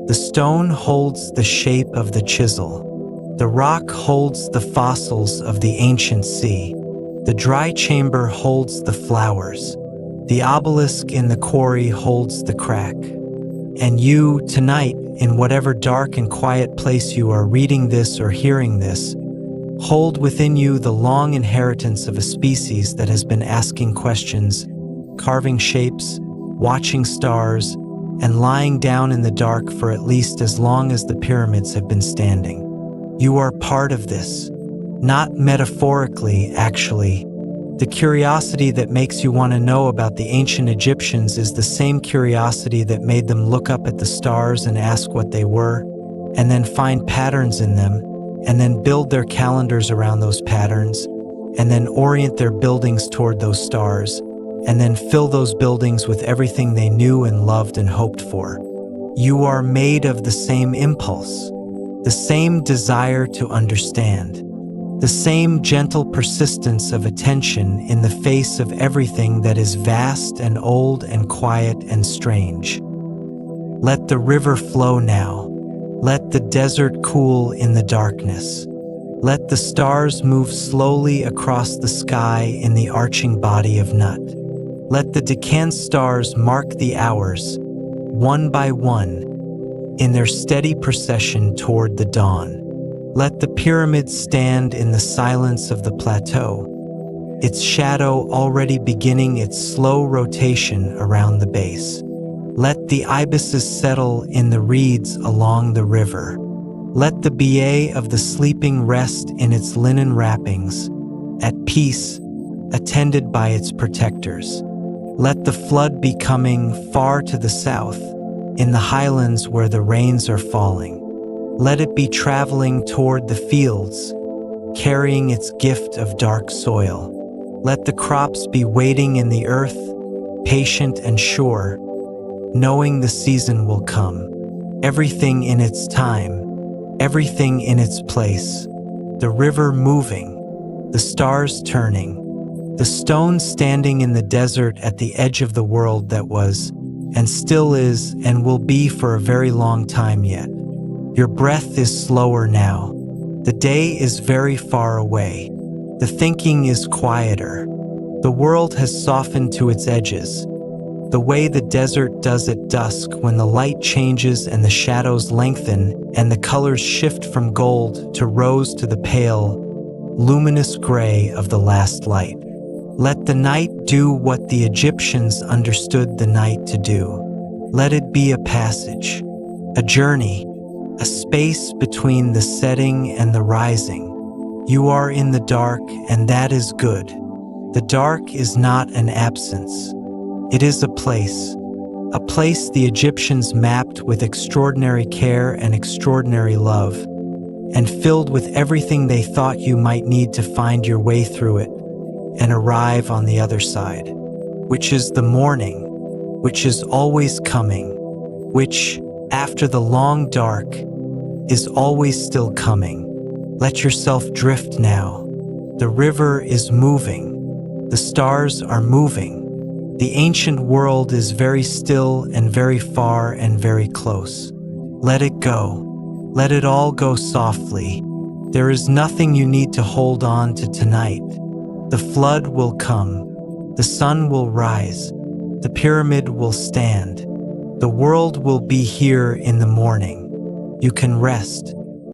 The stone holds the shape of the chisel. The rock holds the fossils of the ancient sea. The dry chamber holds the flowers. The obelisk in the quarry holds the crack. And you, tonight, in whatever dark and quiet place you are reading this or hearing this, hold within you the long inheritance of a species that has been asking questions, carving shapes, watching stars, and lying down in the dark for at least as long as the pyramids have been standing. You are part of this. Not metaphorically, actually. The curiosity that makes you want to know about the ancient Egyptians is the same curiosity that made them look up at the stars and ask what they were, and then find patterns in them, and then build their calendars around those patterns, and then orient their buildings toward those stars, and then fill those buildings with everything they knew and loved and hoped for. You are made of the same impulse, the same desire to understand. The same gentle persistence of attention in the face of everything that is vast and old and quiet and strange. Let the river flow now. Let the desert cool in the darkness. Let the stars move slowly across the sky in the arching body of Nut. Let the decant stars mark the hours, one by one, in their steady procession toward the dawn. Let the pyramid stand in the silence of the plateau, its shadow already beginning its slow rotation around the base. Let the ibises settle in the reeds along the river. Let the BA of the sleeping rest in its linen wrappings, at peace, attended by its protectors. Let the flood be coming far to the south, in the highlands where the rains are falling. Let it be traveling toward the fields, carrying its gift of dark soil. Let the crops be waiting in the earth, patient and sure, knowing the season will come. Everything in its time, everything in its place. The river moving, the stars turning, the stone standing in the desert at the edge of the world that was, and still is, and will be for a very long time yet. Your breath is slower now. The day is very far away. The thinking is quieter. The world has softened to its edges. The way the desert does at dusk when the light changes and the shadows lengthen and the colors shift from gold to rose to the pale, luminous gray of the last light. Let the night do what the Egyptians understood the night to do. Let it be a passage, a journey, a space between the setting and the rising. You are in the dark, and that is good. The dark is not an absence. It is a place the Egyptians mapped with extraordinary care and extraordinary love, and filled with everything they thought you might need to find your way through it and arrive on the other side, which is the morning, which is always coming, which, after the long dark, is always still coming. Let yourself drift now. The river is moving. The stars are moving. The ancient world is very still and very far and very close. Let it go. Let it all go softly. There is nothing you need to hold on to tonight. The flood will come. The sun will rise. The pyramid will stand. The world will be here in the morning. You can rest.